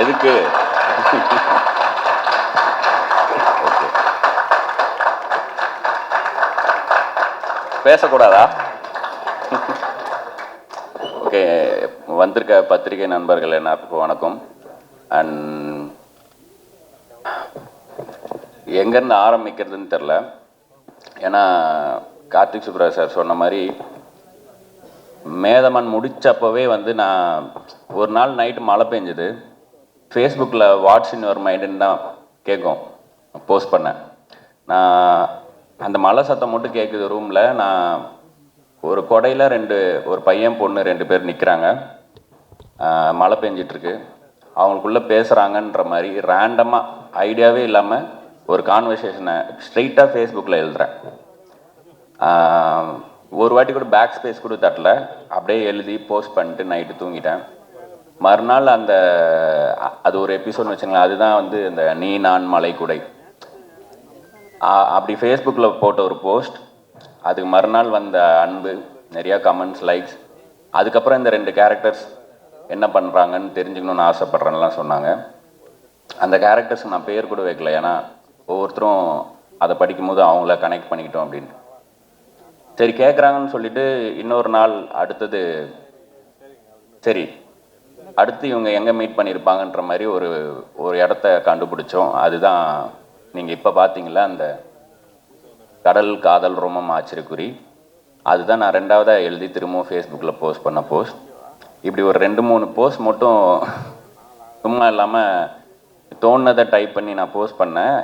எதுக்கு பேசக்கூடாதா? ஓகே, வந்திருக்க பத்திரிகை நண்பர்கள் எல்லாருக்கும் வணக்கம். அண்ட் எங்கேருந்து ஆரம்பிக்கிறதுன்னு தெரில. ஏன்னா கார்த்திக் சுப்ராஜ் சார் சொன்ன மாதிரி மேதமன் முடித்தப்பவே வந்து நான் ஒரு நாள் நைட்டு மழை பெஞ்சுது. ஃபேஸ்புக்கில் வாட்ஸ் இன் யுவர் மைண்டுன்னு தான் கேட்கும், போஸ்ட் பண்ணேன். நான் அந்த மழை சத்தம் மட்டும் கேட்குது ரூமில். நான் ஒரு கொடையில் ஒரு பையன் பொண்ணு 2 பேர் நிற்கிறாங்க. மழை பெஞ்சிட்ருக்கு. அவங்களுக்குள்ளே பேசுகிறாங்கன்ற மாதிரி ரேண்டமாக ஐடியாவே இல்லாமல் ஒரு கான்வர்சேஷனை ஸ்ட்ரெயிட்டாக ஃபேஸ்புக்கில் எழுதுகிறேன். ஒரு வாட்டி கூட பேக் ஸ்பேஸ் கூட தட்டல, அப்படியே எழுதி போஸ்ட் பண்ணிட்டு நைட்டு தூங்கிட்டேன். மறுநாள் அது ஒரு எபிசோட்னு வச்சுங்களேன். அதுதான் வந்து இந்த நீ நான் மலை குடை. அப்படி ஃபேஸ்புக்கில் போட்ட ஒரு போஸ்ட், அதுக்கு மறுநாள் வந்த அன்பு, நிறையா கமெண்ட்ஸ், லைக்ஸ். அதுக்கப்புறம் இந்த 2 கேரக்டர்ஸ் என்ன பண்ணுறாங்கன்னு தெரிஞ்சுக்கணுன்னு ஆசைப்பட்றேன்லாம் சொன்னாங்க. அந்த கேரக்டர்ஸ் நான் பேர் கூட வைக்கல, ஏன்னா ஒவ்வொருத்தரும் அதை படிக்கும்போது அவங்கள கனெக்ட் பண்ணிக்கிட்டோம் அப்படின்ட்டு. சரி கேட்குறாங்கன்னு சொல்லிட்டு இன்னொரு நாள் அடுத்து இவங்க எங்கே மீட் பண்ணியிருப்பாங்கன்ற மாதிரி ஒரு இடத்த கண்டுபிடிச்சோம். அதுதான் நீங்கள் இப்போ பார்த்தீங்களா, அந்த கடல் காதல் ரோமம் ஆச்சரியக்குறி. அதுதான் நான் 2வதாக எழுதி திரும்பவும் ஃபேஸ்புக்கில் போஸ்ட் பண்ண போஸ்ட். இப்படி ஒரு 2-3 போஸ்ட் மட்டும் சும்மா இல்லாமல் தோணுனதை டைப் பண்ணி நான் போஸ்ட் பண்ணேன்.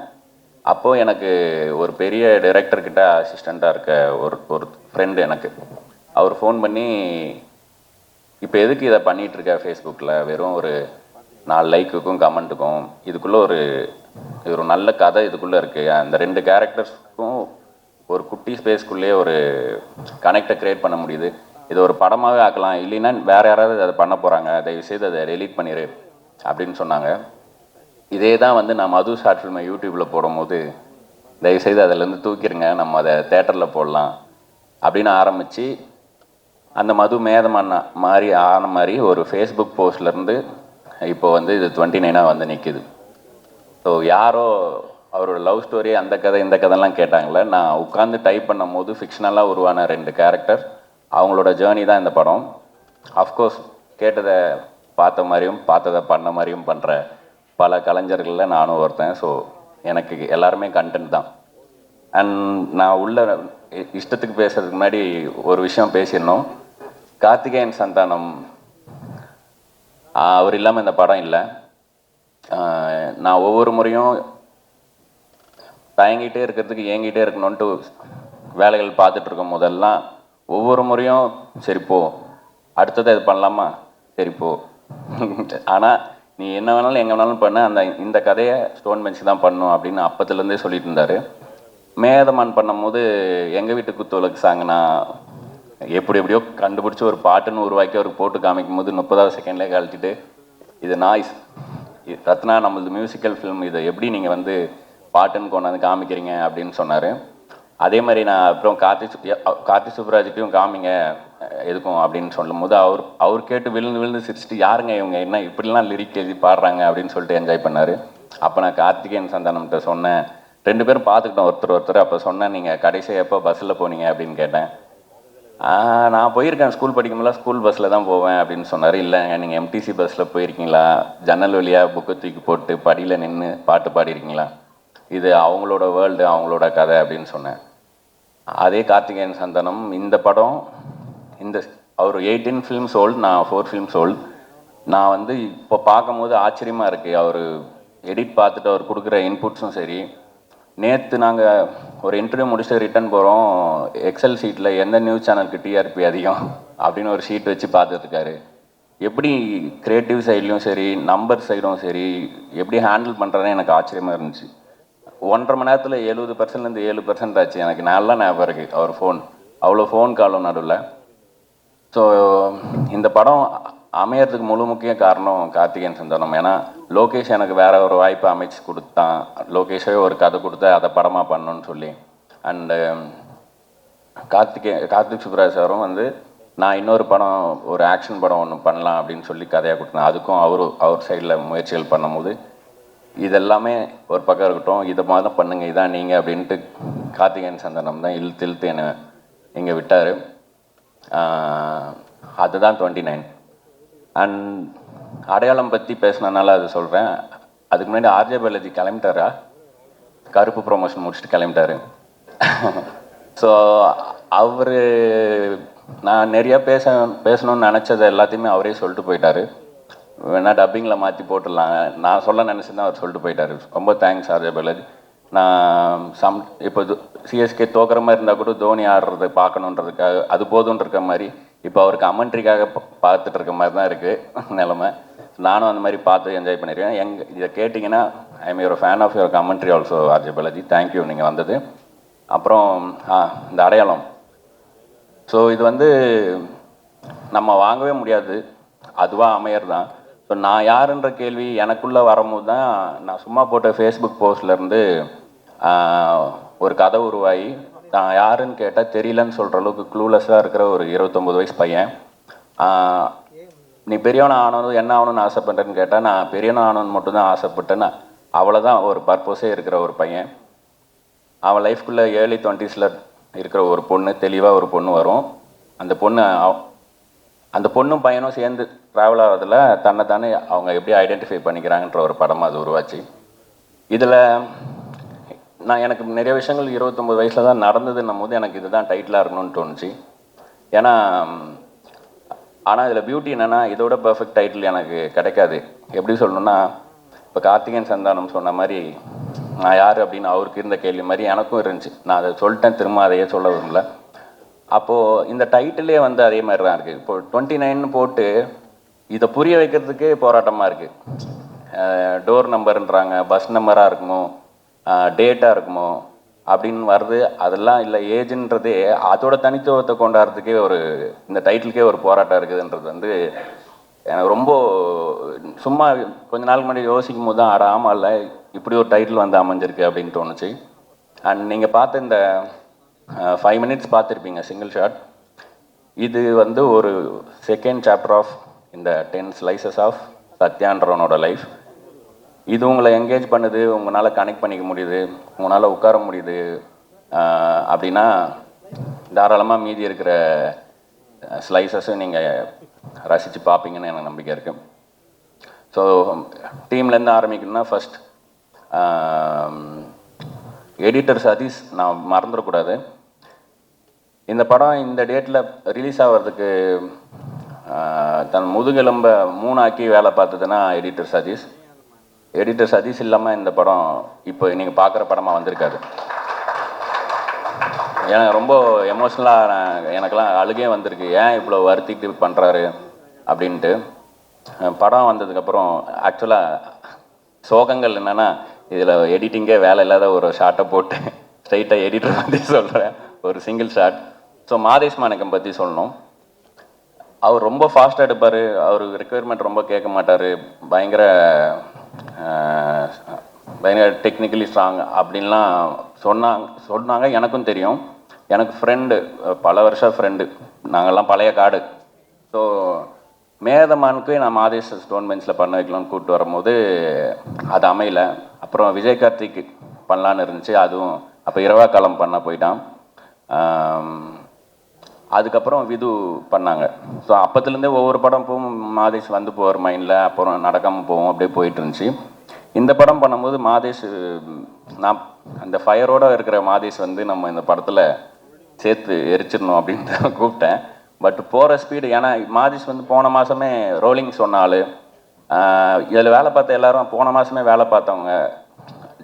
அப்போது எனக்கு ஒரு பெரிய டைரக்டர்கிட்ட அசிஸ்டண்ட்டாக இருக்க ஒரு ஃப்ரெண்டு அவர் ஃபோன் பண்ணி, இப்போ எதுக்கு இதை பண்ணிகிட்ருக்க ஃபேஸ்புக்கில், வெறும் ஒரு 4 லைக்குக்கும் கமெண்ட்டுக்கும், இதுக்குள்ளே ஒரு நல்ல கதை இதுக்குள்ளே இருக்குது. அந்த 2 கேரக்டர்ஸ்க்கும் ஒரு குட்டி ஸ்பேஸ்க்குள்ளேயே ஒரு கனெக்டை க்ரியேட் பண்ண முடியுது. இதை ஒரு படமாகவே ஆக்கலாம், இல்லைன்னா வேறு யாராவது அதை பண்ண போகிறாங்க, தயவுசெய்து அதை டெலீட் பண்ணிடு அப்படின்னு சொன்னாங்க. இதே தான் வந்து நான் மது ஷார்ட் ஃபில்மை யூடியூப்பில் போடும்போது, தயவுசெய்து அதிலேருந்து தூக்கிடுங்க, நம்ம அதை தேட்டரில் போடலாம் அப்படின்னு ஆரம்பித்து, அந்த மது மேதமான மாதிரி ஆன மாதிரி ஒரு ஃபேஸ்புக் போஸ்ட்லேருந்து இப்போ வந்து இது 29ஆக வந்து நிற்கிது. ஸோ யாரோ அவரோட லவ் ஸ்டோரி, அந்த கதை இந்த கதைலாம் கேட்டாங்களே, நான் உட்காந்து டைப் பண்ணும் போது ஃபிக்ஷனலாக உருவான 2 கேரக்டர், அவங்களோட ஜேர்னி தான் இந்த படம். அஃப்கோர்ஸ் கேட்டதை பார்த்த மாதிரியும் பார்த்ததை பண்ண மாதிரியும் பண்ணுற பல கலைஞர்களில் நானும் ஒருத்தன். ஸோ எனக்கு எல்லாருமே கண்டென்ட் தான். அண்ட் நான் உள்ள இஷ்டத்துக்கு பேசுறதுக்கு முன்னாடி ஒரு விஷயம் பேசிடணும். கார்த்திகேயன் சந்தானம் அவர் இல்லாமல் இந்த படம் இல்லை. நான் ஒவ்வொரு முறையும் தயங்கிட்டே இருக்கிறதுக்கு ஏங்கிட்டே இருக்கணுன்ட்டு வேலைகள் பார்த்துட்ருக்கும் போதெல்லாம் ஒவ்வொரு முறையும் சரிப்போ அடுத்ததை இது பண்ணலாமா, சரிப்போ ஆனால் நீ என்ன வேணாலும் எங்கே வேணாலும் பண்ண, இந்த கதையை ஸ்டோன் பெஞ்ச் தான் பண்ணும் அப்படின்னு அப்பத்துலேருந்தே சொல்லிட்டு இருந்தார். மேதமான் பண்ணும்போது எங்கள் வீட்டு குத்துவிளக்கு சாங் நான் எப்படியோ கண்டுபிடிச்சி ஒரு பாட்டுன்னு உருவாக்கி அவருக்கு போட்டு காமிக்கும் போது 30வது செகண்ட்லேயே கழட்டிட்டு, இது நாய்ஸ், ரத்னா நம்மளது மியூசிக்கல் ஃபிலிம், இதை எப்படி நீங்கள் வந்து பாட்டுன்னு கொண்டாந்து காமிக்கிறீங்க அப்படின்னு சொன்னார். அதே மாதிரி நான் அப்புறம் கார்த்திக் சுப்ராஜ்கிட்டையும் காமிங்க எதுக்கும் அப்படின்னு சொல்லும் போது அவர் கேட்டு விழுந்து சிரிச்சுட்டு, யாருங்க இவங்க என்ன இப்படிலாம் லிரிக் எழுதி பாடுறாங்க அப்படின்னு சொல்லிட்டு என்ஜாய் பண்ணார். அப்போ நான் கார்த்திகேயன் சந்தானம்கிட்ட சொன்னேன், 2 பேரும் பார்த்துக்கிட்டோம் ஒருத்தர். அப்போ சொன்னேன், நீங்கள் கடைசியாக எப்போ பஸ்ஸில் போனீங்க அப்படின்னு கேட்டேன். நான் போயிருக்கேன், ஸ்கூல் படிக்கும்போது ஸ்கூல் பஸ்ஸில் தான் போவேன் அப்படின்னு சொன்னார். இல்லைங்க, நீங்கள் எம்டிசி பஸ்ஸில் போயிருக்கீங்களா, ஜன்னல் வழியாக புக்கை தூக்கி போட்டு படியில் நின்று பாட்டு பாடிருக்கீங்களா, இது அவங்களோட வேர்ல்டு, அவங்களோட கதை அப்படின்னு சொன்னேன். அதே கார்த்திகேயன் சந்தானம் இந்த படம், அவர் 18 ஃபிலிம்ஸ் ஓல்டு, நான் 4 ஃபிலிம்ஸ் ஓல்டு. நான் வந்து இப்போ பார்க்கும்போது ஆச்சரியமாக இருக்குது. அவர் எடிட் பார்த்துட்டு அவர் கொடுக்குற இன்புட்ஸும் சரி. நேற்று நாங்கள் ஒரு இன்டர்வியூ முடிச்சுட்டு ரிட்டன் போகிறோம். எக்ஸல் ஷீட்டில் எந்த நியூஸ் சேனலுக்கு டிஆர்பி அதிகம் அப்படின்னு ஒரு ஷீட் வச்சு பார்த்துட்ருக்காரு. எப்படி க்ரியேட்டிவ் சைட்லேயும் சரி, நம்பர் சைடும் சரி, எப்படி ஹேண்டில் பண்ணுறதுன்னு எனக்கு ஆச்சரியமாக இருந்துச்சு. 1.5 மணி நேரத்தில் 70%லேருந்து 7% ஆச்சு. எனக்கு நல்லா ஞாபகம் இருக்குது அவர் அவ்வளோ ஃபோன் காலும் நடுவில். ஸோ இந்த படம் அமையறதுக்கு முக்கிய காரணம் கார்த்திகேயன் சந்தானம். ஏன்னா லோகேஷ் எனக்கு வேற ஒரு வாய்ப்பு அமைச்சு கொடுத்தான். லோகேஷே ஒரு கதை கொடுத்து அதை படமாக பண்ணணும்னு சொல்லி. அண்டு கார்த்திக் சுப்ராஜ் சாரும் வந்து நான் இன்னொரு படம் ஒரு ஆக்ஷன் படம் ஒன்று பண்ணலாம் அப்படின்னு சொல்லி கதையாக கொடுத்தேன். அதுக்கும் அவர் சைடில் முயற்சிகள் பண்ணும்போது இதெல்லாமே ஒரு பக்கம் இருக்கட்டும், இதை மாதிரி தான் பண்ணுங்கள், இதான் நீங்கள் அப்படின்ட்டு கார்த்திகேயன் சந்தானம் தான் இழுத்து என்னை இங்கே விட்டார். அதுதான் 29. அண்ட் அடையாளம் பற்றி பேசினனால அது சொல்கிறேன். அதுக்கு முன்னாடி ஆர்ஜே பாலாஜி கிளம்பிட்டாரா? கருப்பு ப்ரொமோஷன் முடிச்சுட்டு கிளம்பிட்டாரு. ஸோ அவர் நான் நிறையா பேசணும்னு நினச்சதை எல்லாத்தையுமே அவரே சொல்லிட்டு போயிட்டார். வேணா டப்பிங்கில் மாற்றி போட்டுடலாங்க, நான் சொல்ல நினச்சிதான் அவர் சொல்லிட்டு போயிட்டார். ரொம்ப தேங்க்ஸ் ஆர்ஜே பாலாஜி. நான் இப்போ சிஎஸ்கே தோக்குற மாதிரி இருந்தால் கூட தோனி ஆடுறதை பார்க்கணுன்றதுக்காக அது போதும்னு இருக்க மாதிரி இப்போ அவருக்கு கமெண்ட்ரிக்காக பார்த்துட்டு இருக்க மாதிரி தான் இருக்குது நிலமை. நானும் அந்த மாதிரி பார்த்து என்ஜாய் பண்ணியிருக்கேன். இதை கேட்டிங்கன்னா I am your fan of your commentary also RJ Balaji. Thank you நீங்கள் வந்தது. அப்புறம் இந்த அடையாளம், ஸோ இது வந்து நம்ம வாங்கவே முடியாது, அதுவாக அமையறது தான். ஸோ நான் யாருன்ற கேள்வி எனக்குள்ளே வரும்போது தான் நான் சும்மா போட்ட ஃபேஸ்புக் போஸ்ட்லேருந்து ஒரு கதை உருவாகி நான் யாருன்னு கேட்டால் தெரியலன்னு சொல்கிற அளவுக்கு க்ளூலெஸ்ஸாக இருக்கிற ஒரு 29 வயசு பையன். நீ பெரியவனை ஆனதும் என்ன ஆகணும்னு ஆசைப்பட்டேன்னு கேட்டால் நான் பெரியவனை ஆகணும்னு மட்டும்தான் ஆசைப்பட்டேன்னு அவ்வளோதான் ஒரு பர்பஸே இருக்கிற ஒரு பையன். அவன் லைஃப்குள்ளே ஏர்லி 20s இருக்கிற ஒரு பொண்ணு, தெளிவாக ஒரு பொண்ணு வரும். அந்த பொண்ணும் பையனும் சேர்ந்து ட்ராவல் ஆகிறதுல தன்னைத்தானே அவங்க எப்படி ஐடென்டிஃபை பண்ணிக்கிறாங்கன்ற ஒரு படமாக அது உருவாச்சு. இதில் எனக்கு நிறைய விஷயங்கள் 29 வயசில் தான் நடந்ததுன்னும் போது எனக்கு இதுதான் டைட்டிலாக இருக்கணும்னு தோணுச்சு. ஏன்னா ஆனால் இதில் பியூட்டி என்னென்னா இதோட பர்ஃபெக்ட் டைட்டில் எனக்கு கிடைக்காது. எப்படி சொல்லணுன்னா, இப்போ கார்த்திகேயன் சந்தானம் சொன்ன மாதிரி நான் யார் அப்படின்னு அவருக்கு இருந்த கேள்வி மாதிரி எனக்கும் இருந்துச்சு. நான் அதை சொல்லிட்டேன், திரும்ப அதையே சொல்ல விரும்பல. அப்போது இந்த டைட்டிலே வந்து அதே மாதிரி தான் இருக்குது. இப்போ 29 போட்டு இதை புரிய வைக்கிறதுக்கே போராட்டமாக இருக்குது. டோர் நம்பருன்றாங்க, பஸ் நம்பராக இருக்குமோ, டேட்டாக இருக்குமோ அப்படின்னு வருது. அதெல்லாம் இல்லை, ஏஜ்ன்றதே அதோட தனித்துவத்தை கொண்டாடுறதுக்கே இந்த டைட்டிலுக்கே ஒரு போராட்டம் இருக்குதுன்றது வந்து எனக்கு ரொம்ப சும்மா கொஞ்ச நாளுக்கு முன்னாடி யோசிக்கும் போது தான் ஆமாம் இல்லை இப்படி ஒரு டைட்டில் வந்து அமைஞ்சிருக்கு அப்படின்னு தோணுச்சு. அண்ட் நீங்கள் பார்த்த இந்த 5 minutes பார்த்துருப்பீங்க சிங்கிள் ஷாட். இது வந்து ஒரு செகண்ட் சாப்டர் ஆஃப் இந்த 10 slices ஆஃப் சத்யான்றவனோட லைஃப். இது உங்களை என்கேஜ் பண்ணுது, உங்களால் கனெக்ட் பண்ணிக்க முடியுது, உங்களால் உட்கார முடியுது அப்படின்னா தாராளமாக மீதி இருக்கிற ஸ்லைசஸும் நீங்கள் ரசித்து பார்ப்பீங்கன்னு எனக்கு நம்பிக்கை இருக்குது. ஸோ டீம்லேருந்து ஆரம்பிக்கணும்னா ஃபஸ்ட் எடிட்டர் சதீஷ் நான் மறந்துடக்கூடாது. இந்த படம் இந்த டேட்டில் ரிலீஸ் ஆகிறதுக்கு தன் முதுகெலும்பை 3 ஆக்கி வேலை பார்த்ததுன்னா எடிட்டர் சதீஷ். எடிட்டர் சதீஷ் இல்லாமல் இந்த படம் இப்போ நீங்கள் பார்க்குற படமாக வந்திருக்காது. எனக்கு ரொம்ப எமோஷ்னலாக எனக்கெல்லாம் அழுகே வந்திருக்கு, ஏன் இவ்வளோ வருத்திட்டு பண்ணுறாரு அப்படின்ட்டு. படம் வந்ததுக்கப்புறம் ஆக்சுவலாக சோகங்கள் என்னென்னா, இதில் எடிட்டிங்கே வேலை இல்லாத ஒரு ஷார்ட்டை போட்டு ஸ்ட்ரைட்டாக எடிட்டர் பற்றி சொல்கிறேன், ஒரு சிங்கிள் ஷாட். ஸோ மாதேஷ் மாணிக்கம் பற்றி சொல்லணும். அவர் ரொம்ப ஃபாஸ்ட்டாக எடுப்பார், அவருக்கு ரெக்குயர்மெண்ட் ரொம்ப கேட்க மாட்டார், பயங்கர டெக்னிக்கலி ஸ்ட்ராங் அப்படின்லாம் சொன்னாங்க. எனக்கும் தெரியும், எனக்கு ஃப்ரெண்டு, பல வருஷம் ஃப்ரெண்டு, நாங்கள்லாம் பழைய காடு. ஸோ மேதமானுக்கு நான் மாதேஷ் ஸ்டோன் பெஞ்சில் பண்ண வைக்கலாம்னு கூப்பிட்டு வரும்போது அது அமையல. அப்புறம் விஜய் கார்த்திக் பண்ணலான்னு இருந்துச்சு, அதுவும் அப்போ இரவா காலம் பண்ண போயிட்டான். அதுக்கப்புறம் விது பண்ணாங்க. ஸோ அப்போத்துலேருந்தே ஒவ்வொரு படம் போகும் மாதேஷ் வந்து போகிற மைண்டில், அப்புறம் நடக்காமல் போவோம், அப்படியே போயிட்டு இருந்துச்சு. இந்த படம் பண்ணும்போது மாதேஷ், நான் அந்த ஃபயரோடு இருக்கிற மாதேஷ் வந்து நம்ம இந்த படத்தில் சேர்த்து எரிச்சிடணும் அப்படின்னு கூப்பிட்டேன். பட் போகிற ஸ்பீடு, ஏன்னா மாதேஷ் வந்து போன மாதமே ரோலிங் சொன்னாள். இதில் வேலை பார்த்த எல்லோரும் போன மாதமே வேலை பார்த்தவங்க,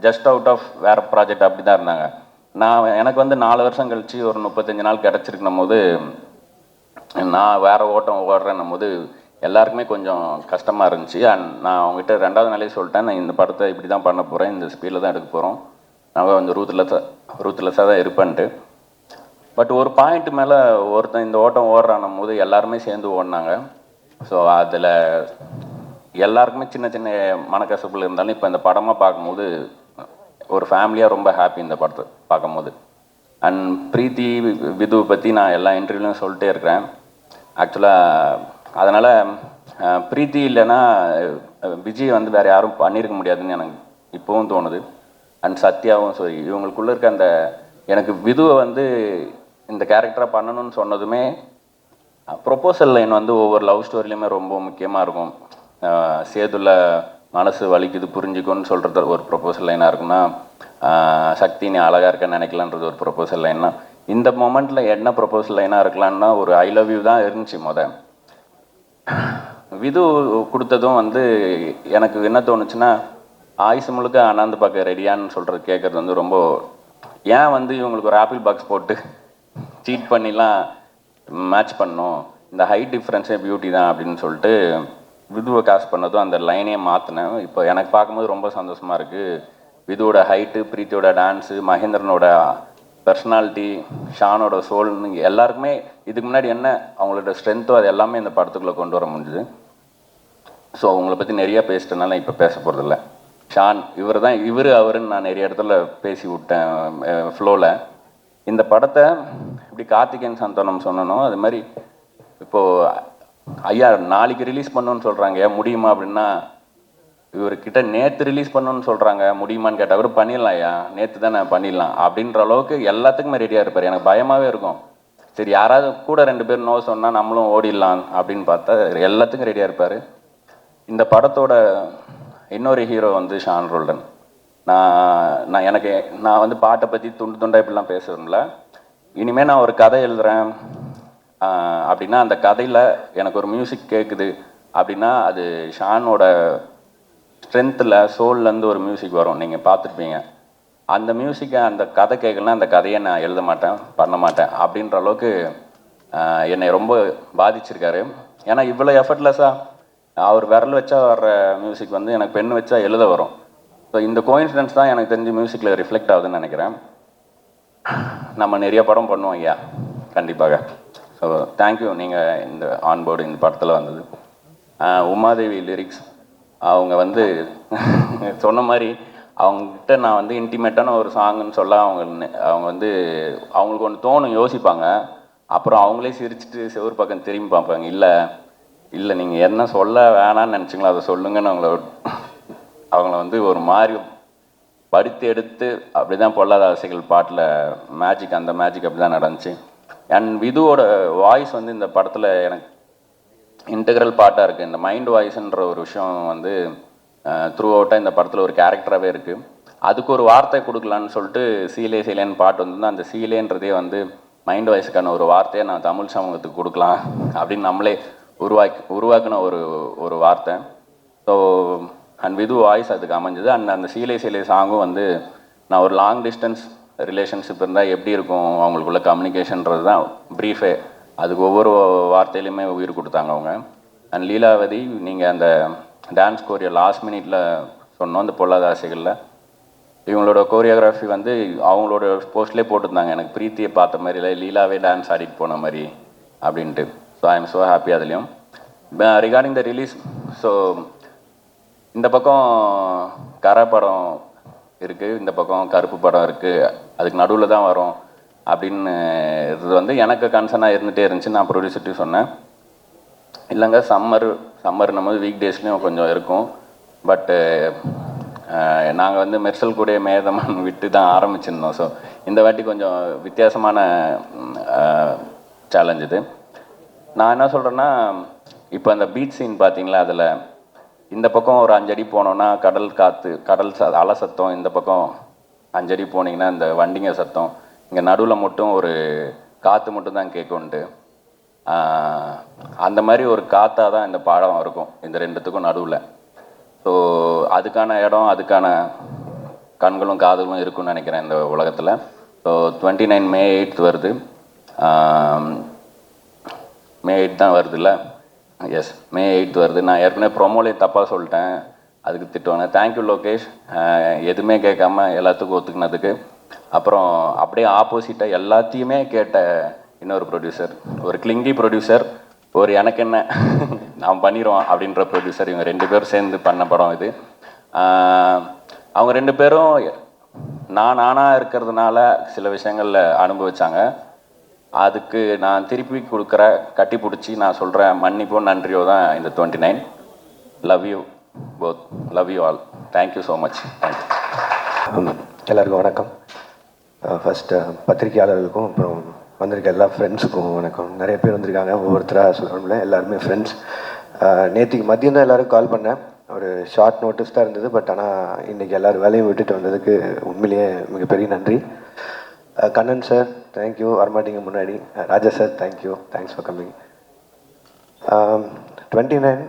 ஜஸ்ட் அவுட் ஆஃப் வேறு ப்ராஜெக்ட் அப்படி தான் இருந்தாங்க. எனக்கு வந்து 4 வருஷம் கழித்து ஒரு 35 நாள் கிடச்சிருக்கணும் போது நான் வேறு ஓட்டம் ஓடுறேன்னும் போது எல்லாருக்குமே கொஞ்சம் கஷ்டமாக இருந்துச்சு. அண்ட் நான் அவங்ககிட்ட 2வது நாளே சொல்லிட்டேன், நான் இந்த படத்தை இப்படி தான் பண்ண போகிறேன், இந்த ஸ்பீடில் தான் எடுக்க போகிறோம், நான் கொஞ்சம் ரூத்லெஸ்ஸாக தான் இருப்பேன்ட்டு. பட் ஒரு பாயிண்ட் மேலே ஒருத்தன் இந்த ஓட்டம் ஓடுறான்னும் போது எல்லாருமே சேர்ந்து ஓடினாங்க. ஸோ அதில் எல்லாருக்குமே சின்ன சின்ன மனக்கசப்புகள் இருந்தாலும் இப்போ இந்த படமாக பார்க்கும்போது ஒரு ஃபேமிலியாக ரொம்ப ஹாப்பி இந்த படத்தை பார்க்கும்போது. அண்ட் பிரீத்தி விதுவை பற்றி நான் எல்லா இன்டர்வியூலையும் சொல்லிட்டே இருக்கிறேன். ஆக்சுவலாக அதனால் பிரீத்தி இல்லைன்னா விஜய் வந்து வேறு யாரும் பண்ணியிருக்க முடியாதுன்னு எனக்கு இப்போவும் தோணுது. அண்ட் சத்யாவும் சரி, இவங்களுக்குள்ளே இருக்க அந்த எனக்கு விதுவை வந்து இந்த கேரக்டராக பண்ணணும்னு சொன்னதுமே ப்ரொப்போசல் லைன் வந்து ஒவ்வொரு லவ் ஸ்டோரிலையுமே ரொம்ப முக்கியமாக இருக்கும். சேதுல மனசு வலிக்குது புரிஞ்சுக்கோன்னு சொல்கிறது ஒரு ப்ரொப்போசல் லைனாக இருக்குன்னா, சக்தி நீ அழகாக இருக்கன்னு நினைக்கலான்றது ஒரு ப்ரொப்போசல் லைன்னா, இந்த மொமெண்ட்டில் என்ன ப்ரொப்போசல் லைனாக இருக்கலான்னா ஒரு ஐ லவ் யூ தான் இருந்துச்சு. விது கொடுத்ததும் வந்து எனக்கு என்ன தோணுச்சுன்னா, ஆயுசு முழுக்க அண்ணாந்து பார்க்க ரெடியான்னு சொல்கிறது கேட்குறது வந்து ரொம்ப, ஏன் வந்து இவங்களுக்கு ஒரு ஆப்பிள் பாக்ஸ் போட்டு சீட் பண்ணிலாம் மேட்ச் பண்ணோம், இந்த ஹைட் டிஃப்ரென்ஸே பியூட்டி தான் அப்படின்னு சொல்லிட்டு விதுவை காசு பண்ணதும் அந்த லைனே மாற்றினேன். இப்போ எனக்கு பார்க்கும்போது ரொம்ப சந்தோஷமாக இருக்குது. விதுவோட ஹைட்டு, பிரீத்தியோட டான்ஸு, மகேந்திரனோட பர்சனாலிட்டி, ஷானோட சோல்னு எல்லாருக்குமே இதுக்கு முன்னாடி என்ன அவங்களோட ஸ்ட்ரென்த்தோ அது எல்லாமே இந்த படத்துக்குள்ளே கொண்டு வர முடிஞ்சுது. ஸோ அவங்கள பற்றி நிறையா பேசிட்டனால இப்போ பேச போகிறதில்ல. ஷான் இவர் தான் அவருன்னு நான் நிறைய இடத்துல பேசி விட்டேன் ஃப்ளோவில். இந்த படத்தை இப்படி கார்த்திகேயன் சந்தானம் சொன்னனோ அது மாதிரி இப்போது ஐயா நாளைக்கு ரிலீஸ் பண்ணணுன்னு சொல்கிறாங்க, முடியுமா அப்படின்னா, இவர்கிட்ட நேற்று ரிலீஸ் பண்ணணுன்னு சொல்கிறாங்க, முடியுமான்னு கேட்டால் கூட பண்ணிடலாம் ஐயா, நேற்று தான் நான் பண்ணிடலாம் அப்படின்ற அளவுக்கு எல்லாத்துக்குமே ரெடியாக இருப்பார். எனக்கு பயமாகவே இருக்கும், சரி யாராவது கூட 2 பேர் நோ சொன்னால் நம்மளும் ஓடிடலாம் அப்படின்னு பார்த்தா எல்லாத்துக்கும் ரெடியாக இருப்பார். இந்த படத்தோட இன்னொரு ஹீரோ வந்து ஷான் ரோல்டன். நான் வந்து பாட்டை பற்றி துண்டு துண்டாக இப்படிலாம் பேசுகிறோம்ல, இனிமேல் நான் ஒரு கதை எழுதுகிறேன் அப்படின்னா அந்த கதையில் எனக்கு ஒரு மியூசிக் கேட்குது அப்படின்னா அது ஷானோட ஸ்ட்ரென்த்தில் சோல்லேருந்து ஒரு மியூசிக் வரும், நீங்கள் பார்த்துருப்பீங்க. அந்த மியூசிக்கை அந்த கதை கேட்கலன்னா அந்த கதையை நான் எழுத மாட்டேன், பண்ண மாட்டேன் அப்படின்ற அளவுக்கு என்னை ரொம்ப பாதிச்சிருக்காரு. ஏன்னா இவ்வளோ எஃபர்ட்லெஸ்ஸாக அவர் விரல் வச்சா வர்ற மியூசிக் வந்து எனக்கு பென் வச்சா எழுத வரும். ஸோ இந்த கோயின்சிடன்ஸ் தான் எனக்கு தெரிஞ்சு மியூசிக்கில் ரிஃப்ளெக்ட் ஆகுதுன்னு நினைக்கிறேன். நம்ம நிறைய படம் பண்ணுவோம் ஐயா கண்டிப்பாக. ஸோ தேங்க்யூ நீங்கள் இந்த ஆன்போர்டு இந்த படத்தில் வந்தது. உமாதேவி லிரிக்ஸ் அவங்க வந்து சொன்ன மாதிரி அவங்ககிட்ட நான் வந்து இன்டிமேட்டான ஒரு சாங்குன்னு சொல்ல அவங்க வந்து அவங்களுக்கு ஒன்று தோணும், யோசிப்பாங்க, அப்புறம் அவங்களே சிரிச்சுட்டு செவ்வறு பக்கம் திரும்பி பார்ப்பாங்க, இல்லை நீங்கள் என்ன சொல்ல வேணான்னு நினச்சிங்களோ அதை சொல்லுங்கன்னு அவங்கள வந்து ஒரு மாதிரி படுத்தி எடுத்து அப்படி தான் பொல்லாத ஆசைகள் பாட்டில் மேஜிக், அந்த மேஜிக் அப்படி தான் நடந்துச்சு. அண்ட் விதுவோட வாய்ஸ் வந்து இந்த படத்தில் எனக்கு இன்டெக்ரல் பார்ட்டாக இருக்குது. இந்த மைண்ட் வாய்ஸ்ன்ற ஒரு விஷயம் வந்து த்ரூ அவுட்டாக இந்த படத்தில் ஒரு கேரக்டராகவே இருக்குது. அதுக்கு ஒரு வார்த்தை கொடுக்கலான்னு சொல்லிட்டு சீலே சீலேன்னு பாட்டு வந்து அந்த சீலேன்றதே வந்து மைண்ட் வாய்ஸுக்கான ஒரு வார்த்தையை நான் தமிழ் சமூகத்துக்கு கொடுக்கலாம் அப்படின்னு நம்மளே உருவாக்கின ஒரு வார்த்தை. ஸோ அண்ட் விது வாய்ஸ் அதுக்கு அமைஞ்சது. அண்ட் அந்த சீலை சீலை சாங்கும் வந்து நான் ஒரு லாங் டிஸ்டன்ஸ் ரிலேஷன்ஷிப் இருந்தால் எப்படி இருக்கும் அவங்களுக்குள்ள கம்யூனிகேஷன்றது தான் ப்ரீஃபே. அதுக்கு ஒவ்வொரு வார்த்தையிலையுமே உயிர் கொடுத்தாங்க அவங்க. அண்ட் லீலாவதி நீங்கள் அந்த டான்ஸ் கோரியோ லாஸ்ட் மினிட்ல சொன்னோம் அந்த பொல்லாத ஆசைகளில், இவங்களோட கோரியோகிராஃபி வந்து அவங்களோட போஸ்ட்லேயே போட்டிருந்தாங்க, எனக்கு பிரீத்தியை பார்த்த மாதிரி இல்லை, லீலாவே டான்ஸ் ஆடிட்டு போன மாதிரி அப்படின்ட்டு. So I am so happy. அதுலேயும் ரிகார்டிங் த ரிலீஸ், ஸோ இந்த பக்கம் கரை படம் இருக்குது, இந்த பக்கம் கருப்பு படம் இருக்குது, அதுக்கு நடுவில் தான் வரும் அப்படின்னு இது வந்து எனக்கு கன்சர்னாக இருந்துகிட்டே இருந்துச்சு. நான் ப்ரொடியூசர்ட்டையும் சொன்னேன், இல்லைங்க சம்மர்னும் போது வீக் டேஸ்லேயும் கொஞ்சம் இருக்கும், பட்டு நாங்கள் வந்து மெர்சல் கூட மேதமான் விட்டு தான் ஆரம்பிச்சிருந்தோம். ஸோ இந்த வாட்டி கொஞ்சம் வித்தியாசமான சேலஞ்ச் இது. நான் என்ன சொல்கிறேன்னா, இப்போ அந்த பீச் சீன் பார்த்தீங்களா, அதில் இந்த பக்கம் ஒரு 5 அடி போனோன்னா கடல் காற்று அலை சத்தம், இந்த பக்கம் 5 அடி போனீங்கன்னா இந்த வண்டிங்க சத்தம், இங்கே நடுவில் மட்டும் ஒரு காற்று மட்டும் தான் கேட்கும்ட்டு. அந்த மாதிரி ஒரு காற்றாக தான் இந்த பாடம் இருக்கும் இந்த ரெண்டுத்துக்கும் நடுவில். ஸோ அதுக்கான இடம், அதுக்கான கண்களும் காதுகளும் இருக்குன்னு நினைக்கிறேன் இந்த உலகத்தில். ஸோ 29 May 8 வருது, May 8 தான் வருதுல்ல, எஸ் May 8 வருது. நான் ஏற்கனவே ப்ரொமோலே தப்பாக சொல்லிட்டேன், அதுக்கு திட்டுவாங்க. தேங்க்யூ லோகேஷ், எதுவுமே கேட்காம எல்லாத்துக்கும் ஒத்துக்கினதுக்கு. அப்புறம் அப்படியே ஆப்போசிட்டாக எல்லாத்தையுமே கேட்ட இன்னொரு ப்ரொடியூசர், ஒரு கிளிங்கி ப்ரொடியூசர், ஒரு எனக்கு என்ன நாம் பண்ணிடுவோம் அப்படின்ற ப்ரொடியூசர், இவங்க 2 பேரும் சேர்ந்து பண்ண படம் இது. அவங்க 2 பேரும் நானாக இருக்கிறதுனால சில விஷயங்களில் அனுபவிச்சாங்க. அதுக்கு நான் திருப்பி கொடுக்குற கட்டி பிடிச்சி நான் சொல்கிற மன்னிப்போ நன்றியோ தான் இந்த 29. Love you both, love you all, thank you so much. Thank you. எல்லாருக்கும் வணக்கம். ஃபஸ்ட்டு பத்திரிகையாளர்களுக்கும் அப்புறம் வந்திருக்க எல்லா ஃப்ரெண்ட்ஸுக்கும் வணக்கம். நிறைய பேர் வந்திருக்காங்க, ஒவ்வொருத்தராக சொல்லணும்ல, எல்லாருமே ஃப்ரெண்ட்ஸ். நேற்றுக்கு மதியம் தான் எல்லோரும் கால் பண்ணேன். ஒரு ஷார்ட் நோட்டீஸ் தான் இருந்தது, பட் ஆனால் இன்றைக்கி எல்லோரும் வேலையும் விட்டுட்டு வந்ததுக்கு உண்மையிலேயே மிகப்பெரிய நன்றி. கண்ணன் சார் தேங்க்யூ, வரமாட்டீங்க முன்னாடி. Raja sir thank you, thanks for coming. 29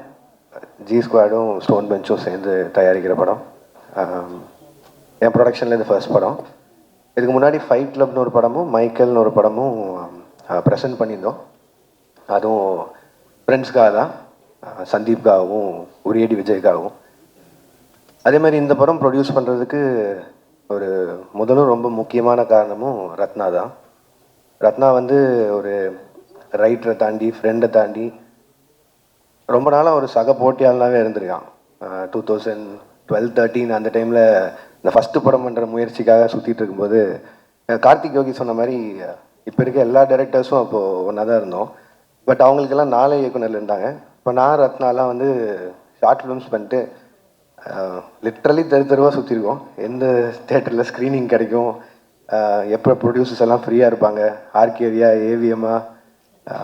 G ஸ்குவாடும் ஸ்டோன் பெஞ்சும் சேர்ந்து தயாரிக்கிற படம். என் ப்ரொடக்ஷனில் இது ஃபர்ஸ்ட் படம். இதுக்கு முன்னாடி ஃபைட் கிளப்னு ஒரு படமும் மைக்கேல்னு ஒரு படமும் ப்ரெசென்ட் பண்ணியிருந்தோம். அதுவும் ஃப்ரெண்ட்ஸ்க்காக தான், சந்தீப்காகவும் உரியடி விஜய்க்காகவும். அதே மாதிரி இந்த படம் ப்ரொடியூஸ் பண்ணுறதுக்கு ஒரு முதலும் ரொம்ப முக்கியமான காரணமும் ரத்னா தான். ரத்னா வந்து ஒரு ரைட்டரை தாண்டி, ஃப்ரெண்டை தாண்டி ரொம்ப நாளாக ஒரு சக போட்டியாளனாகவே இருந்திருக்கான். 2012-13 அந்த டைமில் இந்த ஃபஸ்ட்டு படம் பண்ணுற முயற்சிக்காக சுற்றிட்டு இருக்கும்போது கார்த்திக் யோகி சொன்ன மாதிரி இப்போ இருக்க எல்லா டைரக்டர்ஸும் அப்போது ஒன்றா தான் இருந்தோம். பட் அவங்களுக்கெல்லாம் 4 இயக்குனர் இருந்தாங்க. இப்போ நான் ரத்னாலாம் வந்து ஷார்ட் ஃபிலிம்ஸ் பண்ணிட்டு லிட்ரலி தெருவாக சுற்றிருக்கோம். எந்த தேட்டரில் ஸ்க்ரீனிங் கிடைக்கும், எப்போ ப்ரொடியூசர்ஸ் எல்லாம் ஃப்ரீயாக இருப்பாங்க, ஆர்கேவியா, ஏவிஎம்மா,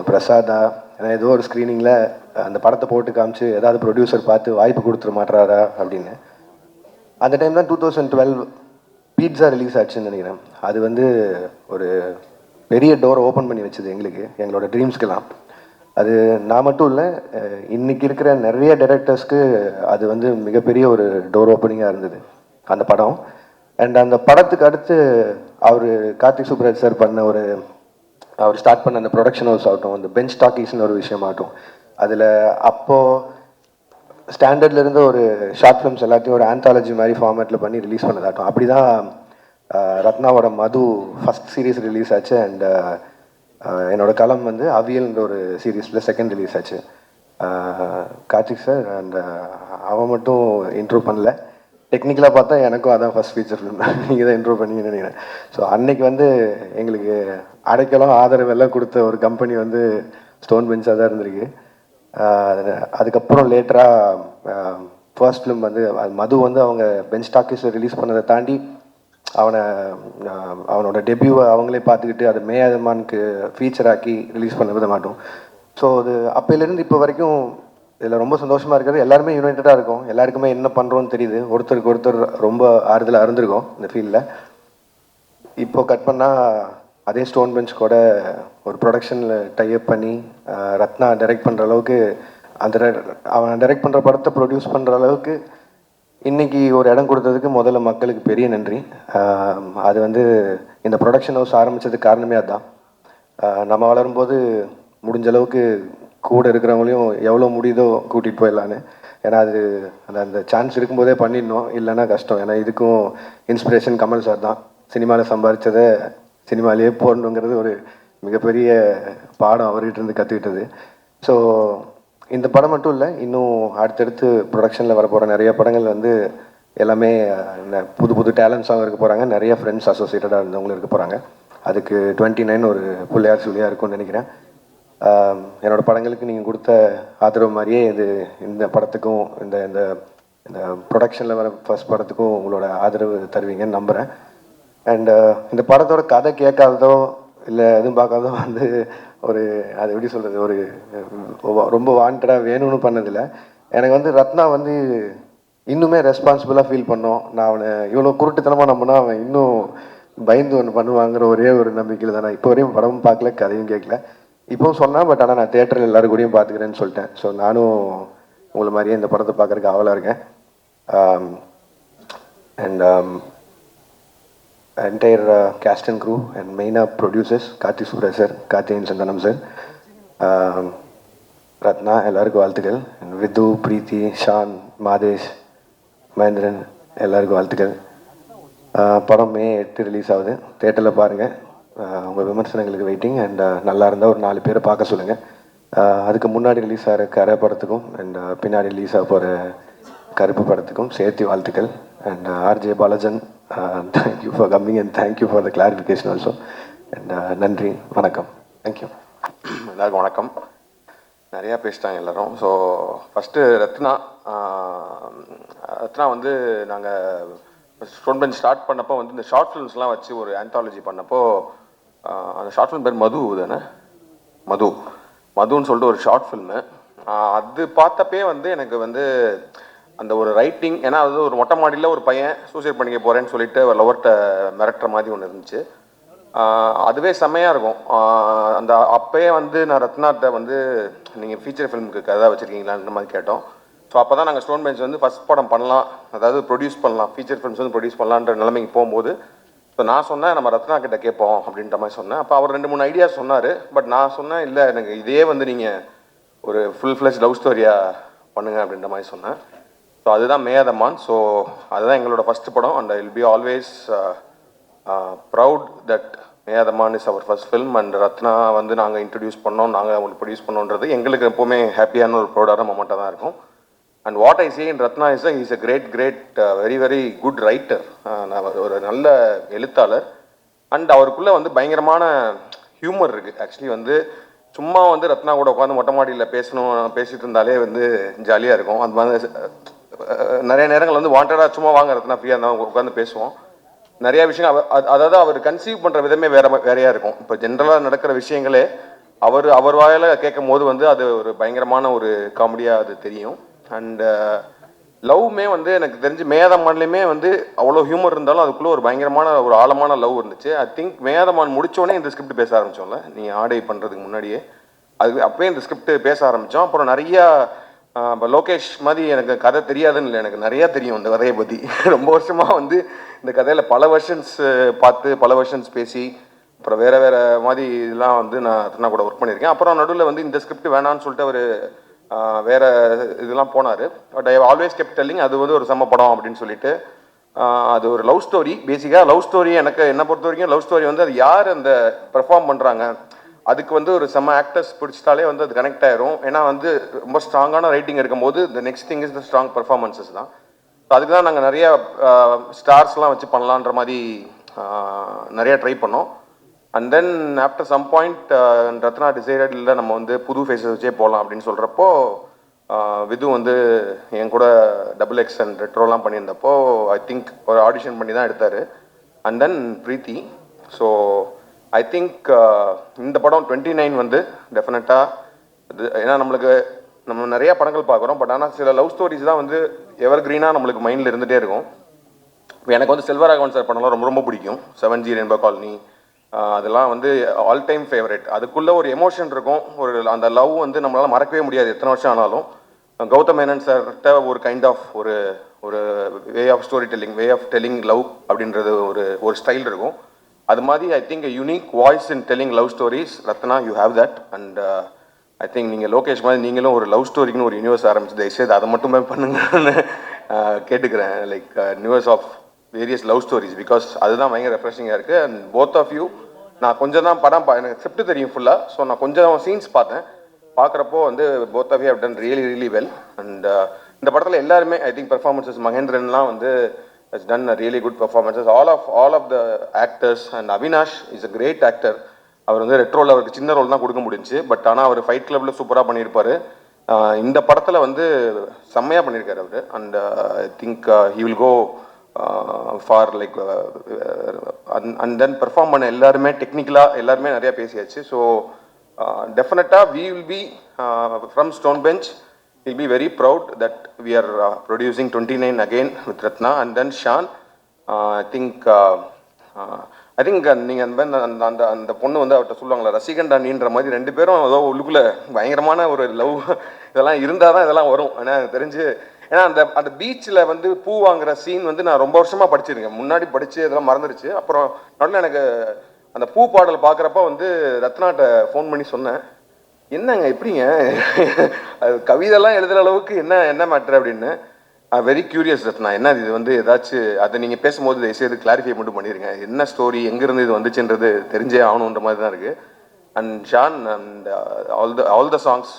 பிரசாதா, ஏன்னா ஏதோ ஒரு ஸ்க்ரீனிங்கில் அந்த படத்தை போட்டு காமிச்சு ஏதாவது ப்ரொடியூசர் பார்த்து வாய்ப்பு கொடுத்துட மாட்டாரா அப்படின்னு. அந்த டைம் தான் 2012 பீட்சா ரிலீஸ் ஆச்சுன்னு நினைக்கிறேன். அது வந்து ஒரு பெரிய டோரை ஓப்பன் பண்ணி வச்சுது எங்களுக்கு, எங்களோட ட்ரீம்ஸ்க்கெல்லாம். அது நான் மட்டும் இல்லை, இன்றைக்கி இருக்கிற நிறைய டைரக்டர்ஸ்க்கு அது வந்து மிகப்பெரிய ஒரு டோர் ஓப்பனிங்காக இருந்தது அந்த படம். அண்ட் அந்த படத்துக்கு அடுத்து அவர் கார்த்திக் சுப்ராஜ் சார் பண்ண அவர் ஸ்டார்ட் பண்ண அந்த ப்ரொடக்ஷன் ஹவுஸ் ஆகட்டும், அந்த பெஞ்ச் டாக்கீஸ்னு ஒரு விஷயமாகட்டும், அதில் அப்போது ஸ்டாண்டர்டில் இருந்த ஒரு ஷார்ட் ஃபிலிம்ஸ் எல்லாத்தையும் ஒரு ஆந்தாலஜி மாதிரி ஃபார்மேட்டில் பண்ணி ரிலீஸ் பண்ணதாகட்டும். அப்படி தான் ரத்னாவோட மது ஃபஸ்ட் சீரீஸ் ரிலீஸ் ஆச்சு. அண்ட் என்னோடய களம் வந்து அவியல்ன்ற ஒரு சீரீஸில் செகண்ட் ரிலீஸ் ஆச்சு. கார்த்திக் சார் அண்ட் அவன் மட்டும் இன்ட்ரோ பண்ணல. டெக்னிக்கலாக பார்த்தா எனக்கும் அதான் ஃபஸ்ட் ஃபீச்சர் ஃபிலிம், நீங்கள் தான் இன்ட்ரோ பண்ணீங்கன்னு நினைக்கிறேன். ஸோ அன்னைக்கு வந்து எங்களுக்கு அடைக்கலம் ஆதரவு எல்லாம் கொடுத்த ஒரு கம்பெனி வந்து ஸ்டோன் பெஞ்சாக தான் இருந்திருக்கு. அதுக்கப்புறம் லேட்டராக ஃபர்ஸ்ட் ஃபிலிம் வந்து மது வந்து அவங்க பெஞ்ச் டாக்கீஸில் ரிலீஸ் பண்ணதை தாண்டி அவனோட டெபியூவை அவங்களே பார்த்துக்கிட்டு அதை மேயமானுக்கு ஃபீச்சர் ஆக்கி ரிலீஸ் பண்ண விட மாட்டோம். ஸோ அது அப்போலேருந்து இப்போ வரைக்கும் இதில் ரொம்ப சந்தோஷமாக இருக்கிறது, எல்லாருமே யுனைட்டடாக இருக்கும், எல்லாருக்குமே என்ன பண்ணுறோன்னு தெரியுது, ஒருத்தருக்கு ஒருத்தர் ரொம்ப ஆறுதலாக இருந்திருக்கும் இந்த ஃபீல்டில். இப்போ கட் பண்ணால் அதே ஸ்டோன் பெஞ்ச் கூட ஒரு ப்ரொடக்ஷனில் டைப் பண்ணி ரத்னா டைரக்ட் பண்ணுற அளவுக்கு, அவன் டைரக்ட் பண்ணுற படத்தை ப்ரொடியூஸ் பண்ணுற அளவுக்கு இன்றைக்கி ஒரு இடம் கொடுத்ததுக்கு முதல்ல மக்களுக்கு பெரிய நன்றி. அது வந்து இந்த ப்ரொடக்ஷன் ஹவுஸ் ஆரம்பித்ததுக்கு காரணமே அதுதான். நம்ம வளரும்போது முடிஞ்ச அளவுக்கு கூட இருக்கிறவங்களையும் எவ்வளோ முடியுதோ கூட்டிகிட்டு போயிடலான்னு. ஏன்னா அது அந்த சான்ஸ் இருக்கும்போதே பண்ணிடணும், இல்லைன்னா கஷ்டம். ஏன்னா இதுக்கும் இன்ஸ்பிரேஷன் கமல் சார் தான். சினிமாவில் சம்பாதிச்சதை சினிமாலேயே போடணுங்கிறது ஒரு மிகப்பெரிய பாடம் அவர்கிட்ட இருந்து கற்றுக்கிட்டது. ஸோ இந்த படம் மட்டும் இல்லை, இன்னும் அடுத்தடுத்து ப்ரொடக்ஷனில் வரப்போகிற நிறைய படங்கள் வந்து எல்லாமே புது புது டேலண்ட்ஸாகவும் இருக்க போகிறாங்க, நிறைய ஃப்ரெண்ட்ஸ் அசோசியேட்டடாக இருந்தவங்களும் இருக்க போகிறாங்க. அதுக்கு 29 ஒரு பிள்ளையார் சொல்லியாக இருக்கும்னு நினைக்கிறேன். என்னோடய படங்களுக்கு நீங்கள் கொடுத்த ஆதரவு மாதிரியே இந்த படத்துக்கும் இந்த இந்த இந்த ப்ரொடக்ஷனில் வர ஃபர்ஸ்ட் படத்துக்கும் உங்களோட ஆதரவு தருவீங்கன்னு நம்புகிறேன். அண்ட் இந்த படத்தோட கதை கேட்காததோ இல்லை எதுவும் பார்க்காதோ வந்து அது எப்படி சொல்கிறது, ரொம்ப வாண்டடாக வேணும்னு பண்ணதில்லை. எனக்கு வந்து ரத்னா வந்து இன்னுமே ரெஸ்பான்சிபிளாக ஃபீல் பண்ணோம். நான் அவனை இவ்வளோ குருட்டுத்தனமாக நம்பினா அவன் இன்னும் பயந்து ஒன்று பண்ணுவாங்கிற ஒரே ஒரு நம்பிக்கையில் தான். நான் இப்போ வரையும் படமும் பார்க்கல, கதையும் கேட்கல. இப்போவும் சொன்னேன், பட் ஆனால் நான் தேட்டரில் எல்லோரும் கூடயும் பார்த்துக்கிறேன்னு சொல்லிட்டேன். ஸோ நானும் உங்களை மாதிரியே இந்த படத்தை பார்க்குறதுக்கு ஆவலாக இருக்கேன். And entire cast and crew and மெயினாக producers Karthik Subbaraj sir, Karthikeyan Santhanam sir, Ratna, எல்லாருக்கும் வாழ்த்துக்கள். விது, பிரீத்தி, ஷான், மாதேஷ், மகேந்திரன், எல்லாருக்கும் வாழ்த்துக்கள். படம் May 8 ரிலீஸ் ஆகுது, தேட்டரில் பாருங்கள். உங்கள் விமர்சனங்களுக்கு வெயிட்டிங். அண்ட் நல்லா இருந்தால் ஒரு 4 பேரை பார்க்க சொல்லுங்கள். அதுக்கு முன்னாடி ரிலீஸ் ஆகிற கரை படத்துக்கும் அண்ட் பின்னாடி ரிலீஸ் ஆக போகிற கருப்பு படத்துக்கும் சேர்த்து வாழ்த்துக்கள். And RJ பாலாஜன், thank you for coming and thank you for the clarification also. And நன்றி, வணக்கம். தேங்க்யூ. எல்லாருக்கும் வணக்கம். நிறையா பேசிட்டாங்க எல்லோரும். ஸோ ஃபஸ்ட்டு ரத்னா வந்து நாங்கள் ஸ்டோன் பெஞ்ச் ஸ்டார்ட் பண்ணப்போ வந்து இந்த ஷார்ட் ஃபிலிம்ஸ்லாம் வச்சு ஒரு ஆந்தாலஜி பண்ணப்போ அந்த ஷார்ட் ஃபிலிம் பேர் மது தானே, மதுன்னு சொல்லிட்டு ஒரு ஷார்ட் ஃபில்மு. அது பார்த்தப்பே வந்து எனக்கு வந்து அந்த ஒரு ரைட்டிங், ஏன்னா அது ஒரு மொட்டை மாடியில் ஒரு பையன் சூசைட் பண்ணிக்க போகிறேன்னு சொல்லிட்டு ஒரு லவர்கிட்ட மிரட்டுற மாதிரி ஒன்று இருந்துச்சு. அதுவே செம்மையாக இருக்கும். அந்த அப்போயே வந்து நான் ரத்னாட்ட வந்து நீங்கள் ஃபீச்சர் ஃபிலிமுக்கு கதை வச்சுருக்கீங்களான்ற மாதிரி கேட்டோம். ஸோ அப்போ தான் நாங்கள் ஸ்டோன் பெஞ்ச் வந்து ஃபஸ்ட் படம் பண்ணலாம், அதாவது ப்ரொடியூஸ் பண்ணலாம், ஃபீச்சர் ஃபிலிம்ஸ் வந்து ப்ரொடியூஸ் பண்ணலான்ற நிலைமைக்கு போகும்போது ஸோ நான் சொன்னேன் நம்ம ரத்னா கிட்ட கேட்போம் அப்படின்ற மாதிரி சொன்னேன். அப்போ அவர் 2-3 ஐடியா சொன்னார். பட் நான் சொன்னேன் இல்லை எனக்கு இதே வந்து நீங்கள் ஒரு ஃபுல் ஃப்ளெஷ் லவ் ஸ்டோரியாக பண்ணுங்க அப்படின்ற மாதிரி சொன்னேன். ஸோ அதுதான் மேயாதமான். ஸோ அதுதான் எங்களோட ஃபஸ்ட்டு படம். And I will be always proud that Meyaadha Maan is our first film. And Ratna வந்து நாங்கள் இன்ட்ரடியூஸ் பண்ணோம், நாங்கள் அவங்களுக்கு ப்ரொடியூஸ் பண்ணோன்றது எங்களுக்கு எப்போவுமே ஹாப்பியான ஒரு ப்ரௌடான மொமெண்ட்டாக தான் இருக்கும். And what I say in Ratna is a great very very good writer. ஒரு நல்ல எழுத்தாளர். அண்ட் அவருக்குள்ளே வந்து பயங்கரமான ஹியூமர் இருக்குது. ஆக்சுவலி வந்து சும்மா வந்து ரத்னா கூட உட்காந்து மொட்டை மாடியில் பேசிட்டு இருந்தாலே வந்து ஜாலியாக இருக்கும். அந்த மாதிரி நிறைய நேரங்கள் வந்து வாண்டடாக சும்மா வாங்க ரத்னா ஃப்ரீயாக இருந்தால் உட்காந்து பேசுவோம். நிறைய விஷயம் அதாவது அவர் கன்சீவ் பண்ணுற விதமே வேறையாக இருக்கும். இப்போ ஜென்ரலாக நடக்கிற விஷயங்களே அவர் வாயில கேட்கும் போது வந்து அது ஒரு பயங்கரமான ஒரு காமெடியாக அது தெரியும். அண்ட் லவ்மே வந்து எனக்கு தெரிஞ்சு மேயாதமான்லேயுமே வந்து அவ்வளோ ஹியூமர் இருந்தாலும் அதுக்குள்ளே ஒரு பயங்கரமான ஒரு ஆழமான லவ் இருந்துச்சு. ஐ திங்க் மேயாதமான் முடித்தோடனே இந்த ஸ்கிரிப்ட் பேச ஆரம்பித்தோம்ல, நீங்கள் ஆடை பண்ணுறதுக்கு முன்னாடியே அப்போயே இந்த ஸ்கிரிப்ட் பேச ஆரம்பித்தோம். அப்புறம் நிறையா இப்போ லோகேஷ் மாதிரி எனக்கு கதை தெரியாதுன்னு இல்லை, எனக்கு நிறையா தெரியும் இந்த கதையை பற்றி. ரொம்ப வருஷமாக வந்து இந்த கதையில் பல வெர்ஷன்ஸ் பார்த்து பல வெர்ஷன்ஸ் பேசி அப்புறம் வேறு மாதிரி இதெல்லாம் வந்து நான் ரத்னா கூட ஒர்க் பண்ணியிருக்கேன். அப்புறம் நடுவில் வந்து இந்த ஸ்கிரிப்ட் வேணான்னு சொல்லிட்டு அவர் வேறு இதெல்லாம் போனார். But I always kept telling அது வந்து ஒரு செம்ம படம் அப்படின்னு சொல்லிட்டு. அது ஒரு லவ் ஸ்டோரி. பேசிக்காக லவ் ஸ்டோரி என்னை பொறுத்த வரைக்கும் லவ் ஸ்டோரி வந்து அது யார் அந்த பெர்ஃபார்ம் பண்ணுறாங்க அதுக்கு வந்து ஒரு செம்ம ஆக்டர்ஸ் பிடிச்சிட்டாலே வந்து அது கனெக்ட் ஆயிரும். ஏன்னா வந்து ரொம்ப ஸ்ட்ராங்கான ரைட்டிங் இருக்கும்போது the next thing is the strong performances தான். அதுக்கு தான் நாங்கள் நிறைய ஸ்டார்ஸ்லாம் வச்சு பண்ணலான்ற மாதிரி நிறையா ட்ரை பண்ணோம். And then after some point Ratna decided இல்லை நம்ம வந்து புது ஃபேஸஸ் வச்சே போகலாம் அப்படின்னு சொல்கிறப்போ விது வந்து என் கூட XX அண்ட் ரெட்ரோலாம் பண்ணியிருந்தப்போ ஐ திங்க் ஒரு ஆடிஷன் பண்ணி தான் எடுத்தார். And then Preethi. So I think இந்த படம் 29 வந்து டெஃபினட்டாக இது, ஏன்னா நம்ம நிறையா படங்கள் பார்க்குறோம். பட் ஆனால் சில லவ் ஸ்டோரிஸ் தான் வந்து எவர் கிரீனாக நம்மளுக்கு மைண்டில் இருந்துகிட்டே இருக்கும். இப்போ எனக்கு வந்து செல்வராகவன் சார் படம்லாம் ரொம்ப ரொம்ப பிடிக்கும். 7G ரெயின்போ காலனி அதெல்லாம் வந்து ஆல் டைம் ஃபேவரட். அதுக்குள்ளே ஒரு எமோஷன் இருக்கும், ஒரு அந்த லவ் வந்து நம்மளால் மறக்கவே முடியாது எத்தனை வருஷம் ஆனாலும். கௌதம் மேனன் சார்கிட்ட ஒரு கைண்ட் ஆஃப் ஒரு way of story telling, way of telling love அப்படின்றது ஒரு ஸ்டைல் இருக்கும். அது மாதிரி I think unique voice in telling love stories. Ratna you have that. And I think நீங்கள் லோகேஷ் மாதிரி நீங்களும் ஒரு லவ் ஸ்டோரிக்குன்னு ஒரு யூனிவர்ஸ் ஆரம்பிச்சு தயவுசெய்து அதை மட்டுமே பண்ணுங்கன்னு கேட்டுக்கிறேன். Like universe of various love stories, because அதுதான் பயங்கர ரெஃப்ரெஷிங்காக இருக்குது. அண்ட் போத் ஆஃப் யூ நான் கொஞ்சம் தான் படம் எனக்கு ஸ்கிரிப்ட் தெரியும் ஃபுல்லாக. ஸோ நான் கொஞ்சம் சீன்ஸ் பார்க்குறப்போ வந்து both of you have done really well. And இந்த படத்தில் எல்லாருமே ஐ திங்க் பெர்ஃபார்மன்ஸஸ் மகேந்திரன்லாம் வந்து has done a really good performances. All of the actors, and Avinash is a great actor. அவர் வந்து ரெட்ரோவில் அவருக்கு சின்ன ரோல் தான் கொடுக்க முடிஞ்சு. பட் ஆனால் அவர் ஃபைட் கிளப்பில் சூப்பராக பண்ணியிருப்பார். இந்த படத்தில் வந்து செம்மையாக பண்ணியிருக்காரு அவர். And I think he will go for like and then perform பண்ண எல்லாருமே டெக்னிக்கலாக எல்லாருமே நிறையா பேசியாச்சு. ஸோ டெஃபினட்டாக we will be from stone bench we'll be very proud that we are producing 29 again with Ratna and then Shan. I think நீங்கள் அந்த பொண்ணு வந்து அவர்கிட்ட சொல்லுவாங்களா ரசிகண்டா நீன்ற மாதிரி ரெண்டு பேரும் ஏதோ உள்ளுக்குள்ளே பயங்கரமான ஒரு லவ் இதெல்லாம் இருந்தால் தான் இதெல்லாம் வரும். ஏன்னா எனக்கு தெரிஞ்சு ஏன்னா அந்த பீச்சில் வந்து பூ வாங்குற சீன் வந்து நான் ரொம்ப வருஷமாக படிச்சிருக்கேன். முன்னாடி படித்து இதெல்லாம் மறந்துடுச்சு. அப்புறம் நடுவில் எனக்கு அந்த பூ பாடல் பார்க்குறப்ப வந்து ரத்னாட்ட ஃபோன் பண்ணி சொன்னேன், என்னங்க எப்படிங்க அது கவிதைலாம் எழுதுகிற அளவுக்கு என்ன மேட்ரு அப்படின்னு. வெரி கியூரியஸ் ரத்னா, என்ன இது வந்து ஏதாச்சும் அதை நீங்கள் பேசும்போது தயவுசெய்து கிளாரிஃபை மட்டும் பண்ணிடுங்க, என்ன ஸ்டோரி எங்கேருந்து இது வந்துச்சுன்றது தெரிஞ்சே ஆகணுன்ற மாதிரி தான் இருக்குது. And Sean and all the songs.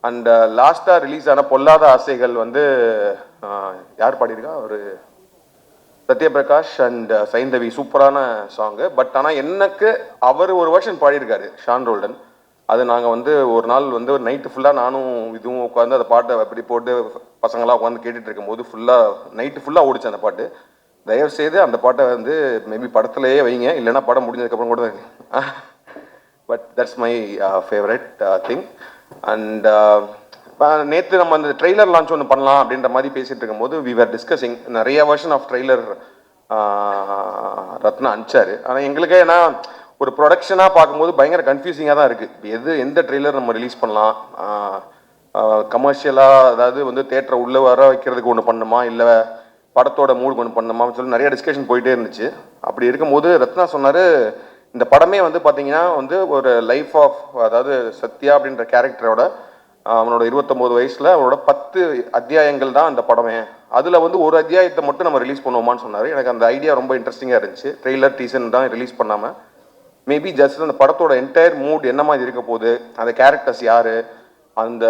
And லாஸ்ட்டாக ரிலீஸ் ஆன பொல்லாத ஆசைகள் வந்து யார் பாடியிருக்கா, ஒரு சத்யபிரகாஷ் அண்ட் சைந்தவி சூப்பரான சாங்கு. பட் ஆனால் எனக்கு அவர் ஒரு வெர்ஷன் பாடியிருக்காரு ஷான் ரோல்டன். அது நாங்கள் வந்து ஒரு நாள் வந்து ஒரு நைட்டு ஃபுல்லாக நானும் இதுவும் உட்காந்து அந்த பாட்டை அப்படி போட்டு பசங்களாம் உட்காந்து கேட்டுட்டு இருக்கும்போது நைட்டு ஃபுல்லாக ஓடிச்சு அந்த பாட்டு. தயவுசெய்து அந்த பாட்டை வந்து மேபி படத்துலையே வைங்க, இல்லைன்னா படம் முடிஞ்சதுக்கப்புறம் கூட but that's my favourite thing. And நேற்று நம்ம அந்த ட்ரெய்லர் லான்ச் ஒன்று பண்ணலாம் அப்படின்ற மாதிரி பேசிகிட்டு இருக்கும்போது வி ஆர் டிஸ்கஸிங் நிறைய வெர்ஷன் ஆஃப் ட்ரெய்லர் ரத்னா அனுப்பிச்சாரு. ஆனால் எங்களுக்கே ஏன்னா ஒரு ப்ரொடக்ஷனாக பார்க்கும்போது பயங்கர கன்ஃபியூசிங்காக தான் இருக்குது. எந்த ட்ரெய்லர் நம்ம ரிலீஸ் பண்ணலாம், கமர்ஷியலாக அதாவது வந்து தேட்டரை உள்ளே வர வைக்கிறதுக்கு ஒன்று பண்ணுமா, இல்லை படத்தோட மூடுக்கு ஒன்று பண்ணுமான்னு சொல்லி நிறைய டிஸ்கஷன் போயிட்டே இருந்துச்சு. அப்படி இருக்கும்போது ரத்னா சொன்னார், இந்த படமே வந்து பார்த்தீங்கன்னா வந்து ஒரு லைஃப் ஆஃப், அதாவது சத்யா அப்படின்ற கேரக்டரோட அவனோட 29 வயசில் அவனோட 10 அத்தியாயங்கள் தான் அந்த படமே. அதில் வந்து ஒரு அத்தியாயத்தை மட்டும் நம்ம ரிலீஸ் பண்ணுவோமான்னு சொன்னார். எனக்கு அந்த ஐடியா ரொம்ப இன்ட்ரெஸ்டிங்காக இருந்துச்சு. ட்ரெய்லர் டீசன் தான் ரிலீஸ் பண்ணாமல் மேபி ஜஸ்ட் அந்த படத்தோட என்டையர் மூட் என்ன மாதிரி இருக்க போகுது, அந்த கேரக்டர்ஸ் யார், அந்த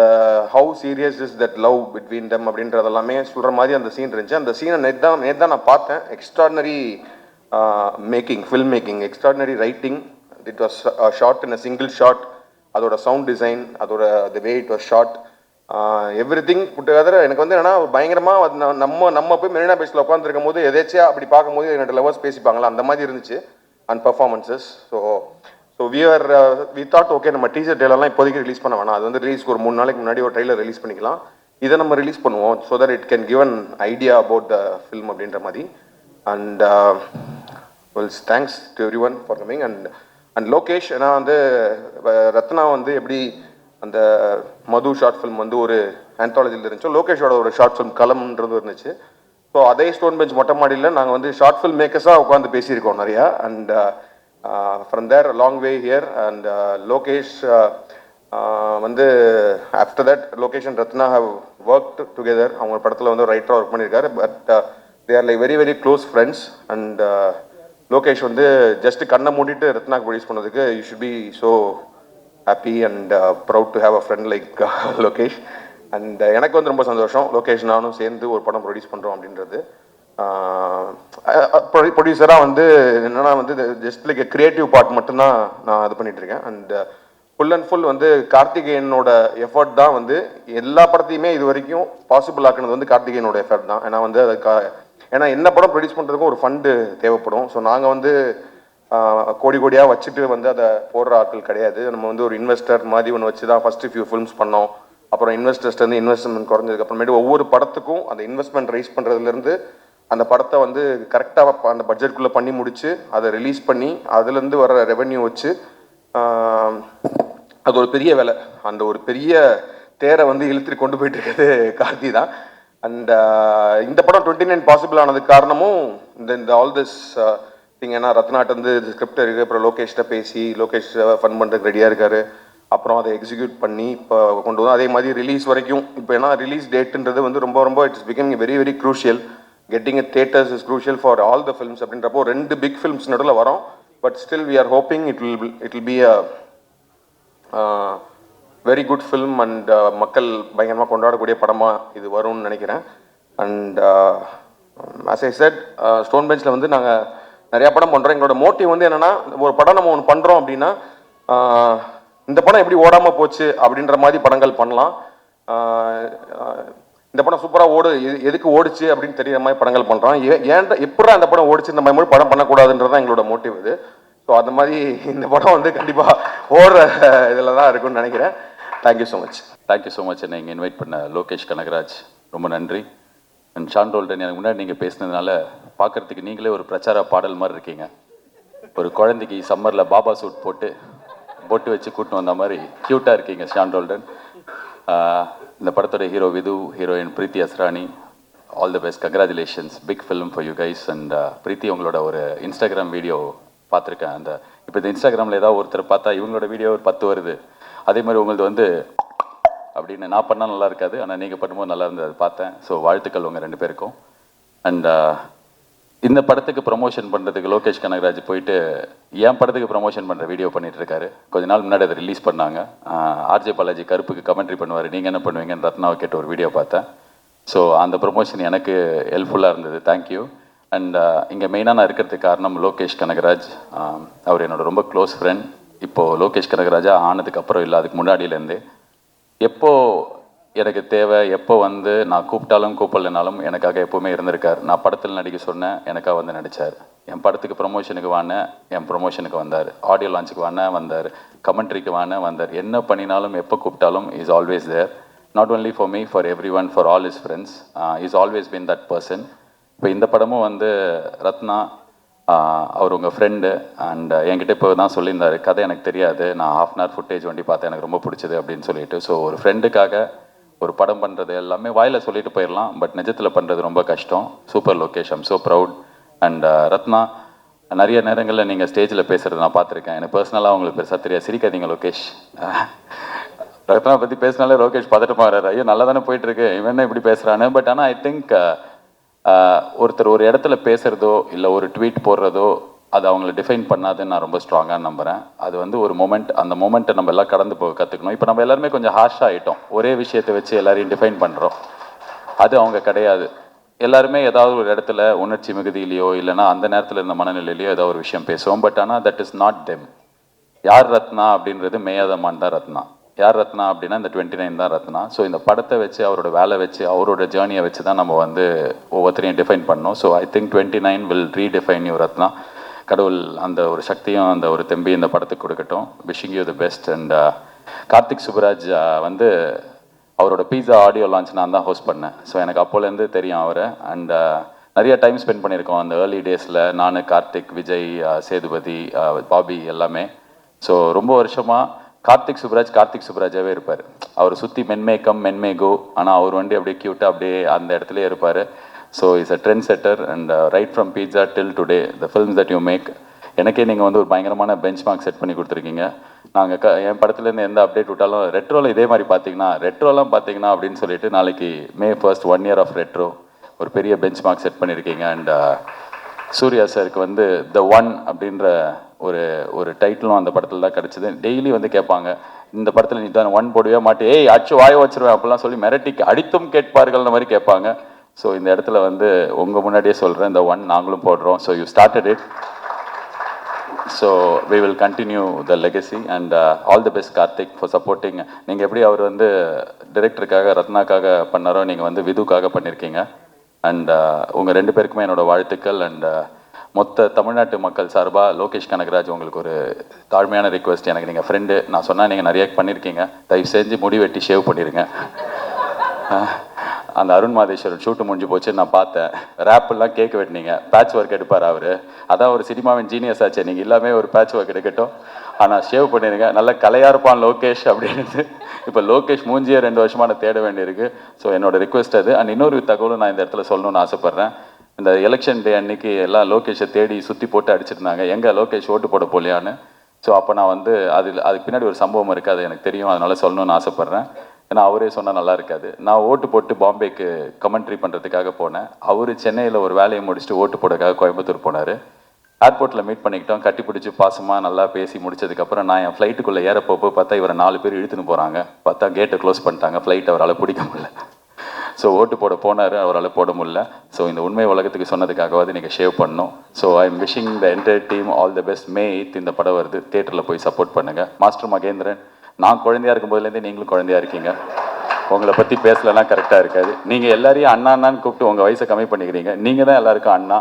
how serious is that love between them அப்படின்றதெல்லாமே சொல்கிற மாதிரி அந்த சீன் இருந்துச்சு. அந்த சீனை நேற்று தான் நான் பார்த்தேன். Extraordinary film making, extraordinary writing. It was shot in a single shot. அதோட சவுண்ட் டிசைன், அதோட the way it was shot, everything put together. எனக்கு வந்து என்னன்னா பயங்கரமாக நம்ம போய் மெரினா பீச்சில் உட்காந்துருக்கும் போது எதாச்சியாக அப்படி பார்க்கும்போது என்னோட லவர்ஸ் பேசிப்பாங்களா அந்த மாதிரி இருந்துச்சு. And performances. So we thought okay நம்ம டீசர் ட்ரெய்லர்லாம் இப்போதைக்கு ரிலீஸ் பண்ண வேணாம், அது வந்து ரிலீஸ்க்கு ஒரு 3 நாளைக்கு முன்னாடி ஒரு ட்ரெய்லர் ரிலீஸ் பண்ணிக்கலாம், இதை நம்ம ரிலீஸ் பண்ணுவோம் so that it can give an idea about the film அப்படின்ற மாதிரி. And Wells thanks to every one for coming. And Lokesh, ஏன்னா வந்து ரத்னா வந்து எப்படி அந்த மது ஷார்ட் ஃபிலிம் வந்து ஒரு ஆந்தாலஜியில் இருந்துச்சோ, லோகேஷோட ஒரு ஷார்ட் ஃபிலிம் கலம்ன்றது இருந்துச்சு. ஸோ அதே ஸ்டோன் பெஞ்ச் மொட்டை மாடியில் நாங்கள் வந்து ஷார்ட் ஃபில்ம் மேக்கர்ஸாக உட்காந்து பேசியிருக்கோம் நிறையா. And from there long way here. And Lokesh வந்து after that Lokesh and Ratna have worked together. அவங்க படத்தில் வந்து ரைட்டராக ஒர்க் பண்ணியிருக்காரு. But they are like very very close friends. And Lokesh வந்து ஜஸ்ட் கண்ணை மூடிட்டு ரத்னாக்கு ப்ரொடியூஸ் பண்ணதுக்கு you should be so happy and proud to have a friend like Lokesh. And எனக்கு வந்து ரொம்ப சந்தோஷம் லோகேஷ் நானும் சேர்ந்து ஒரு படம் ப்ரொடியூஸ் பண்ணுறோம் அப்படின்றது. ப்ரொடியூசராக வந்து என்னென்னா வந்து ஜஸ்ட் லைக் கிரியேட்டிவ் பார்ட் மட்டும்தான் நான் இது பண்ணிகிட்ருக்கேன். அண்ட் ஃபுல் அண்ட் ஃபுல் வந்து கார்த்திகேயனோட எஃபர்ட் தான் வந்து எல்லா படத்தையுமே இது வரைக்கும் பாசிபிள் ஆக்குனது வந்து கார்த்திகேயனோட எஃபர்ட் தான். ஏன்னா வந்து ஏன்னா என்ன படம் ப்ரொடியூஸ் பண்ணுறதுக்கும் ஒரு ஃபண்டு தேவைப்படும். ஸோ நாங்கள் வந்து கோடி கோடியாக வச்சுட்டு வந்து அதை போடுற ஆட்கள் கிடையாது. நம்ம வந்து ஒரு இன்வெஸ்டர் மாதிரி ஒன்று வச்சு தான் ஃபஸ்ட்டு ஃபியூ ஃபிலிம்ஸ் பண்ணோம். அப்புறம் இன்வெஸ்டர்ஸ்லேருந்து இன்வெஸ்ட்மெண்ட் குறைஞ்சதுக்கப்புறமேட்டு ஒவ்வொரு படத்துக்கும் அந்த இன்வெஸ்ட்மெண்ட் ரைஸ் பண்ணுறதுலேருந்து அந்த படத்தை வந்து கரெக்டாக அந்த பட்ஜெட்குள்ளே பண்ணி முடித்து அதை ரிலீஸ் பண்ணி அதுலேருந்து வர ரெவென்யூ வச்சு அது ஒரு பெரிய வேலை. அந்த ஒரு பெரிய தேரை வந்து இழுத்துட்டு கொண்டு போயிட்டு இருக்கிறது கார்த்தி தான். அண்ட் இந்த படம் 29 பாசிபிள் ஆனதுக்கு காரணமும் இந்த ஆல் திஸ் திங். ஏன்னா ரத்னாட்ட வந்து ஸ்கிரிப்ட் இருக்குது, அப்புறம் லோகேஷ்ட பேசி லோகேஷ் ஃபன் பண்ணுறதுக்கு ரெடியாக இருக்காரு, அப்புறம் அதை எக்ஸிக்யூட் பண்ணி இப்போ கொண்டு வரும். அதே மாதிரி ரிலீஸ் வரைக்கும் இப்போ ஏன்னா ரிலீஸ் டேட்டுன்றது வந்து ரொம்ப ரொம்ப it's becoming very very crucial. Getting a theatres is crucial for all the films அப்படின்றப்போ 2 பிக் ஃபிலிம்ஸ் நடுவில் வரும். But still we are hoping it will be a very good film. And மக்கள் பயங்கரமாக கொண்டாடக்கூடிய படமாக இது வரும்னு நினைக்கிறேன். And as I said Stone பெஞ்சில் வந்து நாங்கள் நிறையா படம் பண்ணுறோம். எங்களோட மோட்டிவ் வந்து என்னென்னா, ஒரு படம் நம்ம ஒன்று பண்ணுறோம் அப்படின்னா இந்த படம் எப்படி ஓடாமல் போச்சு அப்படின்ற மாதிரி படங்கள் பண்ணலாம். இந்த படம் சூப்பராக எதுக்கு ஓடிச்சு அப்படின்னு தெரியுற மாதிரி படங்கள் பண்ணுறோம். எப்படா அந்த படம் ஓடிச்சு இந்த மாதிரி படம் பண்ணக்கூடாதுன்றதான் எங்களோட மோட்டிவ் இது. ஸோ அந்த மாதிரி இந்த படம் வந்து கண்டிப்பாக ஓடுற இதில் தான் இருக்குன்னு நினைக்கிறேன். Thank you so much. Thank you so much. என்னை இங்கே இன்வைட் பண்ண லோகேஷ் கனகராஜ் ரொம்ப நன்றி. அண்ட் ஷான் ரோல்டன், எனக்கு முன்னாடி நீங்கள் பேசினதுனால பார்க்குறதுக்கு நீங்களே ஒரு பிரச்சார பாடல் மாதிரி இருக்கீங்க. ஒரு குழந்தைக்கு சம்மரில் பாபா சூட் போட்டு பொட்டு வச்சு கூட்டின்னு வந்த மாதிரி க்யூட்டாக இருக்கீங்க ஷான் ரோல்டன். இந்த படத்தோட hero Vidhu, heroine Preethi Asrani, all the best, congratulations, big film for you guys. And Preethi, உங்களோட ஒரு இன்ஸ்டாகிராம் வீடியோ பார்த்துருக்கேன். அந்த இப்போ இந்த இன்ஸ்டாகிராமில் ஏதாவது ஒருத்தர் பார்த்தா இவங்களோட வீடியோ ஒரு 10 வருது. அதே மாதிரி உங்களது வந்து அப்படின்னு நான் பண்ணால் நல்லா இருக்காது, ஆனால் நீங்கள் பண்ணும்போது நல்லா இருந்தது, அது பார்த்தேன். ஸோ வாழ்த்துக்கள் உங்கள் 2 பேருக்கும். அண்ட் இந்த படத்துக்கு ப்ரமோஷன் பண்ணுறதுக்கு லோகேஷ் கனகராஜ் போயிட்டு என் படத்துக்கு ப்ரமோஷன் பண்ணுற வீடியோ பண்ணிகிட்ருக்காரு. கொஞ்ச நாள் முன்னாடி அதை ரிலீஸ் பண்ணாங்க. ஆர்ஜே பாலாஜி கருப்புக்கு கமெண்ட்ரி பண்ணுவார், நீங்கள் என்ன பண்ணுவீங்கன்னு ரத்னாவை கேட்ட ஒரு வீடியோ பார்த்தேன். ஸோ அந்த ப்ரமோஷன் எனக்கு ஹெல்ப்ஃபுல்லாக இருந்தது. தேங்க்யூ. அண்ட் இங்கே மெயினாக நான் இருக்கிறதுக்கு காரணம் லோகேஷ் கனகராஜ். அவர் என்னோட ரொம்ப க்ளோஸ் ஃப்ரெண்ட். இப்போது லோகேஷ் கனகராஜா ஆனதுக்கு அப்புறம் இல்லை, அதுக்கு முன்னாடியிலேருந்து எப்போ எனக்கு தேவை, எப்போ வந்து நான் கூப்பிட்டாலும் கூப்பிடலனாலும் எனக்காக எப்போவுமே இருந்திருக்கார். நான் படத்தில் நடிக்க சொன்னேன், எனக்காக வந்து நடித்தார். என் படத்துக்கு ப்ரொமோஷனுக்கு வானேன், என் ப்ரொமோஷனுக்கு வந்தார். ஆடியோ லான்ச்சுக்கு வானேன் வந்தார். கமெண்ட்ரிக்கு வானேன் வந்தார். என்ன பண்ணினாலும் எப்போ கூப்பிட்டாலும் is always there. Not only for me, for everyone, for all is friends. Is always பின் தட் பர்சன். இப்போ இந்த படமும் வந்து ரத்னா அவர் உங்கள் ஃப்ரெண்டு அண்ட் என்கிட்ட இப்போ தான் சொல்லியிருந்தார், கதை எனக்கு தெரியாது, நான் ½ ஃபுட்டேஜ் வண்டி பார்த்தேன், எனக்கு ரொம்ப பிடிச்சது அப்படின்னு சொல்லிட்டு. ஸோ ஒரு ஃப்ரெண்டுக்காக ஒரு படம் பண்ணுறது எல்லாமே வாயில் சொல்லிட்டு போயிடலாம், பட் நிஜத்தில் பண்ணுறது ரொம்ப கஷ்டம். Super Lokesh, I'm so proud. And Ratna, நிறைய நேரங்களில் நீங்கள் ஸ்டேஜில் பேசுகிறது நான் பார்த்துருக்கேன். எனக்கு பர்சனலாக உங்களுக்கு பெருசாக தெரியாது. சிரிக்காதீங்க லோகேஷ். ரத்னா பற்றி பேசினாலே லோகேஷ் பதட்டமாக வர்றாரு. ஐயோ நல்லா தானே போயிட்டுருக்கு, இவன் என்ன இப்படி பேசுகிறான்னு. பட் ஆனால் ஐ திங்க் ஒருத்தர் ஒரு இடத்துல பேசுகிறதோ இல்லை ஒரு ட்வீட் போடுறதோ அது அவங்கள டிஃபைன் பண்ணாதுன்னு நான் ரொம்ப ஸ்ட்ராங்காக நம்புகிறேன். அது வந்து ஒரு மொமெண்ட், அந்த மொமெண்ட்டை நம்ம எல்லாம் கடந்து போக கற்றுக்கணும். இப்போ நம்ம எல்லாருமே கொஞ்சம் ஹார்ஷாக ஆகிட்டோம், ஒரே விஷயத்தை வச்சு எல்லாரையும் டிஃபைன் பண்ணுறோம். அது அவங்க கிடையாது. எல்லாருமே ஏதாவது ஒரு இடத்துல உணர்ச்சி மிகுதியிலையோ இல்லைனா அந்த நேரத்தில் இருந்த மனநிலையிலையோ ஏதோ ஒரு விஷயம் பேசுவோம். பட் ஆனால் தட் இஸ் நாட் தெம். யார் ரத்னா அப்படின்றது மேயாதமான் தான் ரத்னா. யார் ரத்னா அப்படின்னா இந்த 29 தான் ரத்னா. ஸோ இந்த படத்தை வச்சு, அவரோட வேலை வச்சு, அவரோட ஜேர்னியை வச்சு தான் நம்ம வந்து ஒவ்வொருத்தரையும் டிஃபைன் பண்ணோம். So I think 29 will redefine you Ratna. கடவுள் அந்த ஒரு சக்தியும் அந்த ஒரு தெம்பி இந்த படத்துக்கு கொடுக்கட்டும். Wishing you the best. And Karthik Subbaraj வந்து அவரோட பீஸா ஆடியோ லான்ச் நான் தான் ஹோஸ்ட் பண்ணேன். ஸோ எனக்கு அப்போலேருந்து தெரியும் அவரை. அண்ட் நிறைய டைம் ஸ்பெண்ட் பண்ணியிருக்கோம் அந்த ஏர்லி டேஸில். நான், கார்த்திக், விஜய், சேதுபதி, பாபி எல்லாமே. ஸோ ரொம்ப வருஷமாக கார்த்திக் சுப்ராஜாவே இருப்பார். அவர் சுற்றி மென்மேகம் மென்மேகோ, ஆனால் அவர் வண்டி அப்படியே க்யூட்டாக அப்படியே அந்த இடத்துலேயே இருப்பார். So is a trend setter. And right from Pizza till today the films that you make, எனக்கே நீங்கள் வந்து ஒரு பயங்கரமான பெஞ்ச் மார்க் செட் பண்ணி கொடுத்துருக்கீங்க. நாங்கள் என் படத்துலேருந்து எந்த அப்டேட் விட்டாலும் ரெட்ரோவில் இதே மாதிரி ரெட்ரோலாம் பார்த்தீங்கன்னா அப்படின்னு சொல்லிட்டு நாளைக்கு May 1st 1 year of retro ஒரு பெரிய பெஞ்ச் மார்க் செட் பண்ணியிருக்கீங்க. அண்ட் சூர்யா சாருக்கு வந்து த ஒன் அப்படின்ற ஒரு டைட்டிலும் அந்த படத்தில் தான் கிடச்சிது. டெய்லி வந்து கேட்பாங்க, இந்த படத்தில் நீ தான் ஒன் போடவே மாட்டே, ஏய் அச்சு வாய வச்சிருவேன் அப்படிலாம் சொல்லி மிரட்டிக்கு அடித்தும் கேட்பார்கள்ன்ற மாதிரி கேட்பாங்க. ஸோ இந்த இடத்துல வந்து உங்கள் முன்னாடியே சொல்கிறேன், இந்த ஒன் நாங்களும் போடுறோம். So you started it. So we will continue the legacy. And all the best Karthik for சப்போர்ட்டிங். நீங்கள் எப்படி அவர் வந்து டிரெக்டருக்காக ரத்னாக்காக பண்ணாரோ, நீங்கள் வந்து விதுக்காக பண்ணியிருக்கீங்க. அண்ட் உங்கள் 2 பேருக்குமே என்னோடய வாழ்த்துக்கள். அண்ட் மொத்த தமிழ்நாட்டு மக்கள் சார்பாக லோகேஷ் கனகராஜ் உங்களுக்கு ஒரு தாழ்மையான ரிக்வெஸ்ட். எனக்கு நீங்கள் ஃப்ரெண்டு, நான் சொன்னால் நீங்கள் நிறைய பண்ணியிருக்கீங்க, தயவு செஞ்சு முடி வெட்டி ஷேவ் பண்ணிடுங்க. அந்த அருண் மாதேஸ்வரன் ஷூட்டு முடிஞ்சு போச்சு, நான் பார்த்தேன். ரேப்பெல்லாம் கேக் வெட்டினீங்க, பேட்ச் ஒர்க் எடுப்பார் அவர். அதான் ஒரு சினிமாவின் ஜீனியஸ் ஆச்சு. நீங்கள் எல்லாமே ஒரு பேட்ச் ஒர்க் எடுக்கட்டும், ஆனால் ஷேவ் பண்ணிடுங்க. நல்ல கலையாக இருப்பான் லோகேஷ் அப்படின்னு. இப்போ லோகேஷ் மூஞ்சியே 2 வருஷமாக நான் தேட வேண்டியிருக்கு. ஸோ என்னோட ரிக்வெஸ்ட் அது. அண்ட் இன்னொரு தகவலும் நான் இந்த இடத்துல சொல்லணும்னு ஆசைப்பட்றேன். இந்த எலெக்ஷன் டே அன்னைக்கு எல்லாம் லோகேஷை தேடி சுற்றி போட்டு அடிச்சிருந்தாங்க, எங்கே லோகேஷ் ஓட்டு போட போலியான்னு. ஸோ அப்போ நான் வந்து அதுக்கு பின்னாடி ஒரு சம்பவம் இருக்குது, அது எனக்கு தெரியும், அதனால் சொல்லணும்னு ஆசைப்பட்றேன். ஏன்னா அவரே சொன்னால் நல்லா இருக்காது. நான் ஓட்டு போட்டு பாம்பேக்கு கமெண்ட்ரி பண்ணுறதுக்காக போனேன். அவர் சென்னையில் ஒரு வேலையை முடிச்சுட்டு ஓட்டு போடுறதுக்காக கோயம்புத்தூர் போனார். ஏர்போர்ட்டில் மீட் பண்ணிக்கிட்டோம், கட்டி பிடிச்சி பாசமாக நல்லா பேசி முடிச்சதுக்கப்புறம் நான் என் ஃப்ளைட்டுக்குள்ளே ஏறப்போப்போ பார்த்தா இவரை 4 பேர் இழுத்துன்னு போகிறாங்க. பார்த்தா கேட்டை க்ளோஸ் பண்ணிட்டாங்க, ஃப்ளைட் அவரால் பிடிக்க முடியல. ஸோ ஓட்டு போட போனார், அவரால் போட முடியல. ஸோ இந்த உண்மை உலகத்துக்கு சொன்னதுக்காகவாது நீங்கள் ஷேவ் பண்ணணும். So I am wishing the entire team all the best. May 8 இந்த படம் வருது, தியேட்டரில் போய் சப்போர்ட் பண்ணுங்கள். மாஸ்டர் மகேந்திரன், நான் குழந்தையாக இருக்கும்போதுலேருந்தே நீங்களும் குழந்தையாக இருக்கீங்க. உங்களை பற்றி பேசலைன்னா கரெக்டாக இருக்காது. நீங்கள் எல்லாரையும் அண்ணான்னு கூப்பிட்டு உங்கள் வயசை கம்மி பண்ணிக்கிறீங்க. நீங்கள் தான் எல்லாருக்கும் அண்ணா.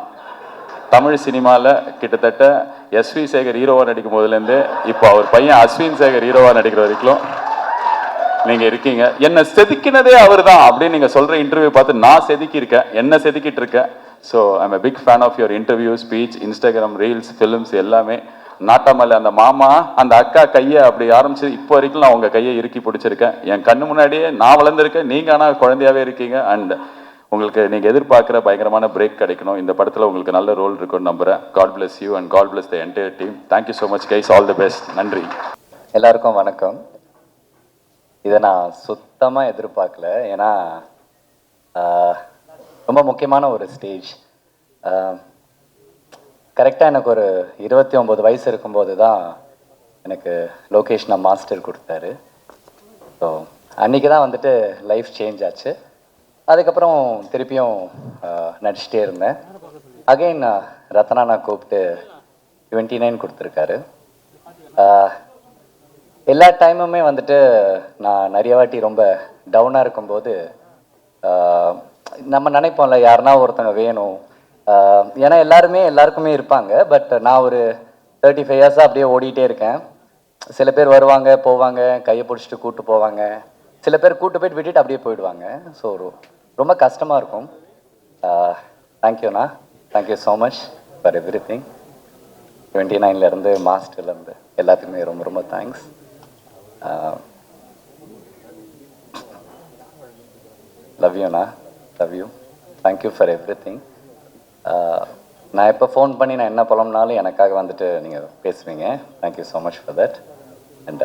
தமிழ் சினிமாவில் கிட்டத்தட்ட SV சேகர் ஹீரோவாக நடிக்கும் போதுலேருந்து இப்போ அவர் பையன் அஸ்வின் சேகர் ஹீரோவாக நடிக்கிற வரைக்கும் நீங்கள் இருக்கீங்க. என்னை செதுக்கினதே அவர் தான் அப்படின்னு நீங்கள் சொல்கிற இன்டர்வியூ பார்த்து நான் செதுக்கியிருக்கேன், என்ன செதுக்கிட்டு இருக்கேன். So I'm a big fan of your interview, speech, Instagram reels, films எல்லாமே. நாட்டாமல்ல அந்த மாமா அந்த அக்கா கையை அப்படி ஆரம்பிச்சு இப்போ வரைக்கும் நான் உங்கள் கையை இறுக்கி பிடிச்சிருக்கேன். என் கண்ணு முன்னாடியே நான் வளர்ந்துருக்கேன், நீங்கள் ஆனால் குழந்தையாகவே இருக்கீங்க. அண்ட் உங்களுக்கு நீங்கள் எதிர்பார்க்குற பயங்கரமான பிரேக் கிடைக்கணும். இந்த படத்தில் உங்களுக்கு நல்ல ரோல் இருக்குன்னு நம்புகிறேன். God bless you and God bless the entire team. Thank you so much guys, all the best. நன்றி. எல்லாருக்கும் வணக்கம். இதை நான் சுத்தமாக எதிர்பார்க்கல. ஏன்னா ரொம்ப முக்கியமான ஒரு ஸ்டேஜ். கரெக்டாக எனக்கு ஒரு 29 வயசு இருக்கும்போது தான் எனக்கு லோகேஷ் நான் மாஸ்டர் கொடுத்தாரு. ஸோ அன்றைக்கி தான் வந்துட்டு லைஃப் சேஞ்ச் ஆச்சு. அதுக்கப்புறம் திருப்பியும் நடிச்சிட்டே இருந்தேன். அகைன் ரத்னானா கூப்பிட்டு 29 கொடுத்துருக்காரு. எல்லா டைமுமே வந்துட்டு நான் நிறைய வாட்டி ரொம்ப டவுனாக இருக்கும்போது நம்ம நினைப்போம்ல யாருன்னா ஒருத்தங்க வேணும், ஏன்னா எல்லாருக்குமே இருப்பாங்க. பட் நான் ஒரு 35 இயர்ஸாக அப்படியே ஓடிட்டே இருக்கேன். சில பேர் வருவாங்க போவாங்க, கையை பிடிச்சிட்டு கூப்பிட்டு போவாங்க, சில பேர் கூப்பிட்டு போயிட்டு விட்டுட்டு அப்படியே போயிடுவாங்க. ஸோ ரொம்ப கஷ்டமாக இருக்கும். தேங்க்யூண்ணா, thank you so much for everything. 29லேருந்து மாஸ்டர்லேருந்து எல்லாத்துக்குமே ரொம்ப ரொம்ப தேங்க்ஸ். லவ் யூண்ணா, love you, thank you for everything. நான் எப்போ ஃபோன் பண்ணி நான் என்ன புலம்னாலும் எனக்காக வந்துட்டு நீங்கள் பேசுவீங்க. Thank you so much for that. And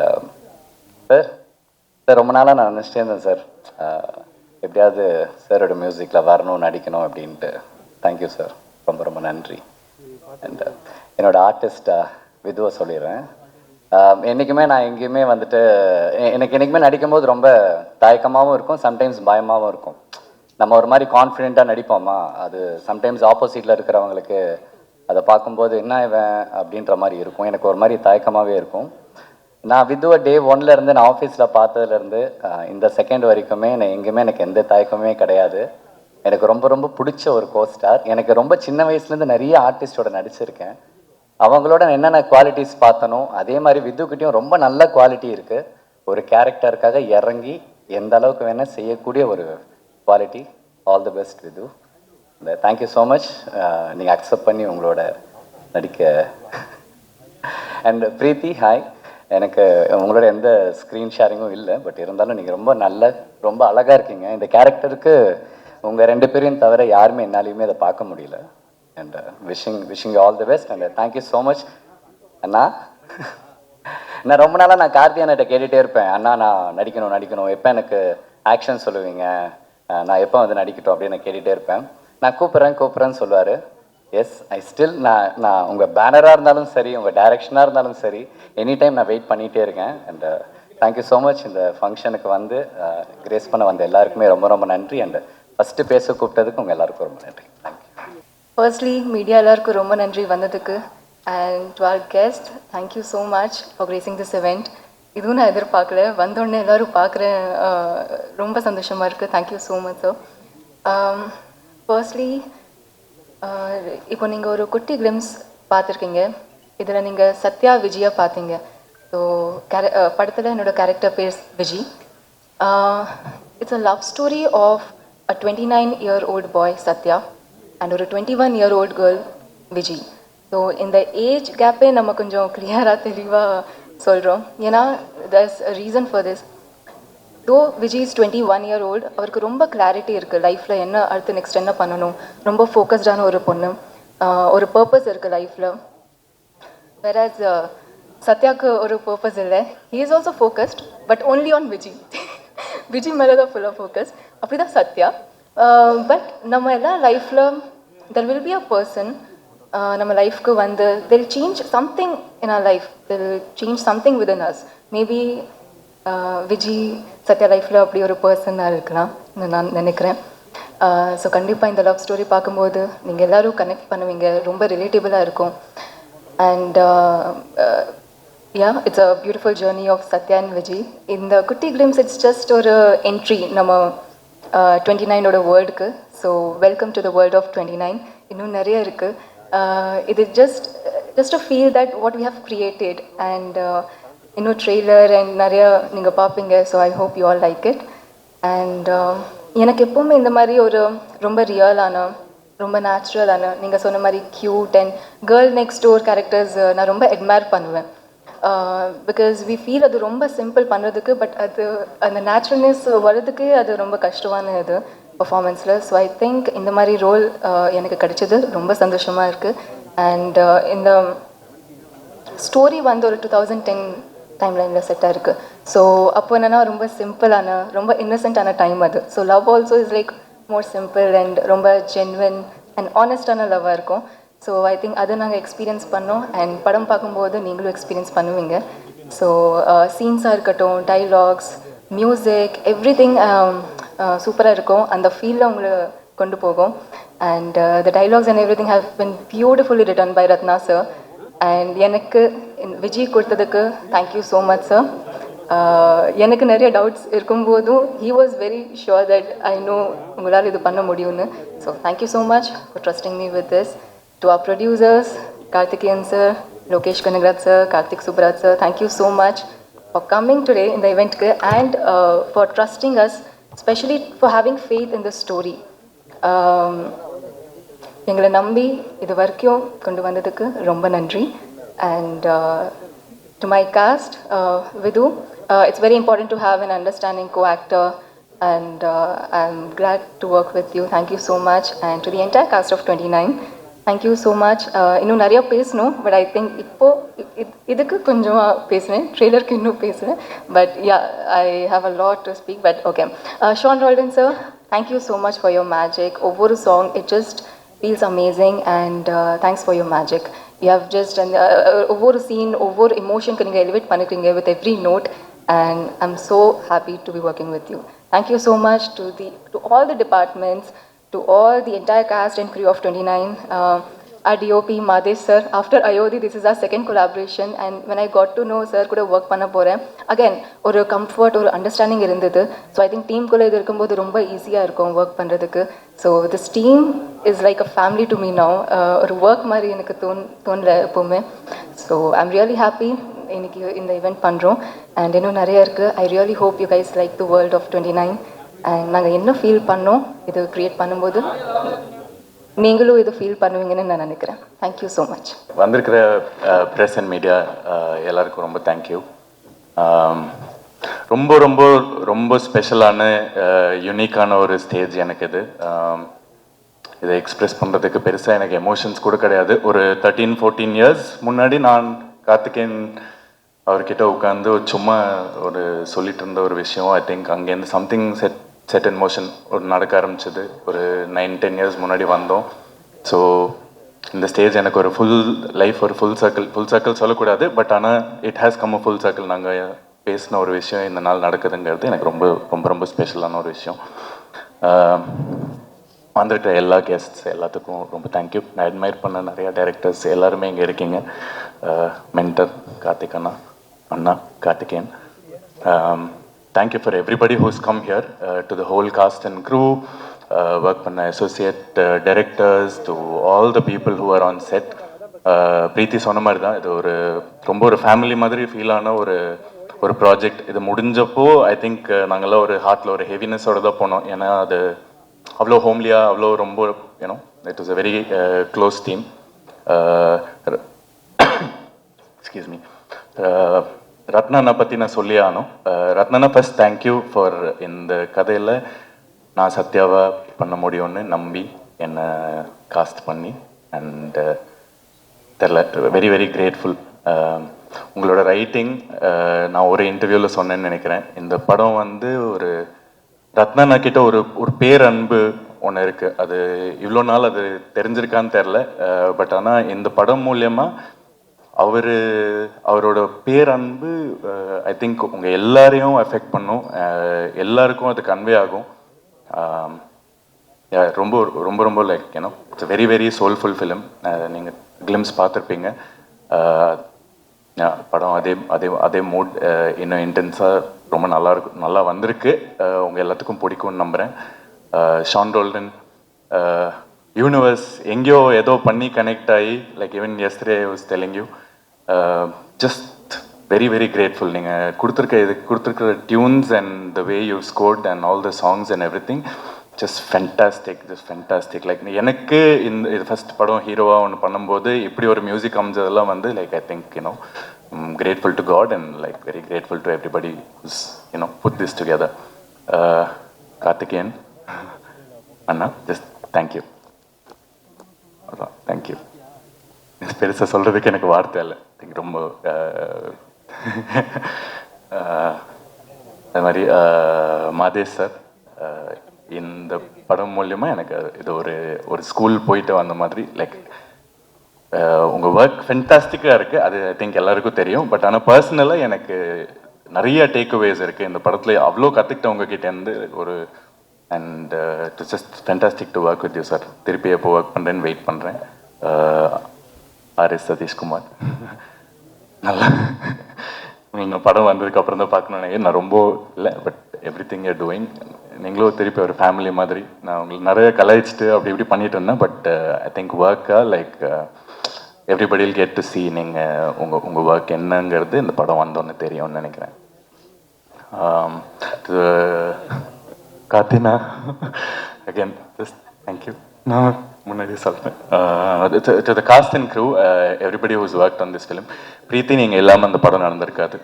sir ரொம்ப நாளாக நான் நினச்சிட்டே இருந்தேன் சார், எப்படியாவது சாரோட மியூசிக்கில் வரணும், நடிக்கணும் அப்படின்ட்டு. தேங்க்யூ சார், ரொம்ப ரொம்ப நன்றி. அண்ட் என்னோடய ஆர்டிஸ்டாக விதுவை சொல்லிடுறேன். என்றைக்குமே நான் எங்கேயுமே வந்துட்டு எனக்கு என்றைக்குமே நடிக்கும்போது ரொம்ப தயக்கமாகவும் இருக்கும், சம்டைம்ஸ் பயமாகவும் இருக்கும். நம்ம ஒரு மாதிரி கான்ஃபிடெண்ட்டாக நடிப்போமா, அது சம்டைம்ஸ் ஆப்போசிட்டில் இருக்கிறவங்களுக்கு அதை பார்க்கும்போது என்ன இவன் அப்படின்ற மாதிரி இருக்கும். எனக்கு ஒரு மாதிரி தயக்கமாகவே இருக்கும். நான் விதுவை டே 1லேருந்து நான் ஆஃபீஸில் பார்த்ததுலேருந்து இந்த செகண்ட் வரைக்குமே நான் எங்கேயுமே எனக்கு எந்த தயக்கமே கிடையாது. எனக்கு ரொம்ப ரொம்ப பிடிச்ச ஒரு கோஸ்டார். எனக்கு ரொம்ப சின்ன வயசுலேருந்து நிறைய ஆர்டிஸ்டோட நடிச்சிருக்கேன். அவங்களோட என்னென்ன குவாலிட்டிஸ் பார்த்தனோ அதே மாதிரி விதுக்கிட்டையும் ரொம்ப நல்ல குவாலிட்டி இருக்குது. ஒரு கேரக்டருக்காக இறங்கி எந்த அளவுக்கு வேணால் செய்யக்கூடிய ஒரு quality. All the best Vidhu. Thank you so much நீங்கள் அக்செப்ட் பண்ணி உங்களோட நடிக்க. And Preethi, hi. எனக்கு உங்களோட எந்த ஸ்க்ரீன் ஷேரிங்கும் இல்லை, பட் இருந்தாலும் நீங்கள் ரொம்ப அழகாக இருக்கீங்க. இந்த கேரக்டருக்கு உங்கள் 2 பேரையும் தவிர யாருமே என்னாலையுமே அதை பார்க்க முடியல. And wishing all the best. And thank you so much அண்ணா. நான் ரொம்ப நாளாக நான் கார்த்தி அண்ணாட்ட கேட்டுகிட்டே இருப்பேன், அண்ணா நான் நடிக்கணும், எப்போ எனக்கு ஆக்ஷன் சொல்லுவீங்க, நான் எப்போ வந்து நடிக்கட்டும் அப்படின்னு நான் கேட்டுகிட்டே இருப்பேன். நான் கூப்பிட்றேன்னு சொல்லுவார். எஸ், ஐ ஸ்டில் நான் உங்கள் பேனராக இருந்தாலும் சரி, உங்கள் டைரக்ஷனாக இருந்தாலும் சரி, எனி டைம் நான் வெயிட் பண்ணிகிட்டே இருக்கேன். And thank you so much. இந்த ஃபங்க்ஷனுக்கு வந்து கிரேஸ் பண்ண வந்த எல்லாருக்குமே ரொம்ப ரொம்ப நன்றி. அண்ட் ஃபஸ்ட்டு பேச கூப்பிட்டதுக்கு உங்கள் எல்லாருக்கும் ரொம்ப நன்றி. தேங்க்யூ. ஃபர்ஸ்ட்லி மீடியா எல்லாருக்கும் ரொம்ப நன்றி வந்ததுக்கு. And to our guest, thank you so much for gracing this event. இதுவும் நான் எதிர்பார்க்கல, வந்தோடனே எல்லோரும் பார்க்குறேன், ரொம்ப சந்தோஷமாக இருக்குது. Thank you so much sir. Firstly இப்போ நீங்கள் ஒரு குட்டி கிளிம்ஸ் பார்த்துருக்கீங்க. இதில் நீங்கள் சத்யா விஜயா பார்த்தீங்க. ஸோ படத்தில் என்னோட கேரக்டர் பேர் Viji. It's a love story of a 29-year-old boy Sathya and ஒரு 21-year-old கேர்ள் விஜி. ஸோ இந்த ஏஜ் கேப்பே நம்ம கொஞ்சம் கிளியராக தெளிவாக சொல்கிறோம். ஏன்னா there's a reason for this. தோ விஜய் இஸ் 21-year-old, அவருக்கு ரொம்ப கிளாரிட்டி இருக்குது லைஃப்பில், என்ன அடுத்து நெக்ஸ்ட் என்ன பண்ணணும், ரொம்ப ஃபோக்கஸ்டான ஒரு பொண்ணு, ஒரு பர்பஸ் இருக்குது லைஃப்பில். வேறஸ் சத்யாவுக்கு ஒரு பர்பஸ் இல்லை. He is also focused but only on Vijay. Vijay மேலே தான் ஃபுல்லாக ஃபோக்கஸ். அப்படி தான் சத்யா. பட் நம்ம எல்லாம் லைஃப்பில் there will be a person நம்ம லைஃப்க்கு வந்து they'll change something in our life, they'll change something within us. Maybe Vijay Sathya லைஃப்பில் அப்படி ஒரு பர்சனாக இருக்கலாம் நான் நினைக்கிறேன். ஸோ கண்டிப்பாக இந்த லவ் ஸ்டோரி பார்க்கும்போது நீங்கள் எல்லோரும் கனெக்ட் பண்ணுவீங்க, ரொம்ப ரிலேட்டபிளாக இருக்கும். And yeah, it's a beautiful journey of Sathya and Vijay. இந்த குட்டி கிளிம்ஸ் இட்ஸ் ஜஸ்ட் ஒரு என்ட்ரி நம்ம 29ஓட வேர்ல்டுக்கு. So welcome to the world of 29. இன்னும் நிறைய இருக்குது. இது just to feel that what we have created. And இன்னும் ட்ரெய்லர் அண்ட் நிறையா நீங்கள் பார்ப்பீங்க. So I hope you all like it. And எனக்கு எப்போவுமே இந்த மாதிரி ஒரு ரொம்ப ரியலான, ரொம்ப நேச்சுரலான, நீங்கள் சொன்ன மாதிரி cute and girl next door characters நான் ரொம்ப அட்மையர் பண்ணுவேன். பிகாஸ் வி ஃபீல் அது ரொம்ப சிம்பிள் பண்ணுறதுக்கு, பட் அது அந்த நேச்சுரல்னஸ் வர்றதுக்கு அது ரொம்ப கஷ்டமான இது பர்ஃபார்மன்ஸில். ஸோ ஐ திங்க் இந்த மாதிரி ரோல் எனக்கு கிடைச்சது ரொம்ப சந்தோஷமாக இருக்குது. அண்ட் இந்த ஸ்டோரி வந்து ஒரு 2010 டைம்லைனில் செட்டாக இருக்குது. ஸோ அப்போ என்னென்னா ரொம்ப சிம்பிளான, ரொம்ப இன்னசென்ட்டான டைம் அது. So love also is like more simple and ரொம்ப ஜென்வன் அண்ட் ஆனஸ்டான லவ்வாக இருக்கும். ஸோ ஐ திங்க் அதை நாங்கள் எக்ஸ்பீரியன்ஸ் பண்ணோம். அண்ட் படம் பார்க்கும்போது நீங்களும் எக்ஸ்பீரியன்ஸ் பண்ணுவீங்க. ஸோ சீன்ஸாக இருக்கட்டும், டைலாக்ஸ், மியூசிக், எவ்ரி திங் சூப்பராக இருக்கும். அந்த ஃபீலில் உங்களை கொண்டு போகும். and the dialogues and everything have been beautifully written by Ratna sir. And எனக்கு விஜய் கொடுத்ததுக்கு தேங்க்யூ ஸோ மச் சார். எனக்கு நிறைய டவுட்ஸ் இருக்கும்போதும் he was very sure that I know உங்களால் இது பண்ண முடியும்னு. So thank you so much for trusting me with this. To our producers, Karthikeyan sir, Lokesh Kanagaraj sir, Karthik Subbaraj sir, thank you so much for coming today in the event and for trusting us, especially for having faith in the story. எங்களை நம்பி இது வரைக்கும் கொண்டு வந்ததுக்கு ரொம்ப நன்றி. And to my cast, Vidhu, it's very important to have an understanding co-actor, and I'm glad to work with you. Thank you so much. And to the entire cast of 29, thank you so much. இன்னும் நிறைய பேசணும், but I think இப்போ இதுக்கு கொஞ்சமாக பேசுகிறேன், ட்ரெய்லருக்கு இன்னும் பேசுகிறேன், but yeah, I have a lot to speak, but okay. Sean Roldan sir, thank you so much for your magic. ஒவ்வொரு song, it just feels amazing, and thanks for your magic. You have just done over scene, over emotion can you elevate panikringa with every note, and I'm so happy to be working with you. Thank you so much to all the departments, to all the entire cast and crew of 29. Our DOP Madesh sir, after Ayodhi, this is our second collaboration, and when I got to know sir kuda work panna poren, again ஒரு comfort ஒரு understanding இருந்தது. So I think team குள்ள இது இருக்கும்போது ரொம்ப ஈஸியாக இருக்கும் work பண்ணுறதுக்கு. So this team is like a family to me now. ஒரு work மாதிரி எனக்கு தோணல எப்போவுமே. So I'm really happy இன்னைக்கு இந்த event பண்ணுறோம், and இன்னும் நிறைய இருக்குது. I really hope you guys like the world of 29, and நாங்கள் என்ன ஃபீல் பண்ணோம் இது க்ரியேட் பண்ணும்போது நீங்களும் இது ஃபீல் பண்ணுவீங்கன்னு நான் நினைக்கிறேன். Thank you so much. வந்திருக்கிற ப்ரெஸ் அண்ட் மீடியா எல்லாருக்கும் ரொம்ப தேங்க்யூ. ரொம்ப ரொம்ப ரொம்ப ஸ்பெஷலான யூனிக்கான ஒரு ஸ்டேஜ் எனக்கு இது. இதை எக்ஸ்ப்ரெஸ் பண்ணுறதுக்கு பெருசாக எனக்கு எமோஷன்ஸ் கூட கிடையாது. ஒரு 13-14 இயர்ஸ் முன்னாடி நான் கார்த்திகேயன் அவர்கிட்ட உட்காந்து சும்மா ஒரு சொல்லிட்டு இருந்த ஒரு விஷயம், ஐ திங்க் அங்கேருந்து சம்திங் செட் இன் மோஷன் ஒரு நடக்க ஆரம்பிச்சது. ஒரு 9-10 இயர்ஸ் முன்னாடி வந்தோம். ஸோ இந்த ஸ்டேஜ் எனக்கு ஒரு ஃபுல் லைஃப், ஒரு ஃபுல் சர்க்கிள் சொல்லக்கூடாது, பட் ஆனால் it has come a full circle. நாங்கள் பேசின ஒரு விஷயம் இந்த நாள் நடக்குதுங்கிறது எனக்கு ரொம்ப ரொம்ப ரொம்ப ஸ்பெஷலான ஒரு விஷயம். வந்திருக்கிற எல்லா கெஸ்ட்ஸ் எல்லாத்துக்கும் ரொம்ப தேங்க்யூ. நான் அட்மையர் பண்ண நிறையா டைரக்டர்ஸ் எல்லாருமே இங்கே இருக்கீங்க. Mentor Karthik Anna Karthikeyan. Thank you for everybody who's come here, to the whole cast and crew, work பண்ண associate directors, to all the people who are on set. பிரீத்தி சொன்ன மாதிரி தான், இது ஒரு ரொம்ப ஒரு ஃபேமிலி மாதிரி ஃபீல் ஆன ஒரு ப்ராஜெக்ட். இது முடிஞ்சப்போ ஐ திங்க் நாங்கள்லாம் ஒரு ஹார்ட்டில் ஒரு ஹெவினஸோடு தான் போனோம். ஏன்னா அது அவ்வளோ ஹோம்லியாக, அவ்வளோ ரொம்ப you know it was a very close team. Excuse me. ரத்னானை பற்றி நான் சொல்லி ஆனோம். ரத்னானா ஃபர்ஸ்ட் தேங்க்யூ ஃபார் இந்த கதையில் நான் சத்யாவை பண்ண முடியும்னு நம்பி என்னை காஸ்ட் பண்ணி, அண்ட் தெரில, வெரி வெரி கிரேட்ஃபுல். உங்களோட ரைட்டிங் நான் ஒரு இன்டர்வியூவில் சொன்னேன்னு நினைக்கிறேன். இந்த படம் வந்து ஒரு ரத்னானா கிட்ட ஒரு பேரன்பு ஒன்று இருக்குது. அது இவ்வளோ நாள் அது தெரிஞ்சிருக்கான்னு தெரில, பட் ஆனால் இந்த படம் மூலியமாக அவரோட பேரன்பு ஐ திங்க் உங்கள் எல்லாரையும் எஃபெக்ட் பண்ணும், எல்லாருக்கும் அது கன்வே ஆகும். ரொம்ப ரொம்ப ரொம்ப like you know it's very very soulful film. நீங்கள் கிளிம்ஸ் பார்த்துருப்பீங்க. படம் அதே மூட் இன்னும் இன்டென்ஸாக ரொம்ப நல்லா வந்திருக்கு. உங்கள் எல்லாத்துக்கும் பிடிக்கும்னு நம்புகிறேன். ஷான் ரோல்டன் யூனிவர்ஸ் எங்கேயோ ஏதோ பண்ணி கனெக்ட் ஆகி, like even yesterday I was telling you, just very very grateful. நீங்கள் கொடுத்துருக்கிற tunes and the way you scored and all the songs and every thing just fantastic. Like எனக்கு இது ஃபஸ்ட் படம் ஹீரோவாக ஒன்று பண்ணும்போது இப்படி ஒரு மியூசிக் அமைஞ்சதெல்லாம் வந்து like I think you know grateful to God and like very grateful to everybody who's put this together. Karthikeyan Anna, just thank you. Thank you. பெருசாக சொல்கிறதுக்கு எனக்கு வார்த்தை இல்லை. ரொம்ப அது மாதிரி மாதேஷ் சார், இந்த படம் மூலியமாக எனக்கு இது ஒரு ஸ்கூல் போயிட்டு வந்த மாதிரி, லைக் உங்கள் ஒர்க் ஃபென்டாஸ்டிக்காக இருக்குது, அது ஐ திங்க் எல்லாருக்கும் தெரியும். பட் ஆனால் பர்சனலாக எனக்கு நிறைய டேக்அவேஸ் இருக்குது இந்த படத்தில். அவ்வளோ கற்றுக்கிட்ட உங்ககிட்டேருந்து and it's just fantastic to work with you sir. திருப்பி எப்போ ஒர்க் பண்ணுறேன்னு வெயிட் பண்ணுறேன். ஆர்எஸ் சதீஷ்குமார் நல்லா நீங்கள் படம் வந்ததுக்கு அப்புறம் தான் பார்க்கணுன்னு நான் ரொம்ப இல்லை, but every thing you're doing. நீங்களும் திருப்பி ஒரு ஃபேமிலி மாதிரி. நான் உங்களுக்கு நிறைய கலாய்ச்சிட்டு அப்படி இப்படி பண்ணிட்டு இருந்தேன், பட் ஐ திங்க் ஒர்க்காக like everybody will get to see நீங்கள் உங்கள் ஒர்க் என்னங்கிறது இந்த படம் வந்தோன்னு தெரியும்னு நினைக்கிறேன். கார்த்தினா அகேன் தேங்க்யூ. நான் முன்னாடியே சொல்கிறேன். To the cast and crew, everybody who's work on this film. Preethi நீங்கள் இல்லாமல் அந்த படம் நடந்திருக்காது,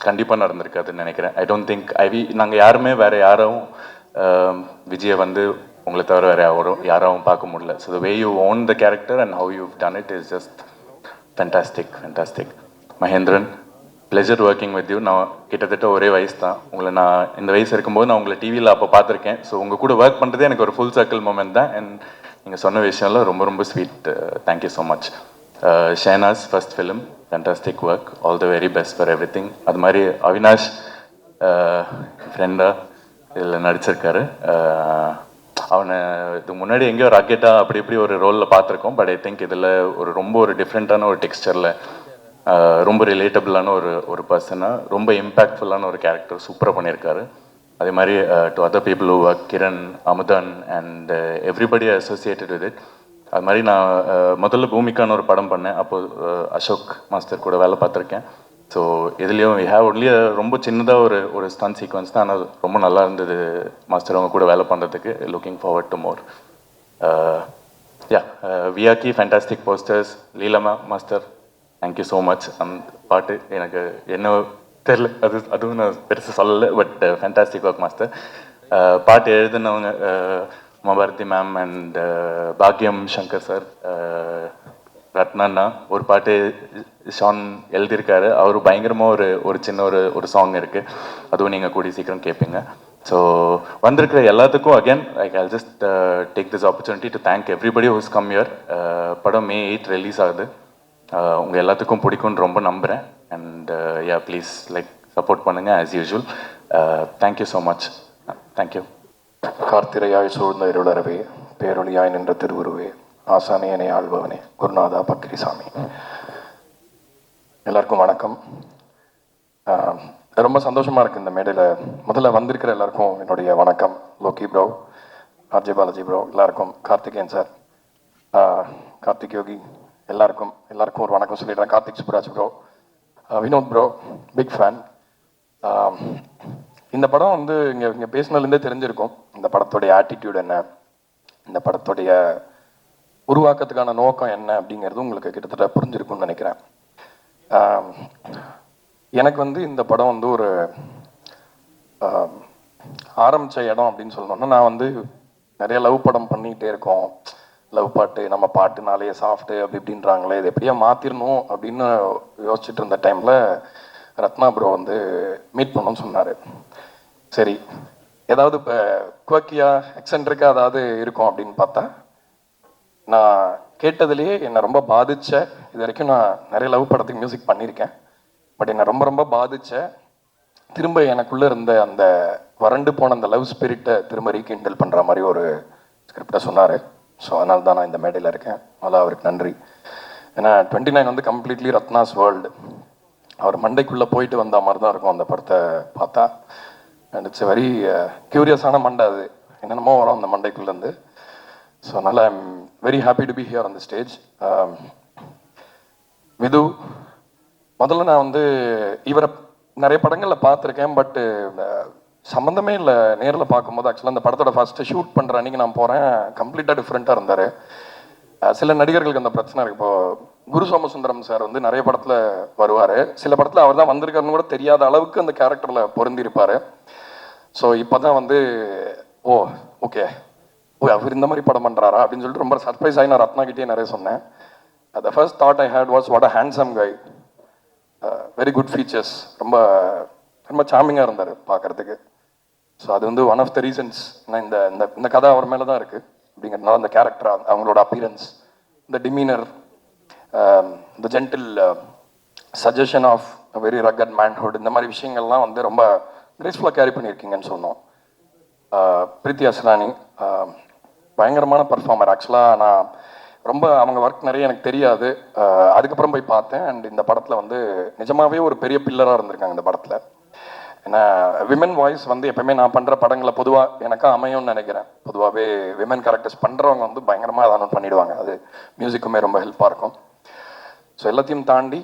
கண்டிப்பாக நடந்திருக்காதுன்னு நினைக்கிறேன். ஐ டோன்ட் திங்க் நாங்கள் யாருமே வேறு யாரும் விஜயை வந்து உங்களை தவிர வேறு யாராவும் பார்க்க முடியல. So the way you own the character and how you done it is just fantastic. Mahendran, pleasure working with you. நான் கிட்டத்தட்ட ஒரே வயசு தான். உங்களை நான் இந்த வயசு இருக்கும்போது நான் உங்களை டிவியில் அப்போ பார்த்துருக்கேன். ஸோ உங்கள் கூட ஒர்க் பண்ணுறதே எனக்கு ஒரு ஃபுல் சர்க்கிள் மூமெண்ட் தான். அண்ட் நீங்கள் சொன்ன விஷயம்லாம் ரொம்ப ரொம்ப sweet. Thank you so much. Shenaz first film, fantastic work, all the very best for everything. அது மாதிரி அவினாஷ் ஃப்ரெண்டாக இதில் நடிச்சிருக்காரு. அவனை இதுக்கு முன்னாடி எங்கேயோ ராக்கெட்டாக அப்படி இப்படி ஒரு ரோலில் பார்த்துருக்கோம். பட் ஐ திங்க் இதில் ரொம்ப ஒரு டிஃப்ரெண்ட்டான ஒரு டெக்ஸ்டரில் ரொம்ப ரிலேட்டபிளான ஒரு பர்சனாக ரொம்ப இம்பேக்ட்ஃபுல்லான ஒரு கேரக்டர் சூப்பராக பண்ணியிருக்காரு. அதே மாதிரி to other people who work, Kiran, Amudhan and everybody associated with it. அது மாதிரி நான் முதல்ல பூமிக்கான ஒரு படம் பண்ணேன். அப்போது அசோக் மாஸ்டர் கூட வேலை பார்த்துருக்கேன். ஸோ இதுலேயும் வி ஹேவ் ஒன்லி ரொம்ப சின்னதாக ஒரு ஸ்டன் சீக்வன்ஸ் தான். ஆனால் ரொம்ப நல்லா இருந்தது மாஸ்டர் அவங்க கூட வேலை பண்ணுறதுக்கு. Looking forward to more. வியாக்கி fantastic posters. Leelama master, thank you so much. அந்த பாட்டு எனக்கு என்ன தெரில, அதுவும் நான் பெருசாக சொல்லலை, பட் ஃபேண்டாஸ்டிக் ஒர்க் மாஸ்டர். பாட்டு எழுதுனவங்க மபாரதி மேம் அண்ட் பாக்யம் சங்கர் சார், ரத்னா. ஒரு பாட்டு ஷான் எழுதியிருக்காரு, அவர் பயங்கரமாக ஒரு சின்ன ஒரு சாங் இருக்குது, அதுவும் நீங்கள் கூடி சீக்கிரம் கேட்பீங்க. ஸோ வந்திருக்கிற எல்லாத்துக்கும் again like I just take this opportunity to thank everybody who's come your. படம் May 8 ரிலீஸ் ஆகுது. உங்கள் எல்லாத்துக்கும் பிடிக்கும்னு ரொம்ப நம்புகிறேன். அண்ட் ப்ளீஸ் லைக் சப்போர்ட் பண்ணுங்கள் as usual. Thank you so much. Thank you. கார்த்திரையாய் சூழ்ந்த இருளறவே, பேரொழியாய் நின்ற திருவுருவே, ஆசானியனை ஆள்பவனே, குருநாதா பக்ரிசாமி. எல்லாருக்கும் வணக்கம். ரொம்ப சந்தோஷமாக இருக்குது இந்த மேடையில் முதல்ல வந்திருக்கிற எல்லாருக்கும் என்னுடைய வணக்கம். Loki bro, RJ Balaji bro, எல்லாருக்கும், கார்த்திகேயன் சார், கார்த்திக் யோகி, எல்லாருக்கும் ஒரு வணக்கம் சொல்லிடுறேன். Karthik Subbaraj bro, Vinoth bro, big fan. இந்த படம் வந்து இங்கே பேசினதுலேருந்தே தெரிஞ்சிருக்கும் இந்த படத்துடைய ஆட்டிடியூட் என்ன, இந்த படத்துடைய உருவாக்கத்துக்கான நோக்கம் என்ன அப்படிங்கிறது உங்களுக்கு கிட்டத்தட்ட புரிஞ்சிருக்கும்னு நினைக்கிறேன். எனக்கு வந்து இந்த படம் வந்து ஒரு ஆரம்பித்த இடம் அப்படின்னு சொல்லணும்னா, நான் வந்து நிறைய லவ் படம் பண்ணிகிட்டே இருக்கோம். லவ் பாட்டு, நம்ம பாட்டுனாலே சாஃப்ட்டு அப்படி இப்படின்றாங்களே, இது எப்படியா மாற்றிடணும் அப்படின்னு யோசிச்சுட்டு இருந்த டைமில் ரத்னா ப்ரோ வந்து மீட் பண்ணணும்னு சொன்னார். சரி, ஏதாவது இப்போ குவக்கியா எக்ஸென்ட்ரிக்காக ஏதாவது இருக்கும் அப்படின்னு பார்த்தா, நான் கேட்டதுலேயே என்னை ரொம்ப பாதித்த, இது வரைக்கும் நான் நிறைய லவ் படத்துக்கு மியூசிக் பண்ணியிருக்கேன், பட் என்னை ரொம்ப ரொம்ப பாதித்த, திரும்ப எனக்குள்ளே இருந்த அந்த வறண்டு போன அந்த லவ் ஸ்பிரிட்டை திரும்ப ரீகிண்டல் பண்ணுற மாதிரி ஒரு ஸ்கிரிப்டை சொன்னார். ஸோ அதனால தான் நான் இந்த மேடையில் இருக்கேன். அதனால் அவருக்கு நன்றி. ஏன்னா 29 வந்து கம்ப்ளீட்லி ரத்னாஸ் வேர்ல்டு. அவர் மண்டைக்குள்ளே போயிட்டு வந்த மாதிரி தான் இருக்கும் அந்த படத்தை பார்த்தா. அண்ட் இட்ஸ் வெரி க்யூரியஸான மண்டை, அது என்னென்னமோ வரும் அந்த மண்டைக்குள்ளேருந்து. ஸோ அதனால் I'm very happy to be here on the stage. Vidhu, முதல்ல நான் வந்து இவரை நிறைய படங்களில் பார்த்துருக்கேன், பட்டு சம்மந்தமே இல்லை. நேரில் பார்க்கும்போது ஆக்சுவலாக அந்த படத்தோட ஃபஸ்ட்டு ஷூட் பண்ணுற அன்றைக்கி நான் போகிறேன், கம்ப்ளீட்டாக டிஃப்ரெண்ட்டாக இருந்தார். சில நடிகர்களுக்கு அந்த பிரச்சனை இருக்குது. இப்போது குரு சோமசுந்தரம் சார் வந்து நிறைய படத்தில் வருவார், சில படத்தில் அவர் தான் வந்திருக்காருன்னு கூட தெரியாத அளவுக்கு அந்த கேரக்டரில் பொருந்திருப்பார். ஸோ இப்போ தான் வந்து ஓகே அவர் இந்த மாதிரி படம் பண்ணுறாரா அப்படின்னு சொல்லிட்டு ரொம்ப சர்ப்ரைஸ் ஆகி நான் ரத்னாகிட்டே நிறைய சொன்னேன். The first thought I had was what a handsome guy, very good features, ரொம்ப ரொம்ப சாமிங்காக இருந்தார் பார்க்குறதுக்கு. ஸோ அது வந்து ஒன் ஆஃப் த ரீசன்ஸ். நான் இந்த இந்த கதை அவர் மேலே தான் இருக்குது அப்படிங்கிறதுனால அந்த கேரக்டர், அவங்களோட அப்பியரன்ஸ், இந்த டிமீனர், இந்த gentle suggestion of very rugged manhood, இந்த மாதிரி விஷயங்கள்லாம் வந்து ரொம்ப கிரேஸ்ஃபுல்லாக கேரி பண்ணியிருக்கீங்கன்னு சொன்னோம். பிரீத்தி அஸ்ரானி பயங்கரமான பர்ஃபார்மர். ஆக்சுவலாக நான் ரொம்ப அவங்க ஒர்க் நிறைய எனக்கு தெரியாது, அதுக்கப்புறம் போய் பார்த்தேன். அண்ட் இந்த படத்தில் வந்து நிஜமாகவே ஒரு பெரிய பில்லராக இருந்திருக்காங்க இந்த படத்தில். ஏன்னா விமன் வாய்ஸ் வந்து எப்பவுமே நான் பண்ணுற படங்களை பொதுவாக எனக்கா அமையும்னு நினைக்கிறேன். பொதுவாகவே விமன் கேரக்டர்ஸ் பண்ணுறவங்க வந்து பயங்கரமாக அதை அனௌன்ஸ் பண்ணிடுவாங்க. அது மியூசிக்குமே ரொம்ப ஹெல்ப்பாக இருக்கும். ஸோ எல்லாத்தையும் தாண்டி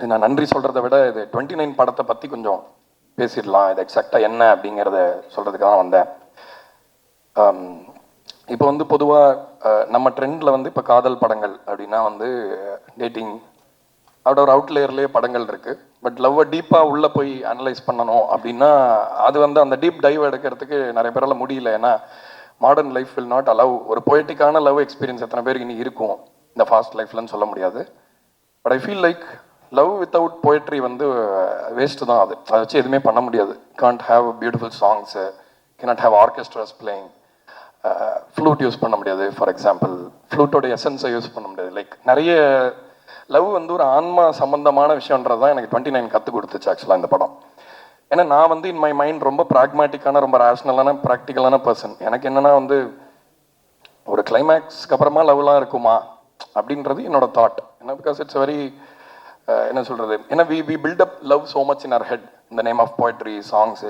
நான் நன்றி சொல்கிறத விட இது 29 படத்தை பற்றி கொஞ்சம் பேசிடலாம். இது எக்ஸாக்டாக என்ன அப்படிங்கிறத சொல்கிறதுக்காக தான் வந்தேன். இப்போ வந்து பொதுவாக நம்ம ட்ரெண்டில் வந்து இப்போ காதல் படங்கள் அப்படின்னா வந்து டேட்டிங் அதோட ஒரு அவுட்லேயர்லேயே படங்கள் இருக்குது. பட் லவ்வை டீப்பாக உள்ளே போய் அனலைஸ் பண்ணணும் அப்படின்னா அது வந்து அந்த டீப் டைவ் எடுக்கிறதுக்கு நிறைய பேரால் முடியல. ஏன்னா modern life will not allow ஒரு பொய்டிக்கான லவ் எக்ஸ்பீரியன்ஸ் எத்தனை பேருக்கு இனி இருக்கும் இந்த ஃபாஸ்ட் லைஃப்லன்னு சொல்ல முடியாது. But I feel like love without poetry வந்து வேஸ்ட்டு தான். அதை வச்சு எதுவுமே பண்ண முடியாது. Can't have beautiful songs, cannot have orchestras playing, flute use பண்ண முடியாது. ஃபார் எக்ஸாம்பிள் ஃப்ளூட்டோட எசன்ஸை யூஸ் பண்ண முடியாது. லைக் நிறைய லவ் வந்து ஒரு ஆன்மா சம்பந்தமான விஷயன்றது தான் எனக்கு 29 கற்றுக் கொடுத்துச்சு ஆக்சுவலாக இந்த படம். ஏன்னா நான் வந்து இன் மை மைண்ட் ரொம்ப ப்ராக்மேட்டிக்கான ரொம்ப ரேஷ்னலான ப்ராக்டிக்கலான பர்சன். எனக்கு என்னென்னா வந்து ஒரு கிளைமேக்ஸ்க்கு அப்புறமா லவ்லாம் இருக்குமா அப்படின்றது என்னோட தாட். ஏன்னா பிகாஸ் இட்ஸ் வெரி என்ன சொல்கிறது, ஏன்னா we build up love so much in our head இந்த நேம் ஆஃப் போய்ட்ரி சாங்ஸு.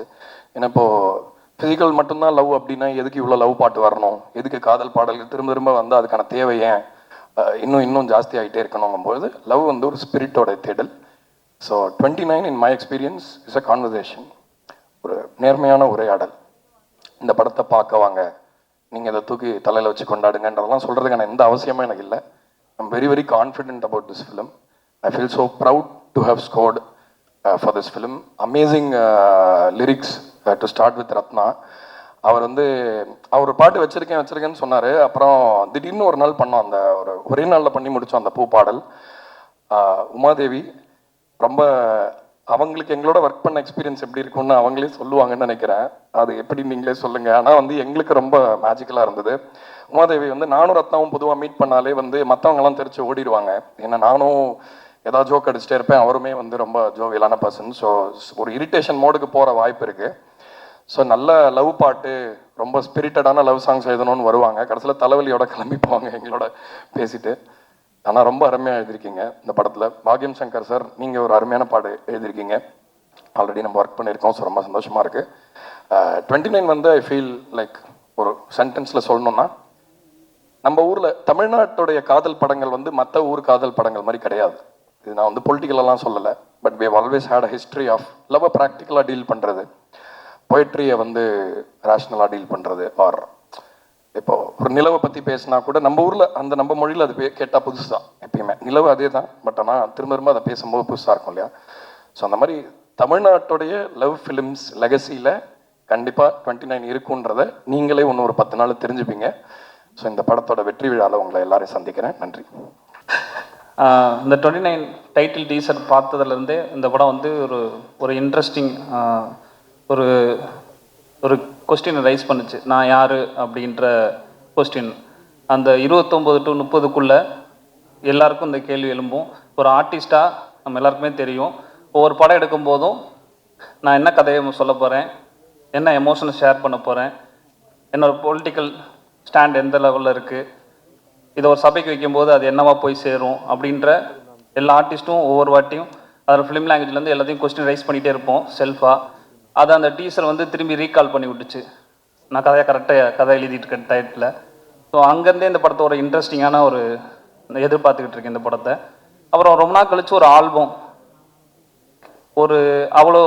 ஏன்னா இப்போது ஃபிசிக்கல் மட்டும்தான் லவ் அப்படின்னா எதுக்கு இவ்வளோ லவ் பாட்டு வரணும், எதுக்கு காதல் பாடல்கள் திரும்ப திரும்ப வந்து அதுக்கான தேவை ஏன் இன்னும் ஜாஸ்தி ஆகிட்டே இருக்கணுங்கும்போது லவ் வந்து ஒரு ஸ்பிரிட்டோட தேடல். So 29 in my experience is a conversation, ஒரு நேர்மையான உரையாடல். இந்த படத்தை பார்க்க வாங்க, நீங்கள் இதை தூக்கி தலையில் வச்சு கொண்டாடுங்கன்றதெல்லாம் சொல்கிறதுக்கான எந்த அவசியமும் எனக்கு இல்லை. I'm very very confident about this film. I feel so proud to have scored for this film. Amazing lyrics to start with Ratna. அவர் வந்து அவர் பாட்டு வச்சிருக்கேன்னு சொன்னார். அப்புறம் திடீர்னு ஒரு நாள் பண்ணோம், அந்த ஒரே நாளில் பண்ணி முடித்தோம் அந்த பூ பாடல். உமாதேவி ரொம்ப அவங்களுக்கு எங்களோட ஒர்க் பண்ண எக்ஸ்பீரியன்ஸ் எப்படி இருக்கும்னு அவங்களே சொல்லுவாங்கன்னு நினைக்கிறேன். அது எப்படி நீங்களே சொல்லுங்கள். ஆனால் வந்து எங்களுக்கு ரொம்ப மேஜிக்கலாக இருந்தது. உமாதேவி வந்து நானும் ரத்னாவும் பொதுவாக மீட் பண்ணாலே வந்து மற்றவங்கலாம் தெரிச்சு ஓடிடுவாங்க. ஏன்னா நானும் ஏதாவது ஜோக் அடிச்சுட்டே இருப்பேன், அவருமே வந்து ரொம்ப ஜோவியலான பர்சன். ஸோ ஒரு இரிட்டேஷன் மோடுக்கு போகிற வாய்ப்பு இருக்குது. ஸோ நல்ல லவ் பாட்டு, ரொம்ப ஸ்பிரிட்டடான லவ் சாங்ஸ் எழுதணும்னு வருவாங்க. கடைசியில் தலைவலியோட கிளம்பி போவாங்க எங்களோட பேசிட்டு. ஆனால் ரொம்ப அருமையாக எழுதியிருக்கீங்க இந்த படத்தில். பாக்யம் சங்கர் சார், நீங்கள் ஒரு அருமையான பாடு எழுதியிருக்கீங்க. ஆல்ரெடி நம்ம ஒர்க் பண்ணியிருக்கோம். ஸோ ரொம்ப சந்தோஷமாக இருக்குது. 29 வந்து ஐ ஃபீல் லைக் ஒரு சென்டென்ஸில் சொல்லணும்னா, நம்ம ஊரில் தமிழ்நாட்டுடைய காதல் படங்கள் வந்து மற்ற ஊர் காதல் படங்கள் மாதிரி கிடையாது. இது நான் வந்து பொலிட்டிக்கலெல்லாம் சொல்லலை. But we have always had a history of லவ்வை ப்ராக்டிக்கலாக டீல் பண்ணுறது, பொயட்ரியை வந்து ரேஷ்னலாக டீல் பண்ணுறது. ஆர் இப்போ ஒரு நிலவை பற்றி பேசினா கூட நம்ம ஊரில் அந்த நம்ம மொழியில் அது கேட்டால் புதுசு தான். எப்பயுமே நிலவு அதே தான், பட் ஆனால் திரும்ப திரும்ப அதை பேசும்போது புதுசாக இருக்கும் இல்லையா. ஸோ அந்த மாதிரி தமிழ்நாட்டுடைய லவ் ஃபிலிம்ஸ் லெகசியில் கண்டிப்பாக 29 இருக்குன்றதை நீங்களே இன்னும் ஒரு 10 நாள் தெரிஞ்சுப்பீங்க. ஸோ இந்த படத்தோட வெற்றி விழாவில் உங்களை எல்லாரையும் சந்திக்கிறேன். நன்றி. இந்த 29 டைட்டில் டீசர் பார்த்ததுலேருந்தே இந்த படம் வந்து ஒரு இன்ட்ரெஸ்டிங் ஒரு ஒரு கொஸ்டின் ரைஸ் பண்ணுச்சு. நான் யார் அப்படின்ற கொஸ்டின் அந்த 29 to 30க்குள்ளே எல்லாருக்கும் இந்த கேள்வி எழும்பும். ஒரு ஆர்டிஸ்டாக நம்ம எல்லாருக்குமே தெரியும், ஒவ்வொரு படம் எடுக்கும்போதும் நான் என்ன கதையை சொல்ல போகிறேன், என்ன எமோஷனை ஷேர் பண்ண போகிறேன், என்னோடய பொலிட்டிக்கல் ஸ்டாண்ட் எந்த லெவலில் இருக்குது, இதை ஒரு சபைக்கு வைக்கும்போது அது என்னவா போய் சேரும் அப்படின்ற எல்லா ஆர்டிஸ்ட்டும் ஒவ்வொரு வாட்டியும் அதில் ஃபிலிம் லாங்குவேஜ்லேருந்து எல்லாத்தையும் கொஸ்டின் ரைஸ் பண்ணிகிட்டே இருப்போம் செல்ஃபாக. அதை அந்த டீசர் வந்து திரும்பி ரீகால் பண்ணி விட்டுச்சு. நான் கரெக்டாக கதை எழுதிட்டு இருக்கேன் டைட்டில். ஸோ அங்கேருந்தே இந்த படத்தை ஒரு இன்ட்ரெஸ்டிங்கான ஒரு எதிர்பார்த்துக்கிட்டு இருக்கேன் இந்த படத்தை. அப்புறம் ரொம்ப நாள் கழிச்சு ஒரு ஆல்பம், ஒரு அவ்வளோ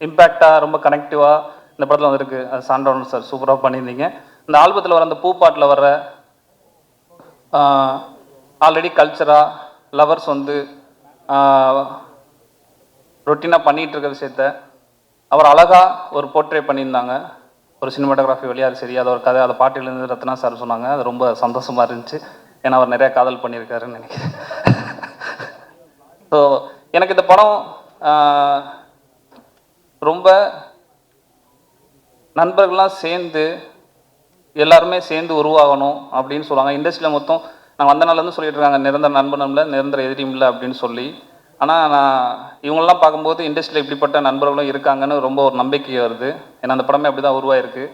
இம்பேக்டாக ரொம்ப கனெக்டிவாக இந்த படத்தில் வந்துருக்கு. அது சாண்டோன் சார் சூப்பராக பண்ணியிருந்தீங்க. இந்த ஆல்பத்தில் வர அந்த பூப்பாட்டில் வர்ற ஆல்ரெடி கல்ச்சராக லவர்ஸ் வந்து ரொட்டீனாக பண்ணிகிட்டு இருக்க விஷயத்த அவர் அழகாக ஒரு போர்ட்ரே பண்ணியிருந்தாங்க. ஒரு சினிமாட்டோகிராஃபி வழியாக சரி, அதை ஒரு கதை, அதை பாட்டிலேருந்து ரத்னா சார் சொன்னாங்க. அது ரொம்ப சந்தோஷமாக இருந்துச்சு. ஏன்னா அவர் நிறையா காதல் பண்ணியிருக்காருன்னு நினைக்கிறேன். ஸோ எனக்கு இந்த படம் ரொம்ப நண்பர்கள்லாம் சேர்ந்து எல்லாருமே சேர்ந்து உருவாகணும் அப்படின்னு சொல்லுவாங்க. இண்டஸ்ட்ரியில் மொத்தம் நாங்கள் வந்த நாள்லேருந்து சொல்லிட்டு இருக்காங்க, நிரந்தர நண்பனும் இல்லை, நிரந்தர எதிரியும் இல்லை அப்படின்னு சொல்லி. ஆனால் நான் இவங்களெலாம் பார்க்கும்போது இண்டஸ்ட்ரியில் இப்படிப்பட்ட நண்பர்களும் இருக்காங்கன்னு ரொம்ப ஒரு நம்பிக்கை வருது. ஏன்னா அந்த படமே அப்படி தான் உருவாயிருக்கு.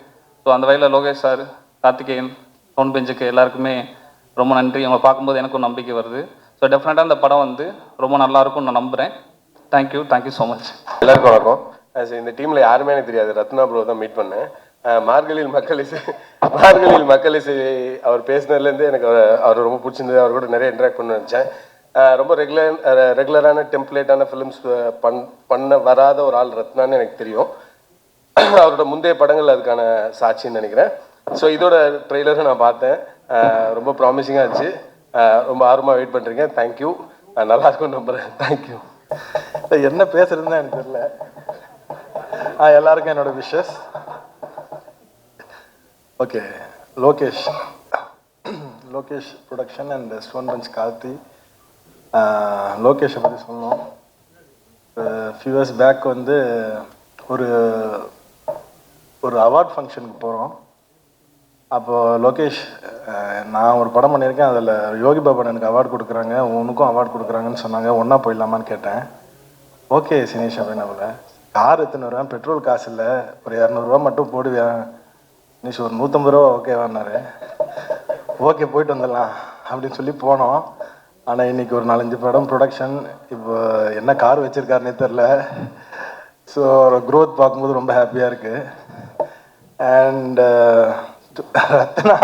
ஸோ அந்த வகையில் லோகேஷ் சார், கார்த்திகேயன், சவுண்ட் பெஞ்சுக்கு எல்லாருக்குமே ரொம்ப நன்றி. அவங்களை பார்க்கும்போது எனக்கும் நம்பிக்கை வருது. ஸோ டெஃபினட்டாக இந்த படம் வந்து ரொம்ப நல்லாயிருக்கும்னு நான் நம்புகிறேன். Thank you so much. எல்லாருக்கும் வணக்கம். இந்த டீமில் யாருமே எனக்கு தெரியாது, ரத்னா ப்ரோ தான் மீட் பண்ணேன். மார்கழியில் மக்கள் இசை அவர் பேசினதுலேருந்து எனக்கு அவர் ரொம்ப பிடிச்சிருந்தது. அவர் கூட நிறைய இன்ட்ராக்ட் பண்ண நினச்சேன். ரொம்ப ரெகுலரான டெம்ப்ளேட்டான ஃபிலிம்ஸ் பண்ண வராத ஒரு ஆள் ரத்னான்னு எனக்கு தெரியும். அவரோட முந்தைய படங்கள் அதுக்கான சாட்சின்னு நினைக்கிறேன். ஸோ இதோட ட்ரெய்லரை நான் பார்த்தேன், ரொம்ப ப்ராமிசிங்காக இருந்துச்சு. ரொம்ப ஆர்வமாக வெயிட் பண்ணுறீங்க. தேங்க்யூ. நல்லா இருக்கும்னு நம்புகிறேன். தேங்க்யூ. என்ன பேசுறதுன்னு எனக்கு தெரியல. எல்லாருக்கும் என்னோட wishes. Okay, Lokesh production and stone bench Karthi. லோகேஷை பற்றி சொன்னோம். ஃபியூ இயர்ஸ் பேக் வந்து ஒரு அவார்ட் ஃபங்க்ஷனுக்கு போகிறோம். அப்போது லோகேஷ், நான் ஒரு படம் பண்ணியிருக்கேன், அதில் யோகி பாபா எனக்கு அவார்டு கொடுக்குறாங்க, உனக்கும் அவார்டு கொடுக்குறாங்கன்னு சொன்னாங்க, ஒன்றா போயிடலாமான்னு கேட்டேன். ஓகே சினேஷ் அப்படின்னா, கார் எடுத்துன்னு வருவேன், பெட்ரோல் காசு இல்லை, ஒரு 200 மட்டும் போடுவேன். சினேஷ் ஒரு 150 ரூபா ஓகேவான்னாரு. ஓகே போயிட்டு வந்துடலாம் அப்படின்னு சொல்லி போனோம். ஆனால் இன்றைக்கி ஒரு 4-5 படம் ப்ரொடக்ஷன். இப்போ என்ன கார் வச்சுருக்காருன்னே தெரில. ஸோ ஒரு க்ரோத் பார்க்கும்போது ரொம்ப ஹாப்பியாக இருக்குது. அண்ட் ரத்னா,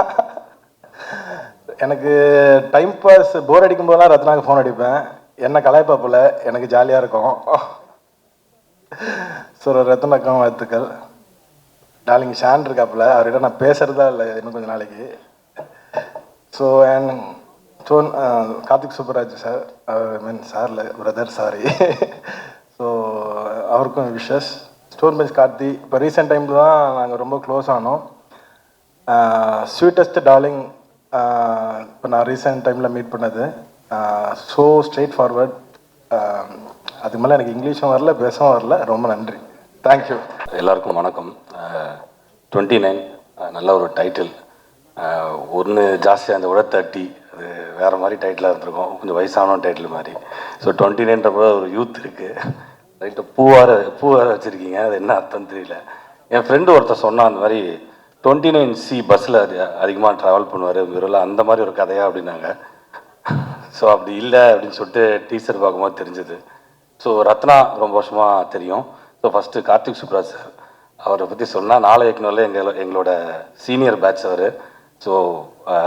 எனக்கு டைம் பாஸ் போர் அடிக்கும் போதெல்லாம் ரத்னாவுக்கு ஃபோன் அடிப்பேன். என்ன கலாய்ப்பா போல, எனக்கு ஜாலியாக இருக்கும். ஸோ ரத்னாக்கும் வாழ்த்துக்கள். டார்லிங் ஷான் இருக்காப்புல, அவர்கிட்ட நான் பேசுகிறதா இல்லை இன்னும் கொஞ்சம் நாளைக்கு. So and Karthik Subbaraj sir, சார்ல பிரதர், சாரி. ஸோ அவருக்கும் விஷஸ். ஸ்டோன் பெஞ்ச் கார்த்தி, இப்போ ரீசெண்ட் டைமில் தான் நாங்கள் ரொம்ப க்ளோஸ் ஆனோம். ஸ்வீட்டஸ்ட் டார்லிங் இப்போ நான் ரீசெண்ட் டைமில் மீட் பண்ணது. So straight forward. அதுக்கு மேலே எனக்கு இங்கிலீஷும் வரல, பேசவும் வரல. ரொம்ப நன்றி. தேங்க்யூ. எல்லாருக்கும் வணக்கம். 29 நல்ல ஒரு டைட்டில். ஒன்று ஜாஸ்தியாக அந்த விட 30, அது வேறு மாதிரி டைட்டிலாக இருந்திருக்கும், கொஞ்சம் வயசான டைட்டில் மாதிரி. ஸோ 29ன்றப்போ ஒரு யூத் இருக்குது. ரைட்டு, பூவார வச்சுருக்கீங்க, அது என்ன அர்த்தம் தெரியல. என் ஃப்ரெண்டு ஒருத்தர் சொன்னான், அந்த மாதிரி 29C பஸ்ஸில் அதிகமாக ட்ராவல் பண்ணுவார் விரல, அந்த மாதிரி ஒரு கதையா அப்படின்னாங்க. ஸோ அப்படி இல்லை அப்படின்னு சொல்லிட்டு டீசர் பார்க்கும்போது தெரிஞ்சது. ஸோ ரத்னா ரொம்ப வருஷமாக தெரியும். So first Karthik Subbaraj sir, அவரை பற்றி சொன்னால் நாளையக்குனரில் எங்களோட சீனியர் பேட்ச் அவர். ஸோ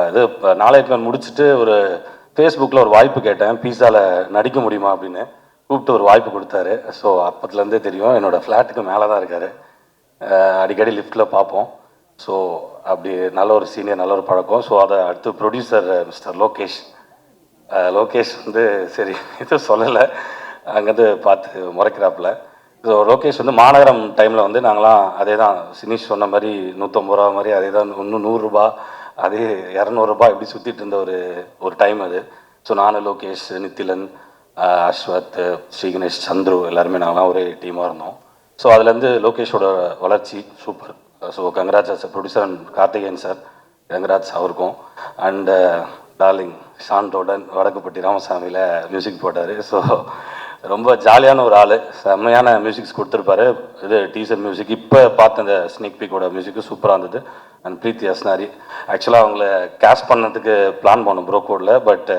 இது நாளையக்குனர் முடிச்சுட்டு ஒரு ஃபேஸ்புக்கில் ஒரு வாய்ப்பு கேட்டேன், பீஸாவில் நடிக்க முடியுமா அப்படின்னு. கூப்பிட்டு ஒரு வாய்ப்பு கொடுத்தாரு. ஸோ அப்போத்துலேருந்தே தெரியும். என்னோடய ஃப்ளாட்டுக்கு மேலே தான் இருக்கார், அடிக்கடி லிஃப்ட்டில் பார்ப்போம். ஸோ அப்படி நல்ல ஒரு சீனியர், நல்ல ஒரு பழக்கம். ஸோ அதை அடுத்து ப்ரொடியூசர் மிஸ்டர் லோகேஷ் வந்து சரி எதுவும் சொல்லலை, அங்கேருந்து பார்த்து முறைக்கிறாப்புல. ஸோ லோகேஷ் வந்து மாநகரம் டைமில் வந்து நாங்களாம் அதே தான் சினிஷ் சொன்ன மாதிரி 150 ரூபா மாதிரி அதே தான், இன்னும் 100 ரூபா, அதே 200 ரூபா இப்படி சுற்றிட்டு இருந்த ஒரு டைம் அது. ஸோ நான், லோகேஷ், நித்திலன், அஸ்வத், ஸ்ரீகணேஷ், சந்துரு எல்லாருமே நாங்களாம் ஒரே டீமாக இருந்தோம். ஸோ அதுலேருந்து லோகேஷோட வளர்ச்சி super. So Gangaraj sir, producer and Karthikeyan sir, Gangaraj அவருக்கும். அண்டு டார்லிங் ஷான்டோடன் வடக்குப்பட்டி ராமசாமியில் மியூசிக் போட்டார். ஸோ ரொம்ப ஜாலியான ஒரு ஆள், செம்மையான மியூசிக்ஸ் கொடுத்துருப்பாரு. இது டீசர் மியூசிக், இப்போ பார்த்த அந்த ஸ்னேக் பீக்கோட மியூசிக்கு சூப்பராக இருந்தது. அண்ட் பிரீத்தி அஸ்னாரி, ஆக்சுவலாக அவங்கள கேஸ்ட் பண்ணதுக்கு பிளான் பண்ணோம் ப்ரோக்கோடில், பட்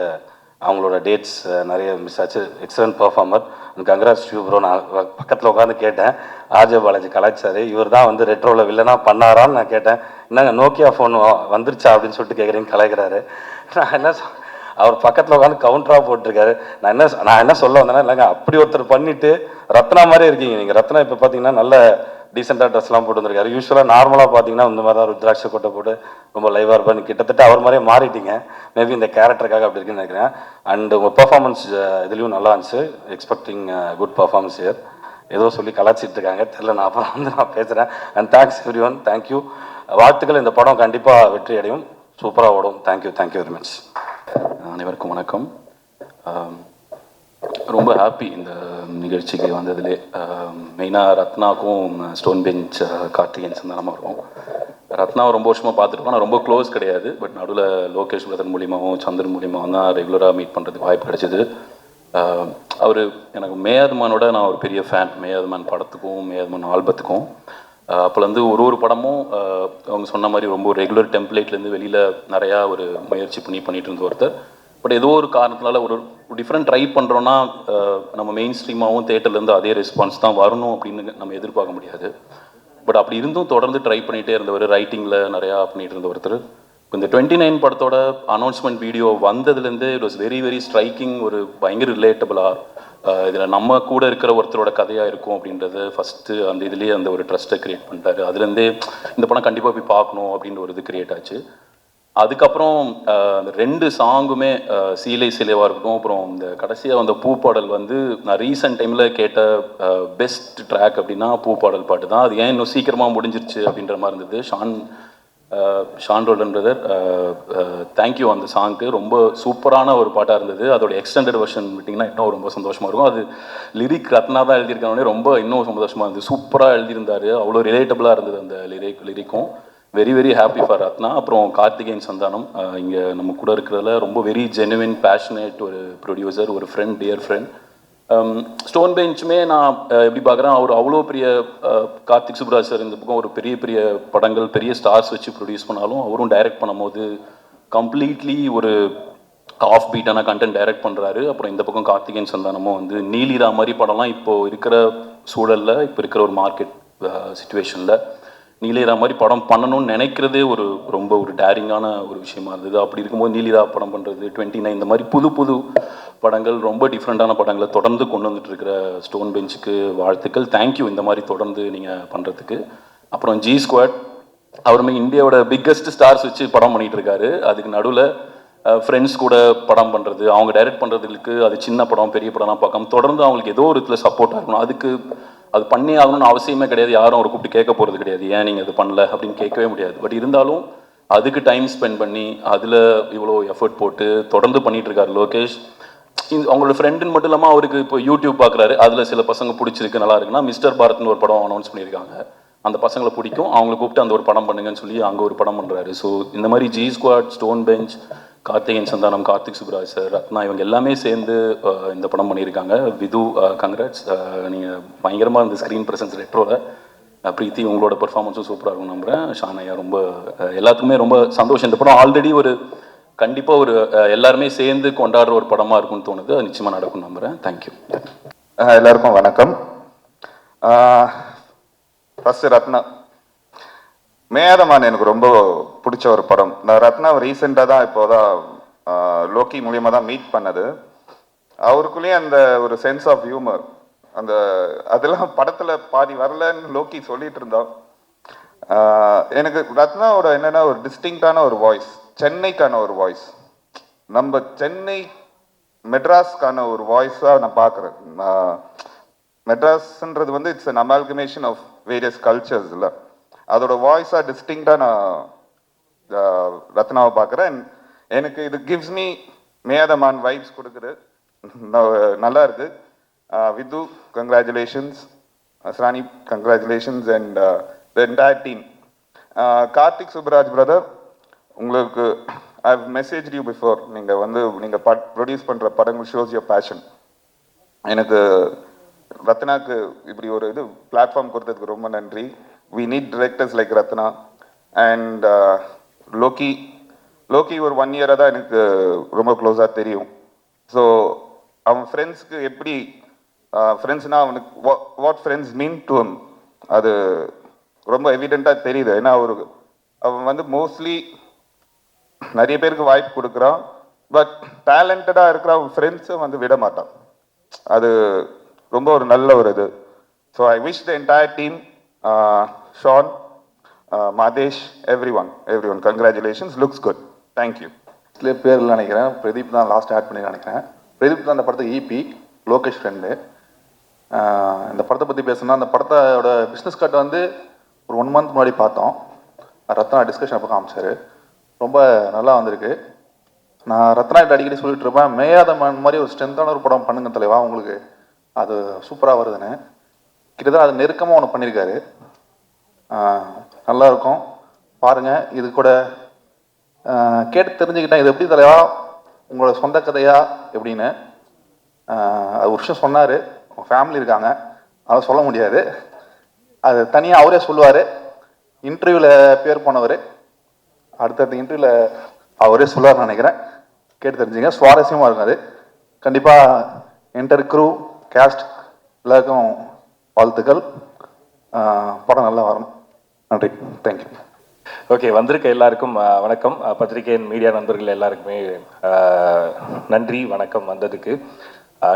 அவங்களோட டேட்ஸ் நிறைய மிஸ் ஆச்சு. Excellent performer. Gangaraj you bro. நான் பக்கத்தில் உட்காந்து கேட்டேன், ஆர்ஜே பாலாஜி கலாச்சார், இவர் தான் வந்து ரெட்ரோவில் வில்லனா பண்ணாரான்னு நான் கேட்டேன். என்னங்க நோக்கியா ஃபோன் வந்துருச்சா அப்படின்னு சொல்லிட்டு கேட்குறீங்க, கலாய்க்கிறாரு. நான் என்ன அவர் பக்கத்தில் உட்காந்து கவுண்டராக போட்டிருக்காரு. நான் என்ன சொல்ல வந்தேன்னா, இல்லைங்க அப்படி ஒருத்தர் பண்ணிட்டு ரத்னா மாதிரி இருக்கீங்க நீங்கள். ரத்னா இப்போ பார்த்தீங்கன்னா நல்ல டீசெண்டாக ட்ரெஸ்லாம் போட்டு வந்திருக்காரு. யூஸ்வலாக நார்மலாக பார்த்தீங்கன்னா இந்த மாதிரி தான் ருத்ராட்ச கொட்டை போட்டு ரொம்ப லைவாக இருப்பான்னு, கிட்டத்தட்ட அவர் மாதிரியே மாறிட்டீங்க. மேபி இந்த கேரக்டருக்காக அப்படி இருக்குன்னு நினைக்கிறேன். அண்ட் உங்கள் பர்ஃபார்மன்ஸ் இதுலேயும் நல்லா இருந்துச்சு. Expecting good performance year. ஏதோ சொல்லி கலாச்சிட்டு இருக்காங்க தெரியல, நான் அப்புறம் வந்து நான் பேசுகிறேன். And thanks every one, thank you. வாழ்த்துக்கள். இந்த படம் கண்டிப்பாக வெற்றி அடையும், சூப்பராக ஓடும். Thank you very much. அனைவருக்கும் வணக்கம். ரொம்ப ஹாப்பி இந்த நிகழ்ச்சிக்கு வந்ததுலே. மெயினாக ரத்னாக்கும் ஸ்டோன் பெஞ்ச் கார்த்திகேயன் சந்தானமாக இருக்கும். ரத்னாவை ரொம்ப வருஷமாக பார்த்துருக்கோம், நான் ரொம்ப க்ளோஸ் கிடையாது. பட் நடுவில் லோகேஷ் பிரதர் மூலியமாகவும் சந்திரன் மூலியமாகவும் தான் ரெகுலராக மீட் பண்ணுறதுக்கு வாய்ப்பு கிடைச்சிது. அவர் எனக்கு மேயாதமானோட நான் ஒரு பெரிய ஃபேன். மேயாதமான் படத்துக்கும் மேயாதமான் ஆல்பத்துக்கும். அப்போலேருந்து ஒரு படமும் அவங்க சொன்ன மாதிரி ரொம்ப ரெகுலர் டெம்ப்ளேட்லேருந்து வெளியில் நிறையா ஒரு முயற்சி பண்ணிட்டு இருந்த ஒருத்தர். பட் ஏதோ ஒரு காரணத்தினால ஒரு டிஃப்ரெண்ட் ட்ரை பண்ணுறோன்னா நம்ம மெயின் ஸ்ட்ரீமாகவும் தேட்டர்லேருந்து அதே ரெஸ்பான்ஸ் தான் வரணும் அப்படின்னு நம்ம எதிர்பார்க்க முடியாது. பட் அப்படி இருந்தும் தொடர்ந்து ட்ரை பண்ணிகிட்டே இருந்தவர், ரைட்டிங்கில் நிறையா பண்ணிகிட்டு இருந்த ஒருத்தர். இப்போ இந்த 29 படத்தோட அனௌன்ஸ்மெண்ட் வீடியோ வந்ததுலேருந்து it was very very striking. ஒரு பயங்கர ரிலேட்டபிளாக இதில் நம்ம கூட இருக்கிற ஒருத்தரோட கதையாக இருக்கும் அப்படின்றது ஃபஸ்ட்டு அந்த இதுலேயே அந்த ஒரு ட்ரஸ்ட்டை க்ரியேட் பண்ணிட்டாரு. அதுலேருந்தே இந்த படம் கண்டிப்பாக போய் பார்க்கணும் அப்படின்ற ஒரு இது க்ரியேட் ஆச்சு. அதுக்கப்புறம் அந்த 2 சாங்குமே சீலை சிலைவாக இருக்கட்டும், அப்புறம் இந்த கடைசியாக வந்த பூப்பாடல் வந்து நான் ரீசெண்ட் டைமில் கேட்ட பெஸ்ட் ட்ராக் அப்படின்னா பூப்பாடல் பாட்டு தான். அது ஏன் இன்னும் சீக்கிரமாக முடிஞ்சிருச்சு அப்படின்ற மாதிரி இருந்தது. Shaan Roldan brother, thank you. அந்த சாங்க்கு ரொம்ப சூப்பரான ஒரு பாட்டாக இருந்தது. அதோட எக்ஸ்டெண்டட் வெர்ஷன் விட்டிங்கன்னா இன்னும் ரொம்ப சந்தோஷமாக இருக்கும். அது லிரிக் ரத்னா தான் எழுதியிருக்கானே ரொம்ப இன்னும் சந்தோஷமாக இருந்தது. சூப்பராக எழுதியிருந்தார், அவ்வளோ ரிலேட்டபிளாக இருந்தது அந்த லிரிக்கும். Very very happy for Ratna. அப்புறம் கார்த்திகேயன் சந்தானம் இங்கே நம்ம கூட இருக்கிறதுல ரொம்ப வெரி ஜெனுவின் பேஷனேட் ஒரு ப்ரொடியூசர், ஒரு ஃப்ரெண்ட், டியர் ஃப்ரெண்ட். ஸ்டோன் பெஞ்சுமே நான் எப்படி பார்க்குறேன், அவர் அவ்வளோ பெரிய கார்த்திக் சுப்ராஜ் சார் இந்த பக்கம் ஒரு பெரிய பெரிய படங்கள் பெரிய ஸ்டார்ஸ் வச்சு ப்ரொடியூஸ் பண்ணாலும் அவரும் டைரக்ட் பண்ணும்போது கம்ப்ளீட்லி ஒரு ஆஃப் பீட்டான கண்டென்ட் டைரக்ட் பண்ணுறாரு. அப்புறம் இந்த பக்கம் கார்த்திகேயன் சந்தானமும் வந்து நீலிரா மாதிரி படம்லாம் இப்போது இருக்கிற சூழலில், இப்போ இருக்கிற ஒரு மார்க்கெட் சுச்சுவேஷனில் நீலிரா மாதிரி படம் பண்ணணும்னு நினைக்கிறதே ரொம்ப ஒரு டேரிங்கான ஒரு விஷயமா இருந்தது. அப்படி இருக்கும்போது நீலிரா படம் பண்ணுறது, 29 இந்த மாதிரி புது புது படங்கள், ரொம்ப டிஃப்ரெண்ட்டான படங்களை தொடர்ந்து கொண்டு வந்துட்டு இருக்கிற ஸ்டோன் பெஞ்சுக்கு வாழ்த்துக்கள். தேங்க்யூ இந்த மாதிரி தொடர்ந்து நீங்கள் பண்ணுறதுக்கு. அப்புறம் ஜி ஸ்குவாட், அவருமே இந்தியாவோட பிக்கஸ்ட் ஸ்டார்ஸ் வச்சு படம் பண்ணிகிட்டு இருக்காரு. அதுக்கு நடுவில் ஃப்ரெண்ட்ஸ் கூட படம் பண்ணுறது, அவங்க டைரக்ட் பண்ணுறதுக்கு அது சின்ன படம் பெரிய படம்லாம் பார்க்காம தொடர்ந்து அவங்களுக்கு ஏதோ ஒரு இதில் சப்போர்ட்டாக இருக்கணும். அதுக்கு அது பண்ணி ஆகணும்னு அவசியமே கிடையாது. யாரும் அவர் கூப்பிட்டு கேட்க போகிறது கிடையாது, ஏன் நீங்கள் அது பண்ணல அப்படின்னு கேட்கவே முடியாது. பட் இருந்தாலும் அதுக்கு டைம் ஸ்பெண்ட் பண்ணி அதில் இவ்வளோ எஃபர்ட் போட்டு தொடர்ந்து பண்ணிகிட்டு இருக்காரு லோகேஷ். அவங்களோட ஃப்ரெண்டுன்னு மட்டும் இல்லாமல் அவருக்கு இப்போ யூடியூப் பார்க்குறாரு, அதில் சில பசங்க பிடிச்சிருக்கு நல்லா இருக்குன்னா மிஸ்டர் பாரத்னு ஒரு படம் அனௌன்ஸ் பண்ணியிருக்காங்க. அந்த பசங்களை பிடிக்கும், அவங்களை கூப்பிட்டு அந்த ஒரு படம் பண்ணுங்கன்னு சொல்லி அங்கே ஒரு படம் பண்ணுறாரு. ஸோ இந்த மாதிரி G squad, Stone Bench, Karthikeyan Santhanam, Karthik Subbaraj sir, Ratna இவங்க எல்லாமே சேர்ந்து இந்த படம் பண்ணியிருக்காங்க. விது கங்க்ராட்ஸ், நீங்கள் பயங்கரமாக இருந்த ஸ்க்ரீன் ப்ரெசன்ஸ் ரெட்ரோவில். பிரீத்தி உங்களோட பெர்ஃபார்மன்ஸும் சூப்பராக இருக்கும் நம்புகிறேன். ஷான் ஐயா ரொம்ப எல்லாத்துக்குமே ரொம்ப சந்தோஷம். இந்த படம் ஆல்ரெடி ஒரு கண்டிப்பாக ஒரு எல்லாருமே சேர்ந்து கொண்டாடுற ஒரு படமாக இருக்கும்னு தோணுது. அது நிச்சயமாக நடக்கும் நம்புகிறேன். தேங்க்யூ. எல்லாருக்கும் வணக்கம். ஃபஸ்ட்டு ரத்னா, மேயாதமான் எனக்கு ரொம்ப பிடிச்ச ஒரு படம். நான் ரத்னாவை ரீசெண்டாக தான் இப்போதான் லோக்கி மூலியமாக தான் மீட் பண்ணது. அவருக்குள்ளேயே அந்த ஒரு சென்ஸ் ஆஃப் ஹியூமர், அந்த அதெல்லாம் படத்தில் பாதி வரலன்னு லோக்கி சொல்லிட்டு இருந்தோம். எனக்கு ரத்னாவோட என்னென்னா ஒரு டிஸ்டிங்டான ஒரு வாய்ஸ், சென்னைக்கான ஒரு வாய்ஸ், நம்ம சென்னை மெட்ராஸ்க்கான ஒரு வாய்ஸாக நான் பார்க்குறேன். மெட்ராஸ்ன்றது வந்து it's an amalgamation of various cultures இல்லை, அதோட வாய்ஸாக டிஸ்டிங்டாக நான் ரத்னாவை பார்க்குறேன். எனக்கு இது கிவ்ஸ் மீ மேயாதமான் வைப்ஸ் கொடுக்குது, நல்லா இருக்கு. Vidhu congratulations, Srani congratulations and the entire team. Karthik Subbaraj brother, உங்களுக்கு I have message you before. நீங்கள் ப்ரொடியூஸ் பண்ணுற படங்கள் ஷோஸ் யுவர் பேஷன். எனக்கு ரத்னாக்கு இப்படி ஒரு இது பிளாட்ஃபார்ம் கொடுத்ததுக்கு ரொம்ப நன்றி. We need directors like Ratna and Loki ஒரு 1 year தான் எனக்கு ரொம்ப க்ளோஸாக தெரியும். ஸோ அவன் ஃப்ரெண்ட்ஸ்க்கு எப்படி ஃப்ரெண்ட்ஸ்னா அவனுக்கு what friends mean to him அது ரொம்ப எவிடெண்ட்டாக தெரியுது. ஏன்னா அவன் வந்து மோஸ்ட்லி நிறைய பேருக்கு வாய்ப்பு கொடுக்குறான், பட் டேலண்டடாக இருக்கிற அவன் ஃப்ரெண்ட்ஸை வந்து விட மாட்டான். அது ரொம்ப ஒரு நல்ல ஒரு இது. So I wish the entire team, Sean, Madesh, everyone, congratulations, looks good, thank you. சில பேர் நினைக்கிறேன், பிரதீப் தான் லாஸ்ட் ஆட் பண்ணி நினைக்கிறேன். பிரதீப் தான் அந்த படத்துக்கு ஈபி, லோகேஷ் ஃப்ரெண்டு. இந்த படத்தை பற்றி பேசணும்னா, அந்த படத்தோட பிஸ்னஸ் கட் வந்து ஒரு 1 month முன்னாடி பார்த்தோம். ரத்னா டிஸ்கஷன் அப்போ காமிச்சார், ரொம்ப நல்லா வந்திருக்கு. நான் ரத்னாகிட்ட அடிக்கடி சொல்லிட்டு இருப்பேன், மேயாதமான் மாதிரி ஒரு ஸ்ட்ரென்த்தான ஒரு படம் பண்ணுங்க தலைவா, உங்களுக்கு அது சூப்பராக வருதுன்னு. கிட்டத்தட்ட அது நெருக்கமாக ஒன்று பண்ணியிருக்காரு, நல்லா இருக்கும் பாருங்கள். இது கூட கேட்டு தெரிஞ்சுக்கிட்டேன், இது எப்படி தலைவா உங்களோட சொந்த கதையா எப்படின்னு. அது ஒரு விஷயம் சொன்னார், உங்கள் ஃபேமிலி இருக்காங்க, அதை சொல்ல முடியாது. அது தனியாக அவரே சொல்லுவார். இன்டர்வியூவில் பேர் போனவர், அடுத்தடுத்த இன்டர்வியூவில் அவரே சொல்லுவார்னு நினைக்கிறேன். கேட்டு தெரிஞ்சுங்க, சுவாரஸ்யமாக இருக்கும் அது. கண்டிப்பாக என்டர் க்ரூ கேஸ்ட் எல்லாருக்கும் வாழ்த்துக்கள். படம் நல்லா வரணும். நன்றி, தேங்க்யூ. ஓகே, வந்திருக்க எல்லாருக்கும் வணக்கம். பத்திரிகையின் மீடியா நண்பர்கள் எல்லாருக்குமே நன்றி, வணக்கம் வந்ததுக்கு.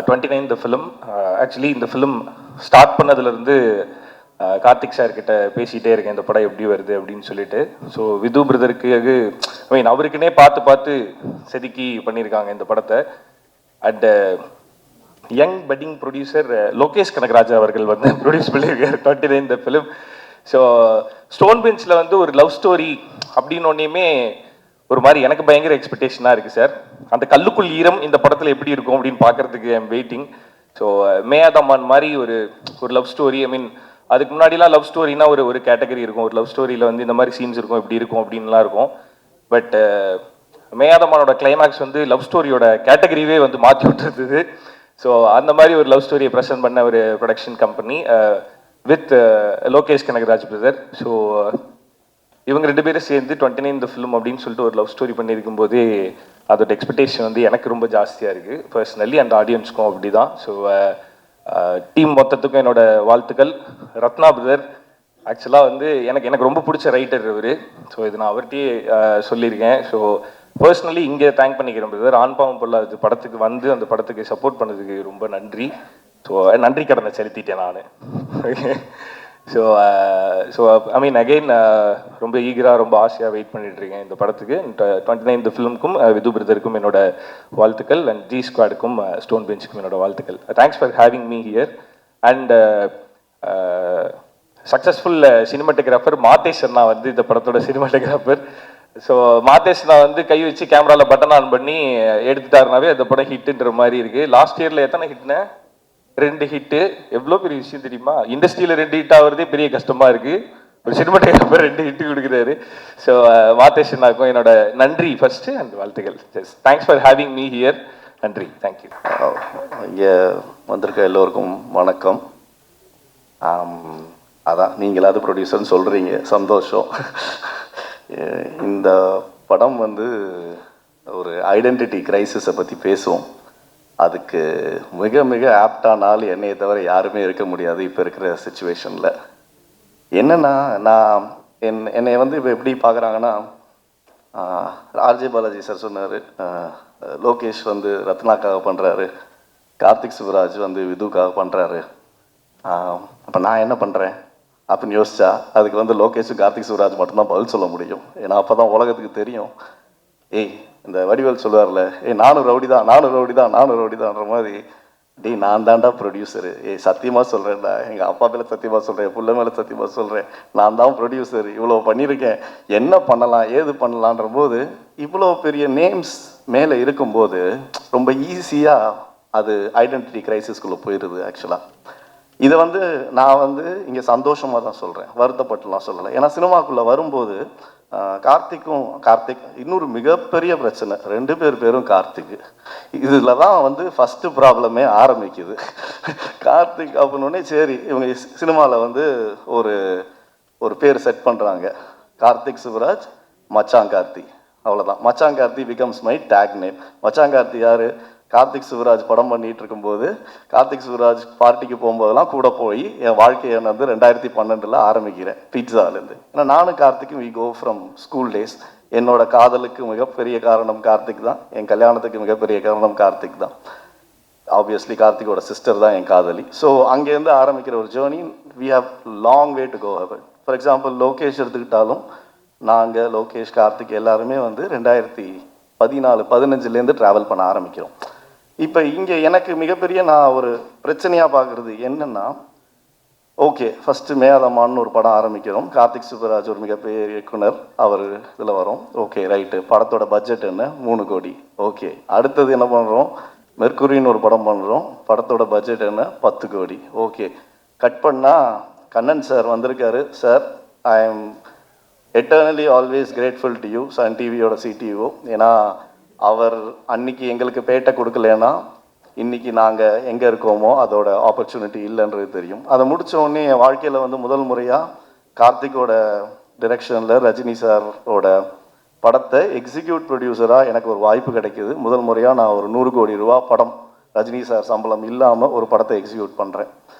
29 ஃபிலிம், ஆக்சுவலி இந்த ஃபிலிம் ஸ்டார்ட் பண்ணதுலேருந்து கார்த்திக் சார் கிட்ட பேசிகிட்டே இருக்கேன் இந்த படம் எப்படி வருது அப்படின்னு சொல்லிட்டு. ஸோ விது பிரதருக்கு ஐ மீன் அவருக்குன்னே பார்த்து செதுக்கி பண்ணியிருக்காங்க இந்த படத்தை. And young budding producer Lokesh Kanagaraj அவர்கள் வந்து ப்ரொடியூஸ் பண்ணியிருக்காரு 29 இந்த ஃபிலிம். ஸோ ஸ்டோன் பெஞ்சில் வந்து ஒரு லவ் ஸ்டோரி அப்படின்னு ஒன்றையுமே ஒரு மாதிரி எனக்கு பயங்கர எக்ஸ்பெக்டேஷனாக இருக்குது சார். அந்த கல்லுக்குள் ஈரம் இந்த படத்தில் எப்படி இருக்கும் அப்படின்னு பார்க்கறதுக்கு ஐம் வெயிட்டிங். ஸோ மேயாதம்மான் மாதிரி ஒரு லவ் ஸ்டோரி, ஐ மீன் அதுக்கு முன்னாடிலாம் லவ் ஸ்டோரினா ஒரு கேட்டகரி இருக்கும், ஒரு லவ் ஸ்டோரியில் வந்து இந்த மாதிரி சீன்ஸ் இருக்கும், இப்படி இருக்கும் அப்படின்லாம் இருக்கும். பட் மேயாதம்மானோட கிளைமேக்ஸ் வந்து லவ் ஸ்டோரியோட கேட்டகரியே வந்து மாற்றி விட்டுருந்தது. ஸோ அந்த மாதிரி ஒரு லவ் ஸ்டோரியை ப்ரெசென்ட் பண்ண ஒரு production company with Lokesh Kanagaraj brother. So இவங்க 2 பேரும் சேர்ந்து 29 இந்த ஃபிலிம் அப்படின்னு சொல்லிட்டு ஒரு லவ் ஸ்டோரி பண்ணியிருக்கும் போதே அதோட எக்ஸ்பெக்டேஷன் வந்து எனக்கு ரொம்ப ஜாஸ்தியாக இருக்குது பர்சனலி, அந்த ஆடியன்ஸ்க்கும் அப்படி தான். ஸோ டீம் மொத்தத்துக்கும் என்னோட வாழ்த்துக்கள். ரத்னா பிரதர் ஆக்சுவலாக வந்து எனக்கு ரொம்ப பிடிச்ச ரைட்டர் இவர். ஸோ இது நான் அவர்கிட்டயே சொல்லியிருக்கேன். ஸோ பர்சனலி இங்கே தேங்க் பண்ணிக்கிறேன் பிரதர். ஆண்பாவம் பொல்லாத படத்துக்கு வந்து அந்த படத்துக்கு சப்போர்ட் பண்ணதுக்கு ரொம்ப நன்றி. ஸோ நன்றி கடனை செலுத்திட்டேன் நான். ஸோ ஐ மீன் அகெயின் ரொம்ப ஈகராக ரொம்ப ஆசையாக வெயிட் பண்ணிட்டு இருக்கேன் இந்த படத்துக்கு. 29 இந்த ஃபிலிமுக்கும் விது பிரதருக்கும் என்னோட வாழ்த்துக்கள். அண்ட் ஜி ஸ்குவாடுக்கும் ஸ்டோன் பெஞ்சுக்கும் என்னோட வாழ்த்துக்கள். Thanks for having me here. And successful cinematographer Madhesh அண்ணா வந்து இந்த படத்தோட சினிமாட்டோகிராஃபர். ஸோ மாதேஷ் நான் வந்து கை வச்சு கேமராவில் பட்டன் ஆன் பண்ணி எடுத்துட்டாருனாவே அந்த படம் ஹிட்டுன்ற மாதிரி இருக்குது. லாஸ்ட் இயரில் எத்தனை ஹிட்னு? 2 ஹிட்டு. எவ்வளோ பெரிய விஷயம் தெரியுமா? இண்டஸ்ட்ரியில் 2 ஹிட் ஆகுறதே பெரிய கஷ்டமாக இருக்குது. ஒரு சினிமாட்டோகிராஃபர் 2 ஹிட்டு கொடுக்குறாரு. ஸோ மாதேஷ் அண்ணாக்கும் என்னோட நன்றி ஃபர்ஸ்ட்டு அண்ட் வாழ்த்துக்கள். Thanks for having me here. நன்றி, தேங்க்யூ. இங்கே வந்திருக்க எல்லோருக்கும் வணக்கம். அதான் நீங்களாவது ப்ரொடியூசர்னு சொல்கிறீங்க, சந்தோஷம். இந்த படம் வந்து ஒரு ஐடென்டிட்டி கிரைசிஸை பற்றி பேசுவோம். அதுக்கு மிக மிக ஆப்டான ஆள் என்னையை தவிர யாருமே இருக்க முடியாது இப்போ இருக்கிற சுச்சுவேஷனில். என்னென்னா என்னை வந்து இப்போ எப்படி பார்க்குறாங்கன்னா, ஆர்ஜே பாலாஜி சார் சொன்னார் லோகேஷ் வந்து ரத்னாக்காக பண்ணுறாரு, கார்த்திக் சுப்ராஜ் வந்து விதுக்காக பண்ணுறாரு, அப்போ நான் என்ன பண்ணுறேன் அப்படின்னு யோசிச்சா அதுக்கு வந்து லோகேஷும் கார்த்திக் சுப்ராஜ் மட்டும்தான் பதில் சொல்ல முடியும். ஏன்னா அப்போ தான் உலகத்துக்கு தெரியும், ஏய் இந்த வடிவேல் சொல்லுவார்ல, நானும் ரவுடி தான்ன்ற மாதிரி, டேய் நான் தான்டா ப்ரொடியூசரு, சத்தியமாக சொல்கிறேன்டா, எங்கள் அப்பா மேலே சத்தியமாக சொல்கிறேன், புள்ள மேலே சத்தியமாக சொல்கிறேன், நான் தான் ப்ரொடியூசர், இவ்வளோ பண்ணியிருக்கேன், என்ன பண்ணலாம் ஏது பண்ணலான்ற போது இவ்வளோ பெரிய நேம்ஸ் மேலே இருக்கும்போது ரொம்ப ஈஸியாக அது ஐடென்டிட்டி கிரைசிஸ்குள்ளே போயிடுது. ஆக்சுவலாக இதை வந்து நான் வந்து இங்கே சந்தோஷமாக தான் சொல்கிறேன், வருத்தப்பட்டுலாம் சொல்லலை. ஏன்னா சினிமாக்குள்ளே வரும்போது கார்த்திக் இன்னொரு மிகப்பெரிய பிரச்சனை, 2 பேரும் கார்த்திக். இதில் தான் வந்து ஃபஸ்ட்டு ப்ராப்ளமே ஆரம்பிக்குது. கார்த்திக் அப்படின்னோடனே சரி இவங்க சினிமாவில் வந்து ஒரு பேர் செட் பண்ணுறாங்க, கார்த்திக் சுப்ராஜ் மச்சான் கார்த்தி, அவ்வளோதான். மச்சான் Karthi becomes my tag name. மச்சான் கார்த்தி யார்? கார்த்திக் சுப்ராஜ் படம் பண்ணிகிட்டு இருக்கும்போது கார்த்திக் சுப்ராஜ் பார்ட்டிக்கு போகும்போதெல்லாம் கூட போய் என் வாழ்க்கையை வந்து 2012 ஆரம்பிக்கிறேன் பீட்சாலேருந்து. ஏன்னா நானும் கார்த்திக்கும் we go from school days. என்னோட காதலுக்கு மிகப்பெரிய காரணம் கார்த்திக் தான், என் கல்யாணத்துக்கு மிகப்பெரிய காரணம் கார்த்திக் தான். ஆப்வியஸ்லி கார்த்திகோட சிஸ்டர் தான் என் காதலி. ஸோ அங்கேருந்து ஆரம்பிக்கிற ஒரு journey, we have long way to go heaven. For example Lokesh எடுத்துக்கிட்டாலும் நாங்கள் லோகேஷ் கார்த்திக் எல்லாருமே வந்து 2014-15 ட்ராவல் பண்ண ஆரம்பிக்கிறோம். இப்போ இங்கே எனக்கு மிகப்பெரிய நான் ஒரு பிரச்சனையாக பார்க்குறது என்னென்னா, ஓகே ஃபஸ்ட்டு மேயாதம்மான்னு ஒரு படம் ஆரம்பிக்கிறோம், கார்த்திக் சுப்ராஜ் ஒரு மிகப்பெரிய இயக்குனர், அவர் இதில் வரோம், ஓகே ரைட்டு. படத்தோட பட்ஜெட் என்ன? 3 கோடி. ஓகே, அடுத்தது என்ன பண்ணுறோம்? மெர்க்குரின்னு ஒரு படம் பண்ணுறோம், படத்தோட பட்ஜெட் என்ன? 10 கோடி. ஓகே, கட் பண்ணால் கண்ணன் சார் வந்திருக்காரு. Sir I am eternally always grateful to you, Sun டிவியோட சிடிஓ. ஏன்னா அவர் அன்னைக்கு எங்களுக்கு பேட்டை கொடுக்கலன்னா இன்றைக்கி நாங்கள் எங்கே இருக்கோமோ அதோட ஆப்பர்ச்சுனிட்டி இல்லைன்றது தெரியும். அதை முடித்த உடனே என் வாழ்க்கையில் வந்து முதல் முறையாக கார்த்திகோட டிரெக்ஷனில் ரஜினி சாரோட படத்தை எக்ஸிக்யூட் ப்ரொடியூசராக எனக்கு ஒரு வாய்ப்பு கிடைக்கிது. முதல் முறையாக நான் ஒரு 100 கோடி ரூபா படம் ரஜினி சார் சம்பளம் இல்லாமல் ஒரு படத்தை எக்ஸிக்யூட் பண்ணுறேன்.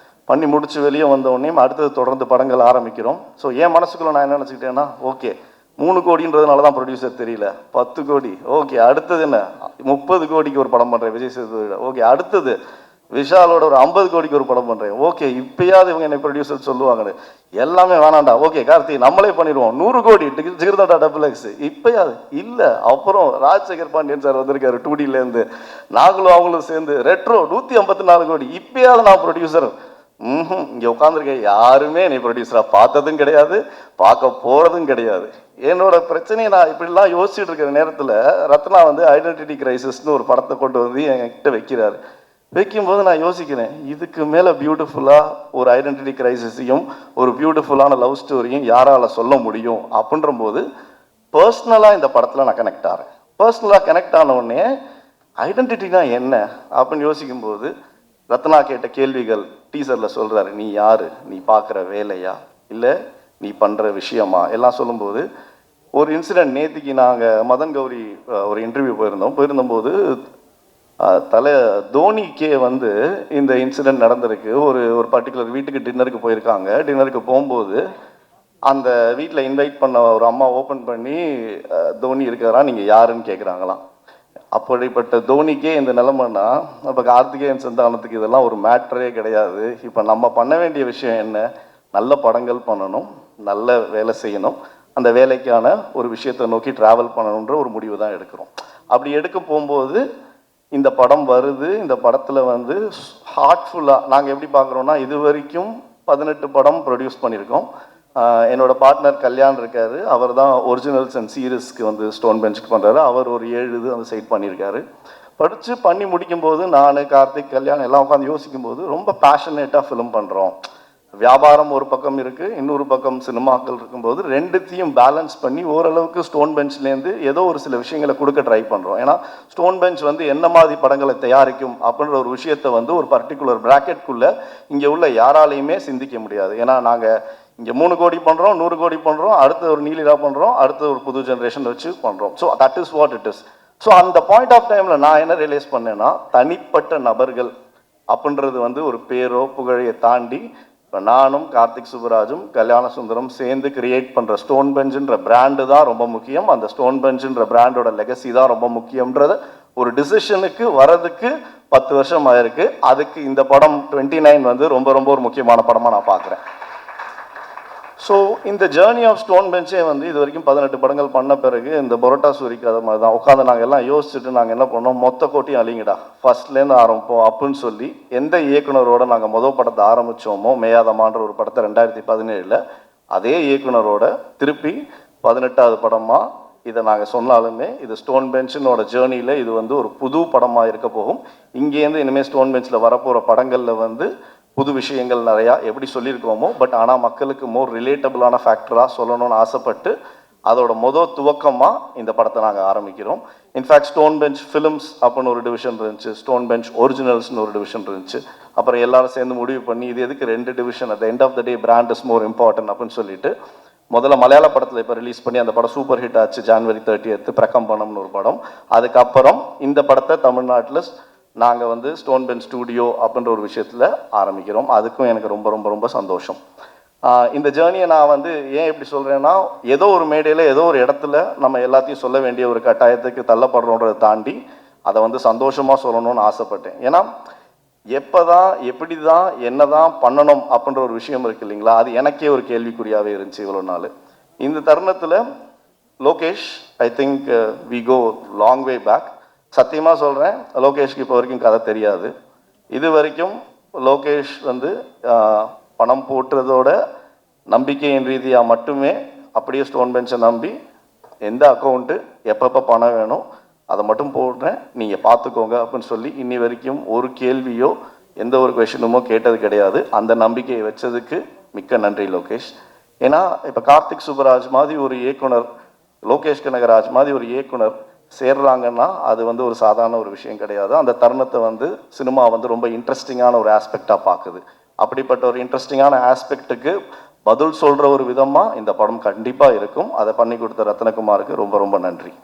பண்ணி முடிச்சு வெளியே வந்தோடனே அடுத்தது தொடர்ந்து படங்கள் ஆரம்பிக்கிறோம். ஸோ என் மனசுக்குள்ளே நான் என்ன நினச்சிக்கிட்டேன்னா, ஓகே 3 கோடின்றதுனால தான் ப்ரொடியூசர் தெரியல, 10 கோடி ஓகே, அடுத்தது என்ன 30 கோடிக்கு ஒரு படம் பண்ணுறேன் விஜய் சேதுபதி, ஓகே அடுத்தது விஷாலோட ஒரு 50 கோடிக்கு ஒரு படம் பண்ணுறேன், ஓகே இப்பயாவது இவங்க என்ன ப்ரொடியூசர் சொல்லுவாங்கன்னு. எல்லாமே வேணாண்டா, ஓகே கார்த்தி நம்மளே பண்ணிடுவோம், 100 கோடி ஜிகிர்தாண்டா டபுள் எக்ஸ் இப்பயாவது இல்லை. அப்புறம் ராஜசேகர் பாண்டியன் சார் வந்திருக்காரு 2Dலேருந்து, நாங்களும் அவங்களும் சேர்ந்து ரெட்ரோ 154 கோடி இப்பயாவது நான் ப்ரொடியூசர். இங்கே உட்காந்துருக்கேன் யாருமே என்னை ப்ரொடியூசராக பார்த்ததும் கிடையாது, பார்க்க போகிறதும் கிடையாது. என்னோட பிரச்சனையை நான் இப்படிலாம் யோசிச்சுட்டு இருக்கிற நேரத்தில் ரத்னா வந்து ஐடென்டிட்டி கிரைசிஸ்னு ஒரு படத்தை கொண்டு வந்து என்கிட்ட வைக்கிறாரு. வைக்கும்போது நான் யோசிக்கிறேன், இதுக்கு மேலே பியூட்டிஃபுல்லாக ஒரு ஐடென்டிட்டி கிரைசிஸையும் ஒரு பியூட்டிஃபுல்லான லவ் ஸ்டோரியும் யாரால் சொல்ல முடியும் அப்படின்ற போது பர்சனலாக இந்த படத்தில் நான் கனெக்ட் ஆகிறேன். பர்சனலாக கனெக்ட் ஆன உடனே ஐடென்டிட்டினா என்ன அப்படின்னு யோசிக்கும்போது ரத்னா கேட்ட கேள்விகள் டீசரில் சொல்கிறாரு, நீ யார், நீ பார்க்குற வேலையா இல்லை நீ பண்ணுற விஷயமா எல்லாம் சொல்லும்போது ஒரு இன்சிடெண்ட். நேற்றுக்கு நாங்கள் மதன் கௌரி ஒரு இன்டர்வியூ போயிருந்தபோது தோனிக்கே வந்து இந்த இன்சிடெண்ட் நடந்திருக்கு. ஒரு பர்டிகுலர் வீட்டுக்கு டின்னருக்கு போயிருக்காங்க. டின்னருக்கு போகும்போது அந்த வீட்டில் இன்வைட் பண்ண ஒரு அம்மா ஓப்பன் பண்ணி தோனி இருக்கிறா நீங்கள் யாருன்னு கேட்குறாங்களாம். அப்படிப்பட்ட தோனிக்கே இந்த நிலைமைன்னா அப்போ கார்த்திகேயன் சந்தானத்துக்கு இதெல்லாம் ஒரு மேட்டரே கிடையாது. இப்போ நம்ம பண்ண வேண்டிய விஷயம் என்ன, நல்ல படங்கள் பண்ணணும், நல்ல வேலை செய்யணும், அந்த வேலைக்கான ஒரு விஷயத்தை நோக்கி ட்ராவல் பண்ணணுன்ற ஒரு முடிவு தான் எடுக்கிறோம். அப்படி எடுக்க போகும்போது இந்த படம் வருது. இந்த படத்தில் வந்து ஹார்ட்ஃபுல்லாக நாங்கள் எப்படி பார்க்குறோன்னா, இது வரைக்கும் 18 படம் ப்ரொடியூஸ் பண்ணியிருக்கோம். என்னோட பார்ட்னர் கல்யாண் இருக்கார், அவர் தான் ஒரிஜினல்ஸ் அண்ட் சீரீஸ்க்கு வந்து ஸ்டோன் பெஞ்சுக்கு பண்ணுறாரு. அவர் ஒரு 7 இது அந்த சைட் பண்ணியிருக்காரு. பண்ணி முடிக்கும்போது நான் கார்த்திக் கல்யாண் எல்லாம் உட்காந்து யோசிக்கும்போது ரொம்ப பேஷனேட்டாக ஃபிலிம் பண்ணுறோம். வியாபாரம் ஒரு பக்கம் இருக்குது, இன்னொரு பக்கம் சினிமாக்கள் இருக்கும்போது ரெண்டுத்தையும் பேலன்ஸ் பண்ணி ஓரளவுக்கு ஸ்டோன் பெஞ்ச்லேருந்து ஏதோ ஒரு சில விஷயங்களை கொடுக்க ட்ரை பண்ணுறோம். ஏன்னா ஸ்டோன் பெஞ்ச் வந்து என்ன மாதிரி படங்களை தயாரிக்கும் அப்படின்ற ஒரு விஷயத்தை வந்து ஒரு பர்டிகுலர் ப்ராக்கெட்குள்ளே இங்கே உள்ள யாராலையுமே சிந்திக்க முடியாது. ஏன்னா நாங்கள் இங்கே 3 கோடி பண்ணுறோம், 100 கோடி பண்ணுறோம், அடுத்த ஒரு நீலிரா பண்ணுறோம், அடுத்த ஒரு புது ஜென்ரேஷன் வச்சு பண்ணுறோம். So that is what it is. So அந்த பாயிண்ட் ஆஃப் டைமில் நான் என்ன ரியலைஸ் பண்ணேன்னா, தனிப்பட்ட நபர்கள் அப்படின்றது வந்து ஒரு பேரோ புகழையை தாண்டி இப்போ நானும் கார்த்திக் சுப்புராஜும் கல்யாண சுந்தரம் சேர்ந்து கிரியேட் பண்ணுற ஸ்டோன் பெஞ்சுன்ற பிராண்டு தான் ரொம்ப முக்கியம். அந்த ஸ்டோன் பெஞ்சுன்ற பிராண்டோட லெகசி தான் ரொம்ப முக்கியம்ன்றத ஒரு டிசிஷனுக்கு வரதுக்கு 10 வருஷம் ஆயிருக்கு. அதுக்கு இந்த படம் 29 வந்து ரொம்ப ரொம்ப ஒரு முக்கியமான படமாக நான் பார்க்குறேன். ஸோ இந்த ஜேர்னி ஆஃப் ஸ்டோன் பெஞ்சே வந்து இது வரைக்கும் 18 படங்கள் பண்ண பிறகு இந்த பரோட்டா சூரிக்கு அதை மாதிரி தான் உட்காந்து நாங்கள் எல்லாம் யோசிச்சுட்டு நாங்கள் என்ன பண்ணோம், மொத்த கோட்டையும் அழிங்கடா ஃபர்ஸ்ட்லேருந்து ஆரம்பிப்போம் அப்படின்னு சொல்லி எந்த இயக்குனரோட நாங்கள் மொதல் படத்தை ஆரம்பித்தோமோ மேயாதமான்ற ஒரு படத்தை 2017 அதே இயக்குனரோட திருப்பி 18வது படமாக இதை நாங்கள் சொன்னாலுமே இது ஸ்டோன் பெஞ்சினோட ஜேர்னியில் இது வந்து ஒரு புது படமாக இருக்க போகும். இங்கேருந்து இனிமேல் ஸ்டோன் பெஞ்சில் வரப்போகிற படங்களில் வந்து புது விஷயங்கள் நிறையா எப்படி சொல்லியிருக்கோமோ, பட் ஆனால் மக்களுக்கு மோர் ரிலேட்டபிளான ஃபேக்டராக சொல்லணும்னு ஆசைப்பட்டு அதோட துவக்கமாக இந்த படத்தை நாங்கள் ஆரம்பிக்கிறோம். இன்ஃபேக்ட் ஸ்டோன் பெஞ்ச் ஃபிலிம்ஸ் அப்படின்னு ஒரு டிவிஷன் இருந்துச்சு, ஸ்டோன் பெஞ்ச் ஒரிஜினல்ஸ்னு ஒரு டிவிஷன் இருந்துச்சு. அப்புறம் எல்லாரும் சேர்ந்து முடிவு பண்ணி இது எதுக்கு 2 division, at end of the day brand is more important அப்படின்னு சொல்லிட்டு முதல்ல மலையாள படத்தில் இப்போ ரிலீஸ் பண்ணி அந்த படம் சூப்பர் ஹிட் ஆச்சு. January 30 பிரகம்பனம்னு ஒரு படம். அதுக்கப்புறம் இந்த படத்தை தமிழ்நாட்டில் நாங்கள் வந்து ஸ்டோன் பெஞ்ச் ஸ்டூடியோ அப்படின்ற ஒரு விஷயத்தில் ஆரம்பிக்கிறோம். அதுக்கும் எனக்கு ரொம்ப ரொம்ப ரொம்ப சந்தோஷம். இந்த ஜேர்னியை நான் வந்து ஏன் எப்படி சொல்கிறேன்னா, ஏதோ ஒரு மேடையில் ஏதோ ஒரு இடத்துல நம்ம எல்லாத்தையும் சொல்ல வேண்டிய ஒரு கட்டாயத்துக்கு தள்ளப்படுறோன்றதை தாண்டி அதை வந்து சந்தோஷமாக சொல்லணும்னு ஆசைப்பட்டேன். ஏன்னா எப்போ தான் எப்படி தான் என்ன தான் பண்ணணும் அப்படின்ற ஒரு விஷயம் இருக்குது இல்லைங்களா, அது எனக்கே ஒரு கேள்விக்குறியாகவே இருந்துச்சு இவ்வளோ நாள். இந்த தருணத்தில் Lokesh, I think we go long way back. சத்தியமாக சொல்கிறேன், லோகேஷ்க்கு இப்போ வரைக்கும் கதை தெரியாது. இது வரைக்கும் லோகேஷ் வந்து பணம் போட்டுறதோட நம்பிக்கையின் ரீதியாக மட்டுமே அப்படியே ஸ்டோன் பெஞ்சை நம்பி எந்த அக்கௌண்ட்டு எப்பப்போ பணம் வேணும் அதை மட்டும் போடுறேன், நீங்கள் பார்த்துக்கோங்க அப்படின்னு சொல்லி இன்னி வரைக்கும் ஒரு கேள்வியோ எந்த ஒரு கொஷினுமோ கேட்டது கிடையாது. அந்த நம்பிக்கையை வச்சதுக்கு மிக்க நன்றி லோகேஷ். ஏன்னா இப்போ கார்த்திக் சுப்புராஜ் மாதிரி ஒரு இயக்குனர், லோகேஷ் கனகராஜ் மாதிரி ஒரு இயக்குனர் சேர்றாங்கன்னா அது வந்து ஒரு சாதாரண ஒரு விஷயம் கிடையாது. அந்த தருணத்தை வந்து சினிமா வந்து ரொம்ப இன்ட்ரெஸ்டிங்கான ஒரு ஆஸ்பெக்டாக பார்க்குது. அப்படிப்பட்ட ஒரு இன்ட்ரெஸ்டிங்கான ஆஸ்பெக்ட்டுக்கு பதில் சொல்கிற ஒரு விதமாக இந்த படம் கண்டிப்பாக இருக்கும். அதை பண்ணி கொடுத்த ரத்னகுமாருக்கு ரொம்ப ரொம்ப நன்றி.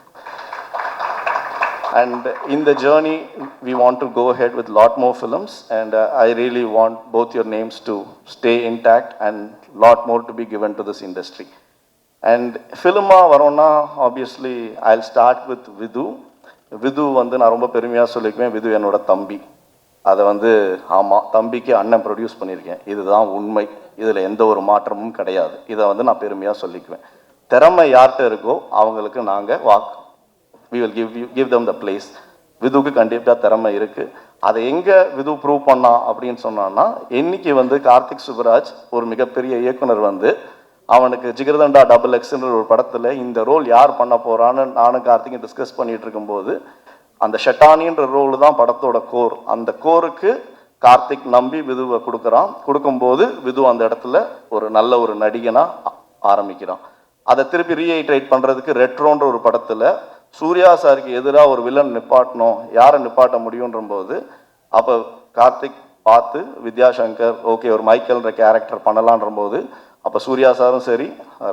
And in the journey, we want to go ahead with lot more films, and I really want both your names to stay intact and lot more to be given to this industry. And filma varona, obviously, I'll start with Vidhu. Vidhu வந்து நான் ரொம்ப பெருமையாக சொல்லிக்குவேன், விது என்னோட தம்பி. அதை வந்து ஆமாம், தம்பிக்கு அண்ணன் ப்ரொடியூஸ் பண்ணியிருக்கேன், இதுதான் உண்மை, இதில் எந்த ஒரு மாற்றமும் கிடையாது. இதை வந்து நான் பெருமையாக சொல்லிக்குவேன். திறமை யார்கிட்ட இருக்கோ அவங்களுக்கு நாங்கள் we will give them the place. விதுவுக்கு கண்டிப்பாக திறமை இருக்குது. அதை எங்கே விது ப்ரூவ் பண்ணா அப்படின்னு சொன்னான்னா, இன்னைக்கு வந்து கார்த்திக் சுப்ராஜ் ஒரு மிகப்பெரிய இயக்குனர் வந்து அவனுக்கு ஜிகர்தண்டா XXன்ற ஒரு படத்தில் இந்த ரோல் யார் பண்ண போகிறான்னு நானும் கார்த்திக்கும் டிஸ்கஸ் பண்ணிகிட்டு இருக்கும்போது, அந்த ஷட்டானின்ற ரோல் தான் படத்தோட கோர். அந்த கோருக்கு கார்த்திக் நம்பி விதுவை கொடுக்கும்போது விது அந்த இடத்துல ஒரு நல்ல ஒரு நடிகனாக ஆரம்பிக்கிறான். அதை திருப்பி ரீஐட்ரேட் பண்ணுறதுக்கு ரெட்ரோன்ற ஒரு படத்தில் சூர்யா சாருக்கு எதிராக ஒரு வில்லன் நிப்பாட்டணும், யாரை நிப்பாட்ட முடியுன்ற போது அப்போ கார்த்திக் பார்த்து வித்யாசங்கர் ஓகே ஒரு மைக்கேல்ன்ற கேரக்டர் பண்ணலான்ற போது அப்போ சூர்யா சாரும் சரி,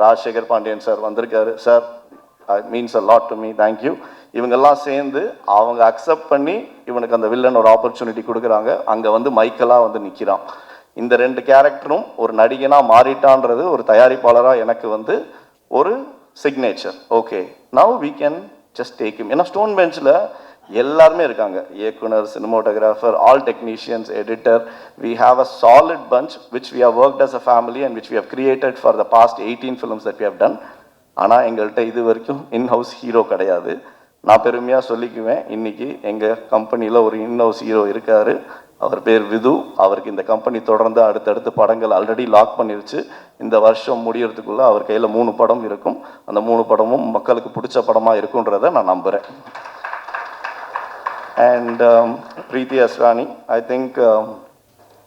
ராஜசேகர் பாண்டியன் சார் வந்திருக்காரு, sir means a lot to me, thank you. இவங்கெல்லாம் சேர்ந்து அவங்க அக்செப்ட் பண்ணி இவனுக்கு அந்த வில்லன் ஒரு ஆப்பர்ச்சுனிட்டி கொடுக்குறாங்க. அங்கே வந்து மைக்கேலாக வந்து நிற்கிறான். இந்த ரெண்டு கேரக்டரும் ஒரு நடிகனாக மாறிட்டான்றது ஒரு தயாரிப்பாளராக எனக்கு வந்து ஒரு signature. Okay, now we can just take him. ஏன்னா ஸ்டோன் பெஞ்சில் எல்லாருமே இருக்காங்க, இயக்குனர், cinematographer, all technicians, editor. We have a solid punch which we have worked as a family and which we have created for the past 18 films that we have done. ஆனால் எங்கள்கிட்ட இது வரைக்கும் in-house hero கிடையாது. நான் பெருமையாக சொல்லிக்குவேன், இன்னைக்கு எங்கள் கம்பெனியில் ஒரு இன்ஹவுஸ் ஹீரோ இருக்கார். அவர் பேர் விது. அவருக்கு இந்த கம்பெனி தொடர்ந்து அடுத்தடுத்து படங்கள் ஆல்ரெடி லாக் பண்ணிருச்சு. இந்த வருஷம் முடியறதுக்குள்ளே அவர் கையில் 3 படம் இருக்கும். அந்த 3 படமும் மக்களுக்கு பிடிச்ச படமாக இருக்குன்றதை நான் நம்புகிறேன். And Preethi Asrani, I think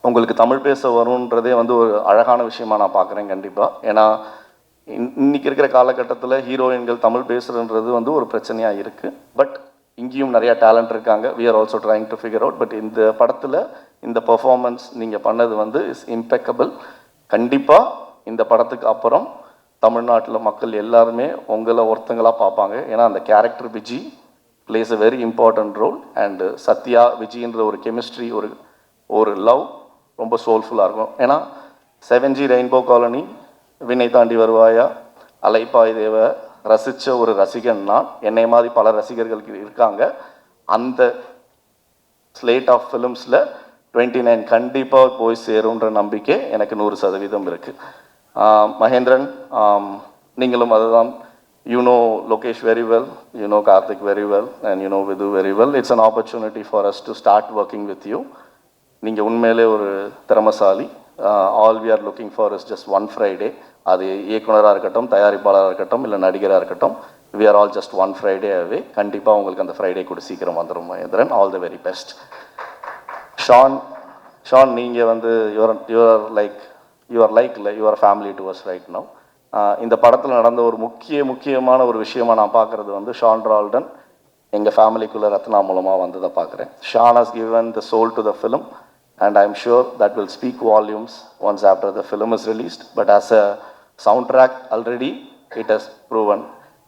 உங்களுக்கு தமிழ் பேச வரும்ன்றதே வந்து ஒரு அழகான விஷயமா நான் பார்க்குறேன் கண்டிப்பாக. ஏன்னா இன்னைக்கு இருக்கிற காலகட்டத்தில் ஹீரோயின்கள் தமிழ் பேசுகிறன்றது வந்து ஒரு பிரச்சனையாக இருக்குது. பட் இங்கேயும் நிறையா டேலண்ட் இருக்காங்க. We are also trying to figure out. But இந்த படத்தில் இந்த பர்ஃபார்மன்ஸ் நீங்கள் பண்ணது வந்து இஸ் இம்பெக்கபிள். கண்டிப்பாக இந்த படத்துக்கு அப்புறம் தமிழ்நாட்டில் மக்கள் எல்லாருமே உங்களை ஒருத்தங்களாக பார்ப்பாங்க. ஏன்னா அந்த character Viji plays a very important role. And Sathya விஜின்ற ஒரு கெமிஸ்ட்ரி, ஒரு லவ் ரொம்ப சோல்ஃபுல்லாக இருக்கும். ஏன்னா 7G ரெயின்போ காலனி, வினை தாண்டி வருவாயா, அலைப்பாய் தேவ ரசித்த ஒரு ரசிகன் நான். என்னை மாதிரி பல ரசிகர்களுக்கு இருக்காங்க. அந்த ஸ்லேட் ஆஃப் ஃபிலிம்ஸில் 29 கண்டிப்பாக போய் சேரும்ன்ற நம்பிக்கை எனக்கு 100% இருக்குது. மகேந்திரன், நீங்களும் அதுதான். You know Lokesh very well, you know Karthik very well, and you know Vidhu very well. It's an opportunity for us to start working with you. நீங்கள் உண்மையிலே ஒரு திறமசாலி. All we are looking for is just one Friday. அது இயக்குனராக இருக்கட்டும், தயாரிப்பாளராக இருக்கட்டும், இல்லை நடிகராக இருக்கட்டும், we are all just one Friday away. கண்டிப்பாக உங்களுக்கு அந்த ஃப்ரைடே கூட சீக்கிரம் வந்துடும் Mahendran. All the very best. Sean, நீங்கள் வந்து your family to us right now. இந்த படத்தில் நடந்த ஒரு முக்கியமான ஒரு விஷயமா நான் பார்க்குறது வந்து ஷான் ரால்டன் எங்கள் ஃபேமிலிக்குள்ளே ரத்னா மூலமாக வந்ததை பார்க்குறேன். Sean has given the soul to the film and I'm sure that will speak volumes once after the film is released. But as a soundtrack already it has proven.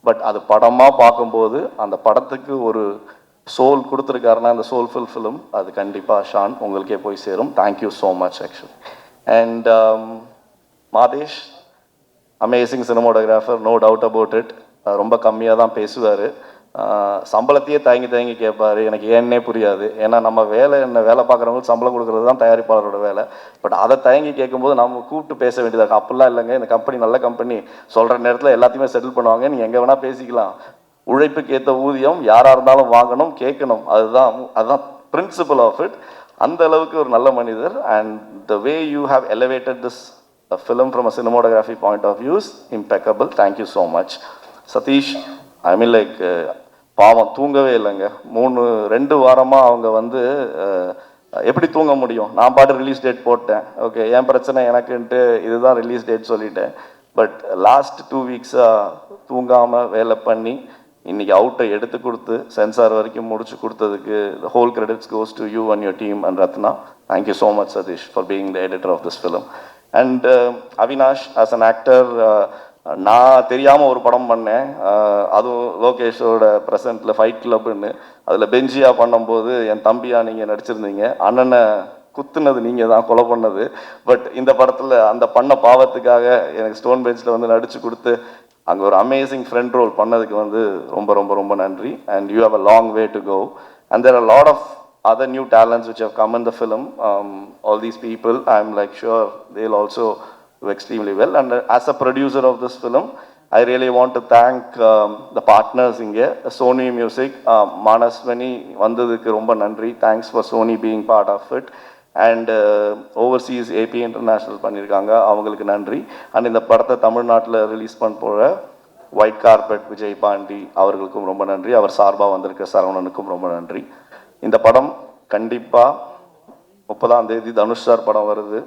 But அது படமாக பார்க்கும்போது அந்த படத்துக்கு ஒரு சோல் கொடுத்துருக்காருன்னா அந்த soulful film அது கண்டிப்பாக Shawn உங்களுக்கே போய் சேரும். Thank you so much actually. And Madhesh, amazing cinematographer, no doubt about it. ரொம்ப கம்மியாக தான் பேசுவார். சம்பளத்தையே தயங்கி கேட்பார். எனக்கு ஏன்னே புரியாது. ஏன்னா நம்ம வேலை பார்க்குறவங்களுக்கு சம்பளம் கொடுக்குறது தான் தயாரிப்பாளரோட வேலை. பட் அதை தயங்கி கேட்கும்போது நம்ம கூப்பிட்டு பேச வேண்டியதாக இருக்கும். அப்படிலாம் இல்லைங்க, இந்த கம்பெனி நல்ல கம்பெனி, சொல்கிற நேரத்தில் எல்லாத்தையுமே செட்டில் பண்ணுவாங்க, நீங்கள் எங்கே வேணால் பேசிக்கலாம். உழைப்புக்கு ஏற்ற ஊதியம் யாராக இருந்தாலும் வாங்கணும், கேட்கணும். அதுதான் பிரின்சிபல் ஆஃப் இட். அந்த அளவுக்கு ஒரு நல்ல மனிதர். And the way you have elevated this film from a cinematography point of view is impeccable. Thank you so much. Satish, I mean like பாவம் தூங்கவே இல்லைங்க. 2 வாரமாக அவங்க வந்து எப்படி தூங்க முடியும்? நான் பாட்டு ரிலீஸ் டேட் போட்டேன். ஓகே, என் பிரச்சனை எனக்குன்ட்டு இதுதான் ரிலீஸ் டேட் சொல்லிட்டேன். பட் லாஸ்ட் 2 வீக்ஸாக தூங்காமல் வேலை பண்ணி இன்றைக்கி அவுட்டை எடுத்து கொடுத்து சென்சார் வரைக்கும் முடிச்சு கொடுத்ததுக்கு whole credits goes to you and your team and Ratna. Thank you so much Sathish for being the editor of this film. And Avinash as an actor, நான் தெரியாமல் ஒரு படம் பண்ணேன், அதுவும் லோகேஷோட ப்ரெசண்ட்டில் ஃபைட் கிளப்னு. அதில் பெஞ்சியாக பண்ணும்போது என் தம்பியா நீங்கள் நடிச்சிருந்தீங்க. அண்ணனை குத்துனது நீங்கள் தான், கொலை பண்ணது. பட் இந்த படத்தில் அந்த பண்ண பாவத்துக்காக எனக்கு ஸ்டோன் பெஞ்சில் வந்து நடித்து கொடுத்து அங்கே ஒரு அமேசிங் ஃப்ரெண்ட் ரோல் பண்ணதுக்கு வந்து ரொம்ப ரொம்ப ரொம்ப நன்றி. And you have a long way to go. And there are lot of other new talents which have come in the film. All these people, I'm like sure they'll also do extremely well. And as a producer of this film, I really want to thank the partners inge, Sony Music, Manaswani vandadukku romba nandri. Thanks for Sony being part of it. And overseas AP International பண்ணியிருக்காங்க, அவங்களுக்கு நன்றி. And இந்த படத்தை தமிழ்நாட்டில் release பண்ண போகிற white carpet Vijay Pandi அவர்களுக்கும் ரொம்ப நன்றி. அவர் சார்பாக வந்திருக்க சரவணனுக்கும் ரொம்ப நன்றி. இந்த படம் கண்டிப்பாக 30ஆம் தேதி தனுஷ் சார் படம் வருது,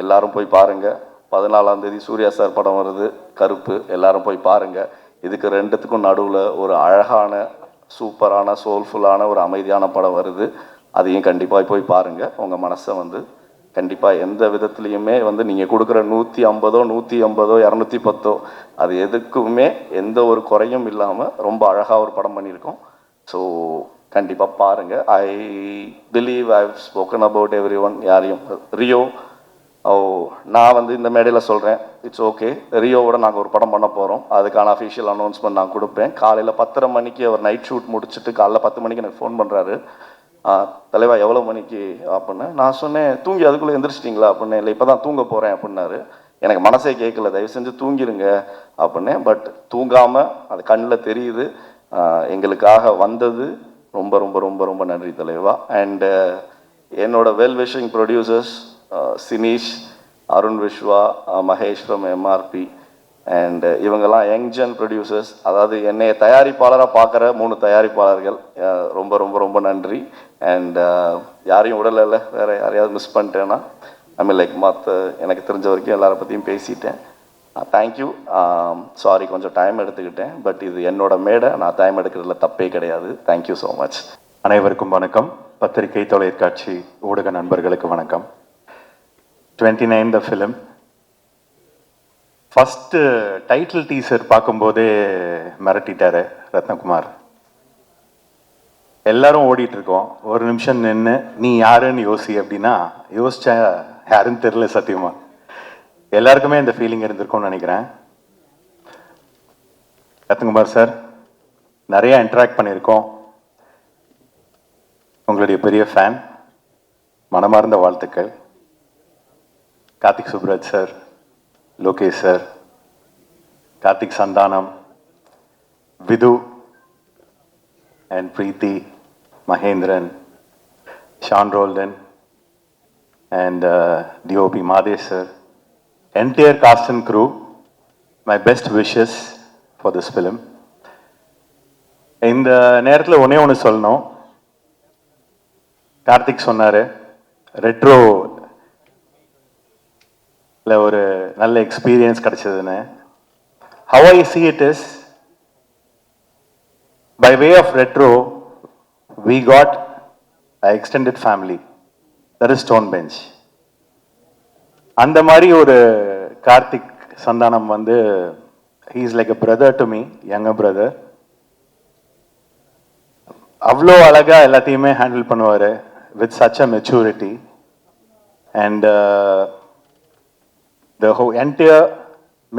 எல்லாரும் போய் பாருங்கள். 14ஆம் தேதி சூர்யா சார் படம் வருது கருப்பு, எல்லாரும் போய் பாருங்கள். இதுக்கு ரெண்டுத்துக்கும் நடுவில் ஒரு அழகான சூப்பரான சோல்ஃபுல்லான ஒரு அமைதியான படம் வருது, அதையும் கண்டிப்பாக போய் பாருங்கள். உங்கள் மனசை வந்து கண்டிப்பாக எந்த விதத்துலேயுமே வந்து நீங்கள் கொடுக்குற 150 180 210 அது எதுக்குமே எந்த ஒரு குறையும் இல்லாமல் ரொம்ப அழகாக ஒரு படம் பண்ணியிருக்கோம். ஸோ கண்டிப்பாக பாருங்கள். I believe I have spoken about every one. யாரையும் ரியோ நான் வந்து இந்த மேடையில் சொல்கிறேன், இட்ஸ் ஓகே. ரியோவோட நாங்கள் ஒரு படம் பண்ண போகிறோம், அதுக்கான அஃபிஷியல் அனௌன்ஸ்மெண்ட் நான் கொடுப்பேன். காலையில் 10:30 மணிக்கு அவர் நைட் ஷூட் முடிச்சுட்டு காலைல 10 மணிக்கு எனக்கு ஃபோன் பண்ணுறாரு, தலைவா எவ்வளோ மணிக்கு அப்படின்னு. நான் சொன்னேன் தூங்கி அதுக்குள்ளே எந்திரிச்சிட்டிங்களா அப்படின்னு. இல்லை இப்போ தான் தூங்க போகிறேன் அப்படின்னாரு. எனக்கு மனசே கேட்கல, தயவு செஞ்சு தூங்கிடுங்க அப்படின்னேன். பட் தூங்காமல் அது கண்ணில் தெரியுது. எங்களுக்காக வந்தது ரொம்ப ரொம்ப ரொம்ப ரொம்ப நன்றி தலைவா. அண்டு என்னோட well wishing producers Sineesh, Arun Vishwa, Mahesh from MRP and இவங்கெல்லாம் யங்ஜன் ப்ரொடியூசர்ஸ். அதாவது என்னை தயாரிப்பாளராக பார்க்குற 3 தயாரிப்பாளர்கள், ரொம்ப ரொம்ப ரொம்ப நன்றி. அண்ட் யாரையும் விடலை, வேறு யாரையாவது மிஸ் பண்ணிட்டேன்னா ஐ மீன் லைக் எனக்கு தெரிஞ்ச வரைக்கும் எல்லாரை பற்றியும் பேசிட்டேன். தேங்க்யூ. சாரி கொஞ்சம் டைம் எடுத்துக்கிட்டேன், பட் இது என்னோட மேடை, நான் டைம் எடுக்கிறதுல தப்பே கிடையாது. Thank you so much. அனைவருக்கும் வணக்கம். பத்திரிகை தொலைக்காட்சி ஊடக நண்பர்களுக்கு வணக்கம். 29 the film. First title teaser பார்க்கும்போதே மிரட்டிட்டாரு ரத்னகுமார். எல்லாரும் ஓடிட்டு இருக்கோம், ஒரு நிமிஷம் நின்று நீ யாருன்னு யோசி அப்படின்னா யோசிச்சா யாருன்னு தெரியல சத்தியமா. எல்லாருக்குமே இந்த ஃபீலிங் இருந்திருக்கும்னு நினைக்கிறேன். ரத்னகுமார் சார் நிறைய இன்டராக்ட் பண்ணியிருக்கோம், உங்களுடைய பெரிய ஃபேன், மனமார்ந்த வாழ்த்துக்கள். Karthik Subbaraj sir, Lokesh sir, Karthik Santhanam, Vidhu and Preethi, Mahendran, Sean Roldan and DOP Madhesh sir, entire cast and crew, my best wishes for this film. இந்த நேரத்தில் ஒன்று சொல்லணும். கார்த்திக் சொன்னார் ரெட்ரோ ஒரு நல்ல எக்ஸ்பீரியன்ஸ் கிடைச்சதுன்னு. how I see it is, by way of retro we got an extended family, that is Stone Bench. அந்த மாதிரி ஒரு கார்த்திக் சந்தானம் வந்து he is like a brother to me, younger brother. அவ்வளோ அழகாக எல்லாத்தையுமே ஹேண்டில் பண்ணுவார் with such a maturity and the whole entire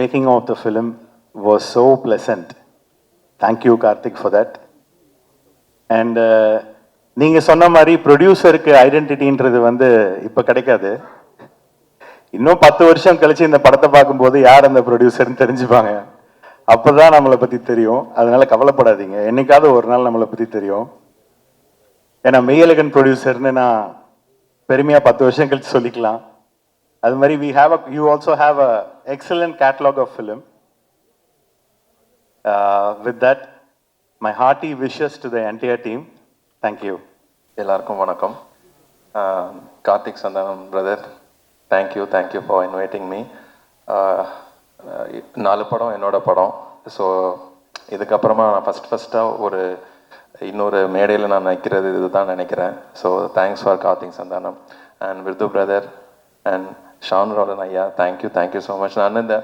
making of the film was so pleasant. Thank you Karthik for that. And நீங்கள் சொன்ன மாதிரி ப்ரொடியூசருக்கு ஐடென்டிட்டின்றது வந்து இப்போ கிடைக்காது. இன்னும் 10 வருஷம் கழிச்சு இந்த படத்தை பார்க்கும்போது யார் அந்த ப்ரொடியூசர்னு தெரிஞ்சுப்பாங்க. அப்போதான் நம்மளை பற்றி தெரியும். அதனால கவலைப்படாதீங்க, என்னைக்காவது ஒரு நாள் நம்மளை பற்றி தெரியும். ஏன்னா மெய்யழகன் ப்ரொடியூசர்னு நான் பெருமையாக 10 வருஷம் கழிச்சு சொல்லிக்கலாம். அது மாதிரி you also have a excellent catalog of film. With that, my hearty wishes to the entire team. Thank you. எல்லாருக்கும் வணக்கம். Karthik Santhanam brother, thank you for inviting me. 4 படம் என்னோட படம். ஸோ இதுக்கப்புறமா நான் ஃபஸ்ட்டாக ஒரு இன்னொரு மேடையில் நான் நிற்கிறது இதுதான் நினைக்கிறேன். So thanks for Karthik Santhanam and விருது பிரதர் அண்ட் ஷான் ரோலன் ஐயா, தேங்க்யூ ஸோ மச். நான் இந்த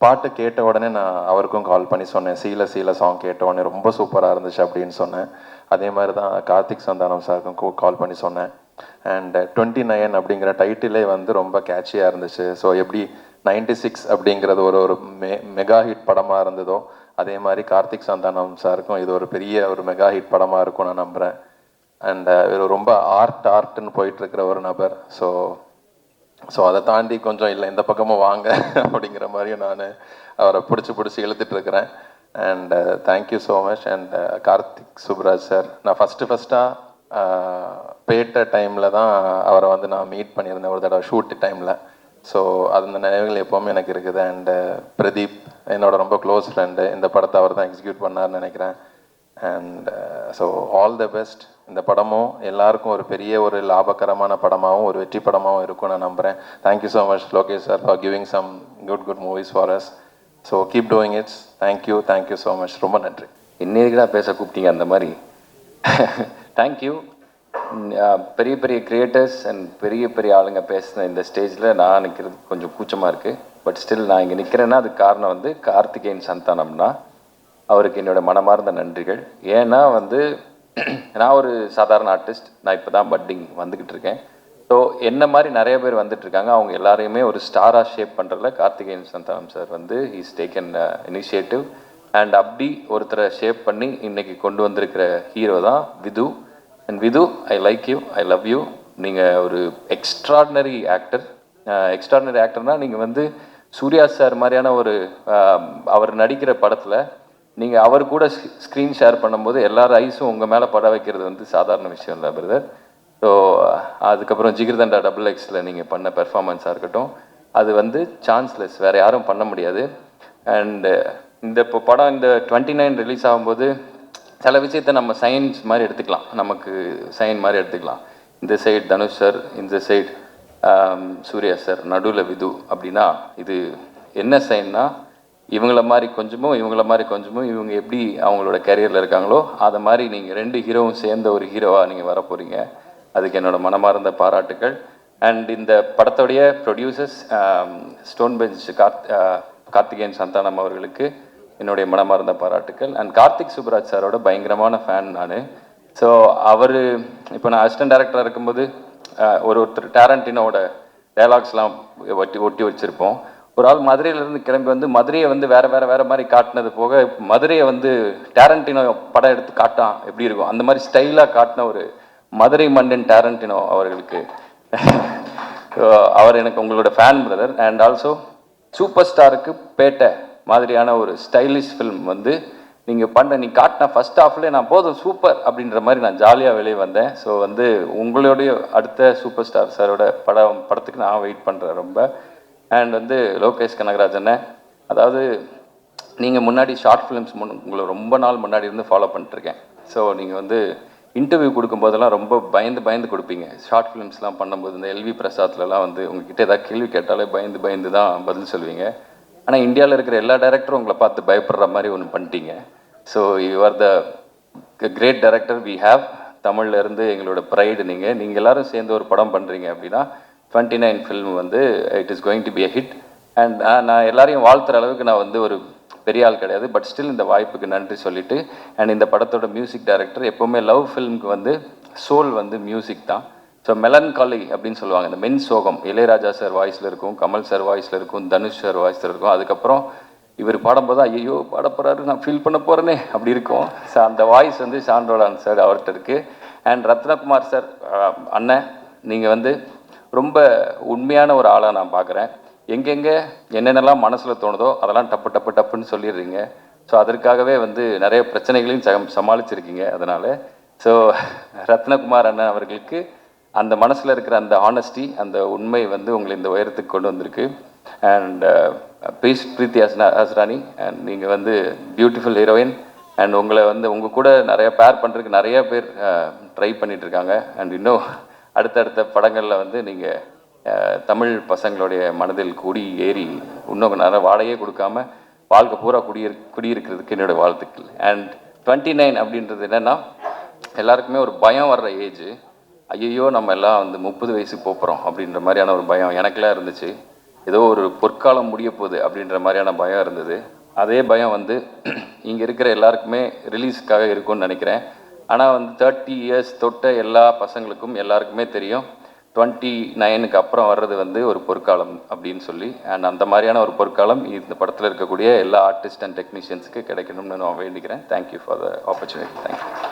பாட்டு கேட்ட உடனே நான் அவருக்கும் கால் பண்ணி சொன்னேன், சீல சாங் கேட்ட உடனே ரொம்ப சூப்பராக இருந்துச்சு அப்படின்னு சொன்னேன். அதே மாதிரி தான் கார்த்திக் சந்தானம் சாருக்கும் கால் பண்ணி சொன்னேன். அண்ட் 29 அப்படிங்கிற டைட்டிலே வந்து ரொம்ப கேட்சியாக இருந்துச்சு. ஸோ எப்படி 96 அப்படிங்கிறது ஒரு மெகா ஹிட் படமாக இருந்ததோ அதே மாதிரி கார்த்திக் சந்தானம் சாருக்கும் இது ஒரு பெரிய ஒரு மெகா ஹிட் படமாக இருக்கும் நான் நம்புகிறேன். அண்ட் இவர் ரொம்ப ஆர்ட்னு போயிட்டுருக்கிற ஒரு நபர். ஸோ அதை தாண்டி கொஞ்சம் இல்லை இந்த பக்கமும் வாங்க அப்படிங்கிற மாதிரியும் நான் அவரை பிடிச்சி இழுத்துட்ருக்கிறேன். And thank you so much. And Karthik Subbaraj sir, நான் ஃபஸ்ட்டாக பேட்ட டைமில் தான் அவரை வந்து நான் மீட் பண்ணியிருந்தேன் ஒரு தடவை ஷூட்டு டைமில். ஸோ அந்த நினைவுகள் எப்போவுமே எனக்கு இருக்குது. அண்டு பிரதீப் என்னோட ரொம்ப க்ளோஸ் ஃப்ரெண்டு, இந்த படத்தை அவர் தான் எக்ஸிக்யூட் பண்ணார்னு நினைக்கிறேன். And so all the best. இந்த படமும் எல்லாருக்கும் ஒரு பெரிய ஒரு லாபகரமான படமாகவும் ஒரு வெற்றி படமாகவும் இருக்கும் நான் நம்புகிறேன். Thank you so much Lokesh sir for giving some good movies for us. So keep doing its. Thank you so much. ரொம்ப நன்றி. இன்னைக்குடா பேச கூப்பிட்டீங்க அந்த மாதிரி. தேங்க்யூ. பெரிய கிரியேட்டர்ஸ் அண்ட் பெரிய ஆளுங்க பேசின இந்த ஸ்டேஜில் நான் நிற்கிறது கொஞ்சம் கூச்சமாக இருக்குது. பட் ஸ்டில் நான் இங்கே நிற்கிறேன்னா அதுக்கு காரணம் வந்து கார்த்திகேயன் சந்தானம்னா அவருக்கு என்னோட மனமார்ந்த நன்றிகள். ஏன்னா வந்து நான் ஒரு சாதாரண ஆர்டிஸ்ட், நான் இப்போ தான் பட்டிங் வந்துக்கிட்டு இருக்கேன். ஸோ என்ன மாதிரி நிறைய பேர் வந்துட்டுருக்காங்க, அவங்க எல்லாரையுமே ஒரு ஸ்டாராக ஷேப் பண்ணுறதுல கார்த்திகேயன் சந்தானம் சார் வந்து ஹீஸ் டேக்கன் இனிஷியேட்டிவ். அண்ட் அப்படி ஒருத்தரை ஷேப் பண்ணி இன்னைக்கு கொண்டு வந்திருக்கிற ஹீரோ தான் Vidhu. And Vidhu, I like you, I love you. நீங்கள் ஒரு எக்ஸ்ட்ராடினரி ஆக்டர்னால் நீங்கள் வந்து சூர்யா சார் மாதிரியான ஒரு அவர் நடிக்கிற படத்தில் நீங்கள் அவர் கூட ஸ்க்ரீன் ஷேர் பண்ணும்போது எல்லார் ஐஸும் உங்கள் மேலே பட வைக்கிறது வந்து சாதாரண விஷயம் இல்லை பிரதர். ஸோ அதுக்கப்புறம் ஜிகிர்தண்டா XXL நீங்கள் பண்ண பெர்ஃபார்மன்ஸாக இருக்கட்டும், அது வந்து சான்ஸ்லெஸ், வேறு யாரும் பண்ண முடியாது. அண்டு இந்த இப்போ படம் இந்த 29 ரிலீஸ் ஆகும்போது சில விஷயத்தை நம்ம சயின்ஸ் மாதிரி எடுத்துக்கலாம், நமக்கு சைன் மாதிரி எடுத்துக்கலாம். இந்த சைடு தனுஷ் சார், இந்த சைடு சூர்யா சார், நடுவில் விது அப்படின்னா இது என்ன சைன்னா இவங்கள மாதிரி கொஞ்சமும் இவங்க எப்படி அவங்களோட கேரியரில் இருக்காங்களோ அதை மாதிரி நீங்கள் 2 ஹீரோவும் சேர்ந்த ஒரு ஹீரோவாக நீங்கள் வர போகிறீங்க. அதுக்கு என்னோட மனமார்ந்த பாராட்டுக்கள். அண்ட் இந்த படத்தோடைய producers stone Bench Karthikeyan Santhanam அவர்களுக்கு என்னுடைய மனமார்ந்த பாராட்டுக்கள். அண்ட் கார்த்திக் சுப்ராஜ் சாரோட பயங்கரமான ஃபேன் நான். ஸோ அவர் இப்போ நான் அசிஸ்டன்ட் டைரக்டராக இருக்கும்போது ஒருத்தர் டேரண்டினோட டைலாக்ஸ்லாம் ஒட்டி வச்சுருப்போம். ஒரு ஆள் மதுரையிலேருந்து கிளம்பி வந்து மதுரையை வந்து வேறு மாதிரி காட்டினது போக மதுரையை வந்து டேரண்டினோ படம் எடுத்து காட்டான் எப்படி இருக்கும் அந்த மாதிரி ஸ்டைலாக காட்டின ஒரு மதுரை மன்னன் டேரண்டினோ அவர்களுக்கு அவர் எனக்கு உங்களோட fan brother. And also super ஸ்டாருக்கு பேட்டை மாதிரியான ஒரு ஸ்டைலிஷ் ஃபில்ம் வந்து நீ காட்டின ஃபர்ஸ்ட் ஹாஃப்லேயே நான் போதும் சூப்பர் அப்படின்ற மாதிரி நான் ஜாலியாக வெளியே வந்தேன். ஸோ வந்து உங்களுடைய அடுத்த சூப்பர் ஸ்டார் சாரோட படத்துக்கு நான் வெயிட் பண்ணுறேன் ரொம்ப. அண்ட் வந்து லோகேஷ் கனகராஜனை, அதாவது நீங்கள் முன்னாடி ஷார்ட் ஃபிலிம்ஸ் உங்களை ரொம்ப நாள் முன்னாடி இருந்து ஃபாலோ பண்ணிட்டுருக்கேன். ஸோ நீங்கள் வந்து இன்டர்வியூ கொடுக்கும்போதெல்லாம் ரொம்ப பயந்து கொடுப்பீங்க. ஷார்ட் ஃபிலிம்ஸ்லாம் பண்ணும்போது இந்த எல்வி பிரசாத்லலாம் வந்து உங்ககிட்ட ஏதாவது கேள்வி கேட்டாலே பயந்து தான் பதில் சொல்லுவீங்க. ஆனால் இந்தியாவில் இருக்கிற எல்லா டைரக்டரும் உங்களை பார்த்து பயப்படுற மாதிரி ஒன்று பண்ணிட்டீங்க. So you are the great director we have. தமிழ்ல இருந்து எங்களோட ப்ரைடு நீங்கள் எல்லாரும் சேர்ந்து ஒரு படம் பண்ணுறீங்க அப்படின்னா 29 ஃபில்ம் வந்து it is going to be a hit. And நான் எல்லாரையும் வாழ்த்துற அளவுக்கு நான் வந்து ஒரு பெரிய ஆள் கிடையாது, பட் ஸ்டில் இந்த வாய்ப்புக்கு நன்றி சொல்லிட்டு. அண்ட் இந்த படத்தோட மியூசிக் டைரக்டர் எப்போவுமே லவ் ஃபில்முக்கு வந்து சோல் வந்து மியூசிக் தான். ஸோ மெலன்காலி அப்படின்னு சொல்லுவாங்க, இந்த மென் சோகம் இளையராஜா சார் வாய்ஸில் இருக்கும், கமல் சார் வாய்ஸில் இருக்கும், தனுஷ் சார் வாய்ஸில் இருக்கும். அதுக்கப்புறம் இவர் பாடும்போது ஐயோ பாட போகிறாரு நான் ஃபீல் பண்ண போகிறேனே அப்படி இருக்கும். ஸோ அந்த வாய்ஸ் வந்து சாண்டோலான் சார் அவர்கிட்ட இருக்குது. அண்ட் ரத்னகுமார் சார் அண்ணன், நீங்கள் வந்து ரொம்ப உண்மையான ஒரு ஆளாக நான் பார்க்குறேன். எங்கெங்கே என்னென்னலாம் மனசில் தோணுதோ அதெல்லாம் டப்புன்னு சொல்லிடுறீங்க. ஸோ அதற்காகவே வந்து நிறைய பிரச்சனைகளையும் சமாளிச்சிருக்கீங்க. அதனால் ஸோ ரத்னகுமார் அண்ணன் அவர்களுக்கு அந்த மனசில் இருக்கிற அந்த ஹானஸ்டி, அந்த உண்மை வந்து உங்களை இந்த உயரத்துக்கு கொண்டு வந்திருக்கு. அண்ட் பிரீத்தி ஹஸ்ரானி, அண்ட் நீங்கள் வந்து பியூட்டிஃபுல் ஹீரோயின். அண்ட் உங்களை வந்து உங்கள் கூட நிறைய பேர் பண்ணுறதுக்கு நிறைய பேர் ட்ரை பண்ணிகிட்ருக்காங்க. அண்ட் இன்னும் அடுத்தடுத்த படங்களில் வந்து நீங்கள் தமிழ் பசங்களுடைய மனதில் கூடி ஏறி இன்னும் நிறைய வாடகையே கொடுக்காம வாழ்க்கை பூரா குடியிருக்கிறதுக்கு என்னோட வாழ்த்துக்கள். அண்ட் 29 அப்படின்றது என்னென்னா எல்லாருக்குமே ஒரு பயம் வர்ற ஏஜ். ஐயோ நம்ம எல்லாம் வந்து 30 வயசுக்கு போகிறோம் அப்படின்ற மாதிரியான ஒரு பயம் எனக்கெல்லாம் இருந்துச்சு. ஏதோ ஒரு பொற்காலம் முடிய போகுது அப்படின்ற மாதிரியான பயம் இருந்தது. அதே பயம் வந்து இங்கே இருக்கிற எல்லாருக்குமே ரிலீஸுக்காக இருக்கும்னு நினைக்கிறேன். ஆனால் வந்து 30 இயர்ஸ் தொட்ட எல்லா பசங்களுக்கும் எல்லாருக்குமே தெரியும் 29க்கு அப்புறம் வர்றது வந்து ஒரு பொற்காலம் அப்படின்னு சொல்லி. அண்ட் அந்த மாதிரியான ஒரு பொற்காலம் இந்த படத்தில் இருக்கக்கூடிய எல்லா ஆர்டிஸ்ட் அண்ட் டெக்னீஷியன்ஸுக்கு கிடைக்கணும்னு நான் வேண்டிக்கிறேன். Thank you for the opportunity. Thank you.